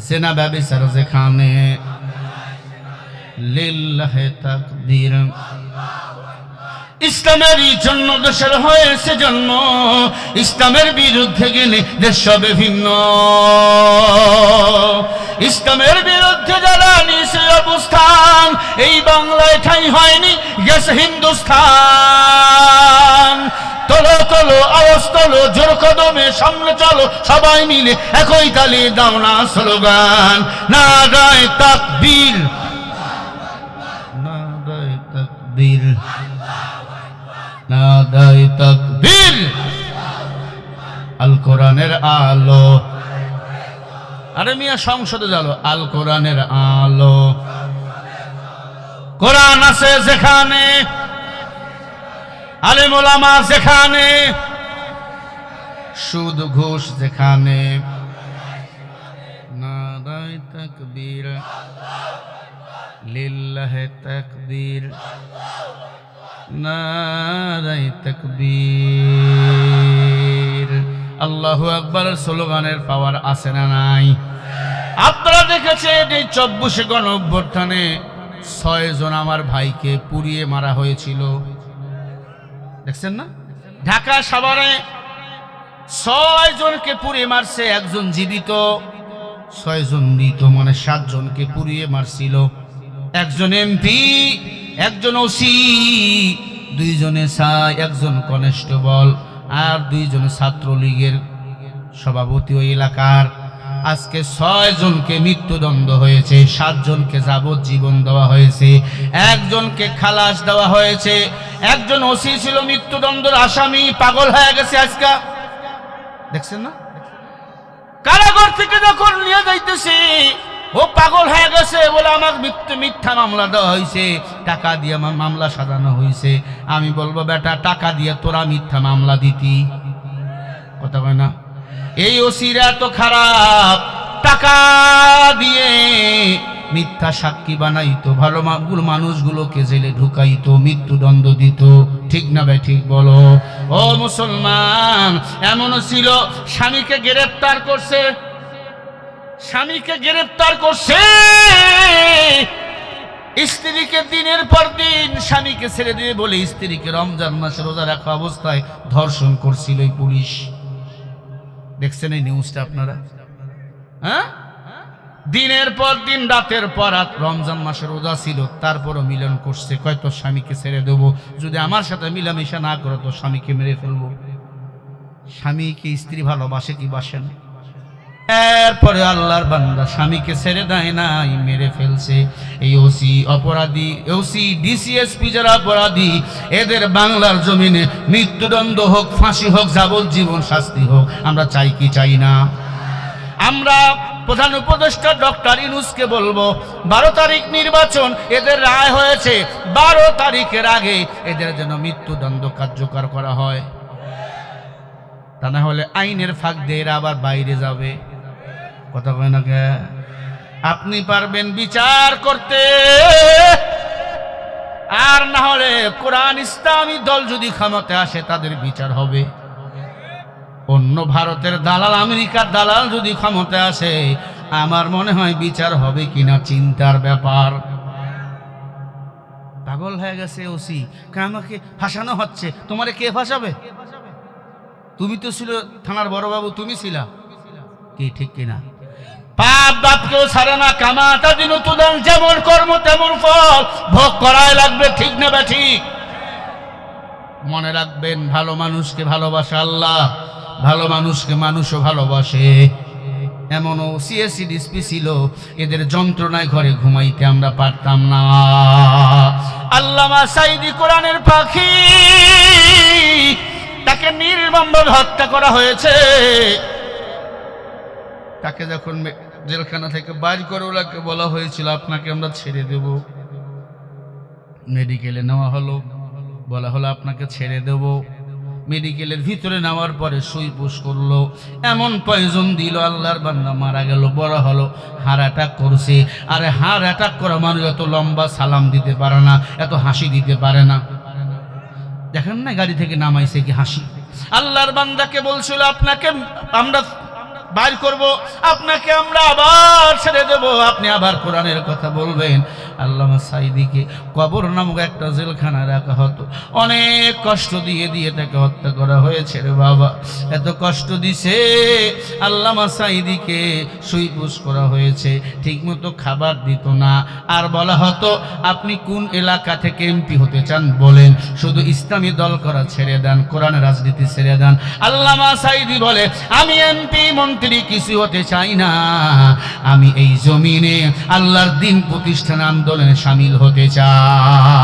জিনা ব্যভিচার যেখানে, লিল্লাহে তাকবীর। ইসলামেরই জন্য দেশের হয়েছে জন্ম, ইসলামের বিরুদ্ধে গেলে দেশ হবে ভিন্ন। ইসলামের বিরুদ্ধে যারা নিছে অবস্থান, এই বাংলায় ঠাঁই হয়নি, গেছে হিন্দুস্তান। তোলো তোলো আওয়াজ তোলো, জোর কদমে সামনে চলো, সবাই মিলে একই তালে দাও না স্লোগান, নারায়ে তাকবীর, নারায়ে তাকবীর, নারায়ে তাকবীর। আল কোরআনের আলো, আরে মিয়া সংসদে যালো, আল কোরআনের আলো। কোরআন আছে যেখানে, আলেম ওলামা যেখানে, সুদ ঘুষ যেখানে, নারায়ে তাকবীর, লিল্লাহে তাকবীর, নারায়ে তাকবীর। আল্লাহু আকবার স্লোগানের পাওয়ার আছে না নাই? আপনারা দেখেছেন এই 24 গণঅভ্যুত্থানে 6 জন আমার ভাইকে পুড়িয়ে মারা হয়েছিল, দেখছেন না? ঢাকা সাভারে 6 জনকে পুড়িয়ে মারছে, একজন জীবিত, 6 জন মৃত, মানে 7 জনকে পুড়িয়ে মারছিল। একজন এমপি, একজন ওসি, 2 জন এসআই, একজন কনস্টেবল, আর 2 জন ছাত্রলীগের সভাপতি ওই এলাকার। আজকে 6 জনকে মৃত্যুদণ্ড হয়েছে, 7 জনকে যাবজ্জীবন দেওয়া হয়েছে, একজনকে খালাস দেওয়া হয়েছে। একজন ওসি ছিল মৃত্যুদণ্ডের আসামি, পাগল হয়ে গেছে আজকে, দেখছেন না? কারাগার থেকে যখন নিয়ে যাইতেছে, ও পাগল হয়ে গেছে, বলে আমার মিথ্যা মামলা দেওয়া হয়েছে, টাকা দিয়ে আমার মামলা সাজানো হয়েছে। আমি বলবো বেটা, টাকা দিয়ে তোরা মিথ্যা মামলা দিতি, কথা কয় না? এই ওসিরা এত খারাপ, টাকা দিয়ে মিথ্যা সাক্ষী বানাইতো, ভালো মানুষগুলোকে জেলে ঢুকাইতো, মৃত্যুদণ্ড দিত, ঠিক না ভাই? ঠিক বলো ও মুসলমান। এমনও ছিল স্বামীকে গ্রেফতার করছে, স্বামীকে গ্রেফতার করছে, স্ত্রীকে দিনের পর দিন স্বামীকে ছেড়ে দিয়ে বলে স্ত্রীকে রমজান মাসে রোজা রাখা অবস্থায় ধর্ষণ করছিল এই পুলিশ। দেখছেন এই নিউজটা আপনারা? হ্যাঁ, দিনের পর দিন, রাতের পর রাত, রমজান মাসে রোজা ছিল, তারপরও মিলন করছে। কয় তোর স্বামীকে ছেড়ে দেবো, যদি আমার সাথে মিলামিশা না করো তো স্বামীকে মেরে ফেলবো। স্বামীকে স্ত্রী ভালোবাসে কি বাসে না? এরপরে আল্লাহর বান্দা স্বামীকে ছেড়ে দেয় নাই, মেরে ফেলছে। এই ওসি অপরাধী, ওসি ডিসিএসপি যারা অপরাধী, এদের বাংলার জমিনে মৃত্যুদণ্ড হোক, ফাঁসি হোক, যাবজ্জীবন শাস্তি হোক। আমরা চাই কি চাই না? আমরা প্রধান উপদেষ্টা ডক্টর ইউনূসকে বলবো, 12 তারিখ নির্বাচন, এদের রায় হয়েছে, 12 তারিখের আগে এদের যেন মৃত্যুদণ্ড কার্যকর করা হয়। তা না হলে আইনের ফাঁক দিয়ে এরা আবার বাইরে যাবে, কথা কয় না কে? আপনি পারবেন বিচার করতে, আর না হলে কোরআন ইসলামী দল যদি ক্ষমতায় আসে তাদের বিচার হবে। অন্য ভারতের দালাল, আমেরিকার দালাল যদি ক্ষমতায় আসে, আমার মনে হয় বিচার হবে কিনা চিন্তার ব্যাপার। পাগল হয়ে গেছে ওসি, আমাকে ফাঁসানো হচ্ছে। তোমারে কে ফাঁসাবে? তুমি তো ছিল থানার বড়বাবু, তুমি ছিলা কি, ঠিক কিনা? পাপ বাপকেও ছাড়ে না, কামাতা দিন তুদান, যেমন কর্ম তেমন ফল ভোগ করাই লাগবে, ঠিক না বা ঠিক? মনে রাখবেন, ভালো মানুষকে ভালোবাসে আল্লাহ, ভালো মানুষকে মানুষও ভালোবাসে। এমনও সিএসি ডিসপি ছিল, এদের যন্ত্রণায় ঘরে ঘুমাইতে আমরা পারতাম না। আল্লামা সাঈদী কোরআনের পাখি, তাকে নির্মমভাবে হত্যা করা হয়েছে। তাকে যখন জেলখানা থেকে বাইর করে ওনাকে বলা হয়েছিল আপনাকে আমরা ছেড়ে দেব, মেডিকেলে নেওয়া হলো, বলা হলো আপনাকে ছেড়ে দেব। মেডিকেলের ভিতরে নেওয়ার পরে সুই পুশ করলো, এমন পয়জন দিল, আল্লাহর বান্দা মারা গেল। বড় হলো হার্ট অ্যাটাক করছে। আরে হার্ট অ্যাটাক করা মানুষ এত লম্বা সালাম দিতে পারে না, এত হাসি দিতে পারে না। দেখেন না গাড়ি থেকে নামাইছে কি হাসি। আল্লাহর বান্দাকে বলছিল আপনাকে আমরা বাইর করব, আপনাকে আমরা আবার ছেড়ে দেব, আপনি আবার কোরআনের কথা বলবেন। আল্লামা সাঈদীকে কবর নামক একটা জেলখানা রাখা হতো, অনেক কষ্ট দিয়ে দিয়ে তাকে হত্যা করা হয়েছে রে বাবা। এত কষ্ট দিছে আল্লামা সাঈদীকে, সুইপুষ করা হয়েছে, ঠিকমতো খাবার দিত না। আর বলা হতো আপনি কোন এলাকা থেকে এমপি হতে চান বলেন, শুধু ইসলামী দল করা ছেড়ে দেন, কোরআনের রাজনীতি ছেড়ে দেন। আল্লামা সাঈদী বলে আমি এমপি মন্ত্রী কিছু হতে চাই না, আমি এই জমিনে আল্লাহর দিন প্রতিষ্ঠান আন্দোলনে শামিল হতে চাই।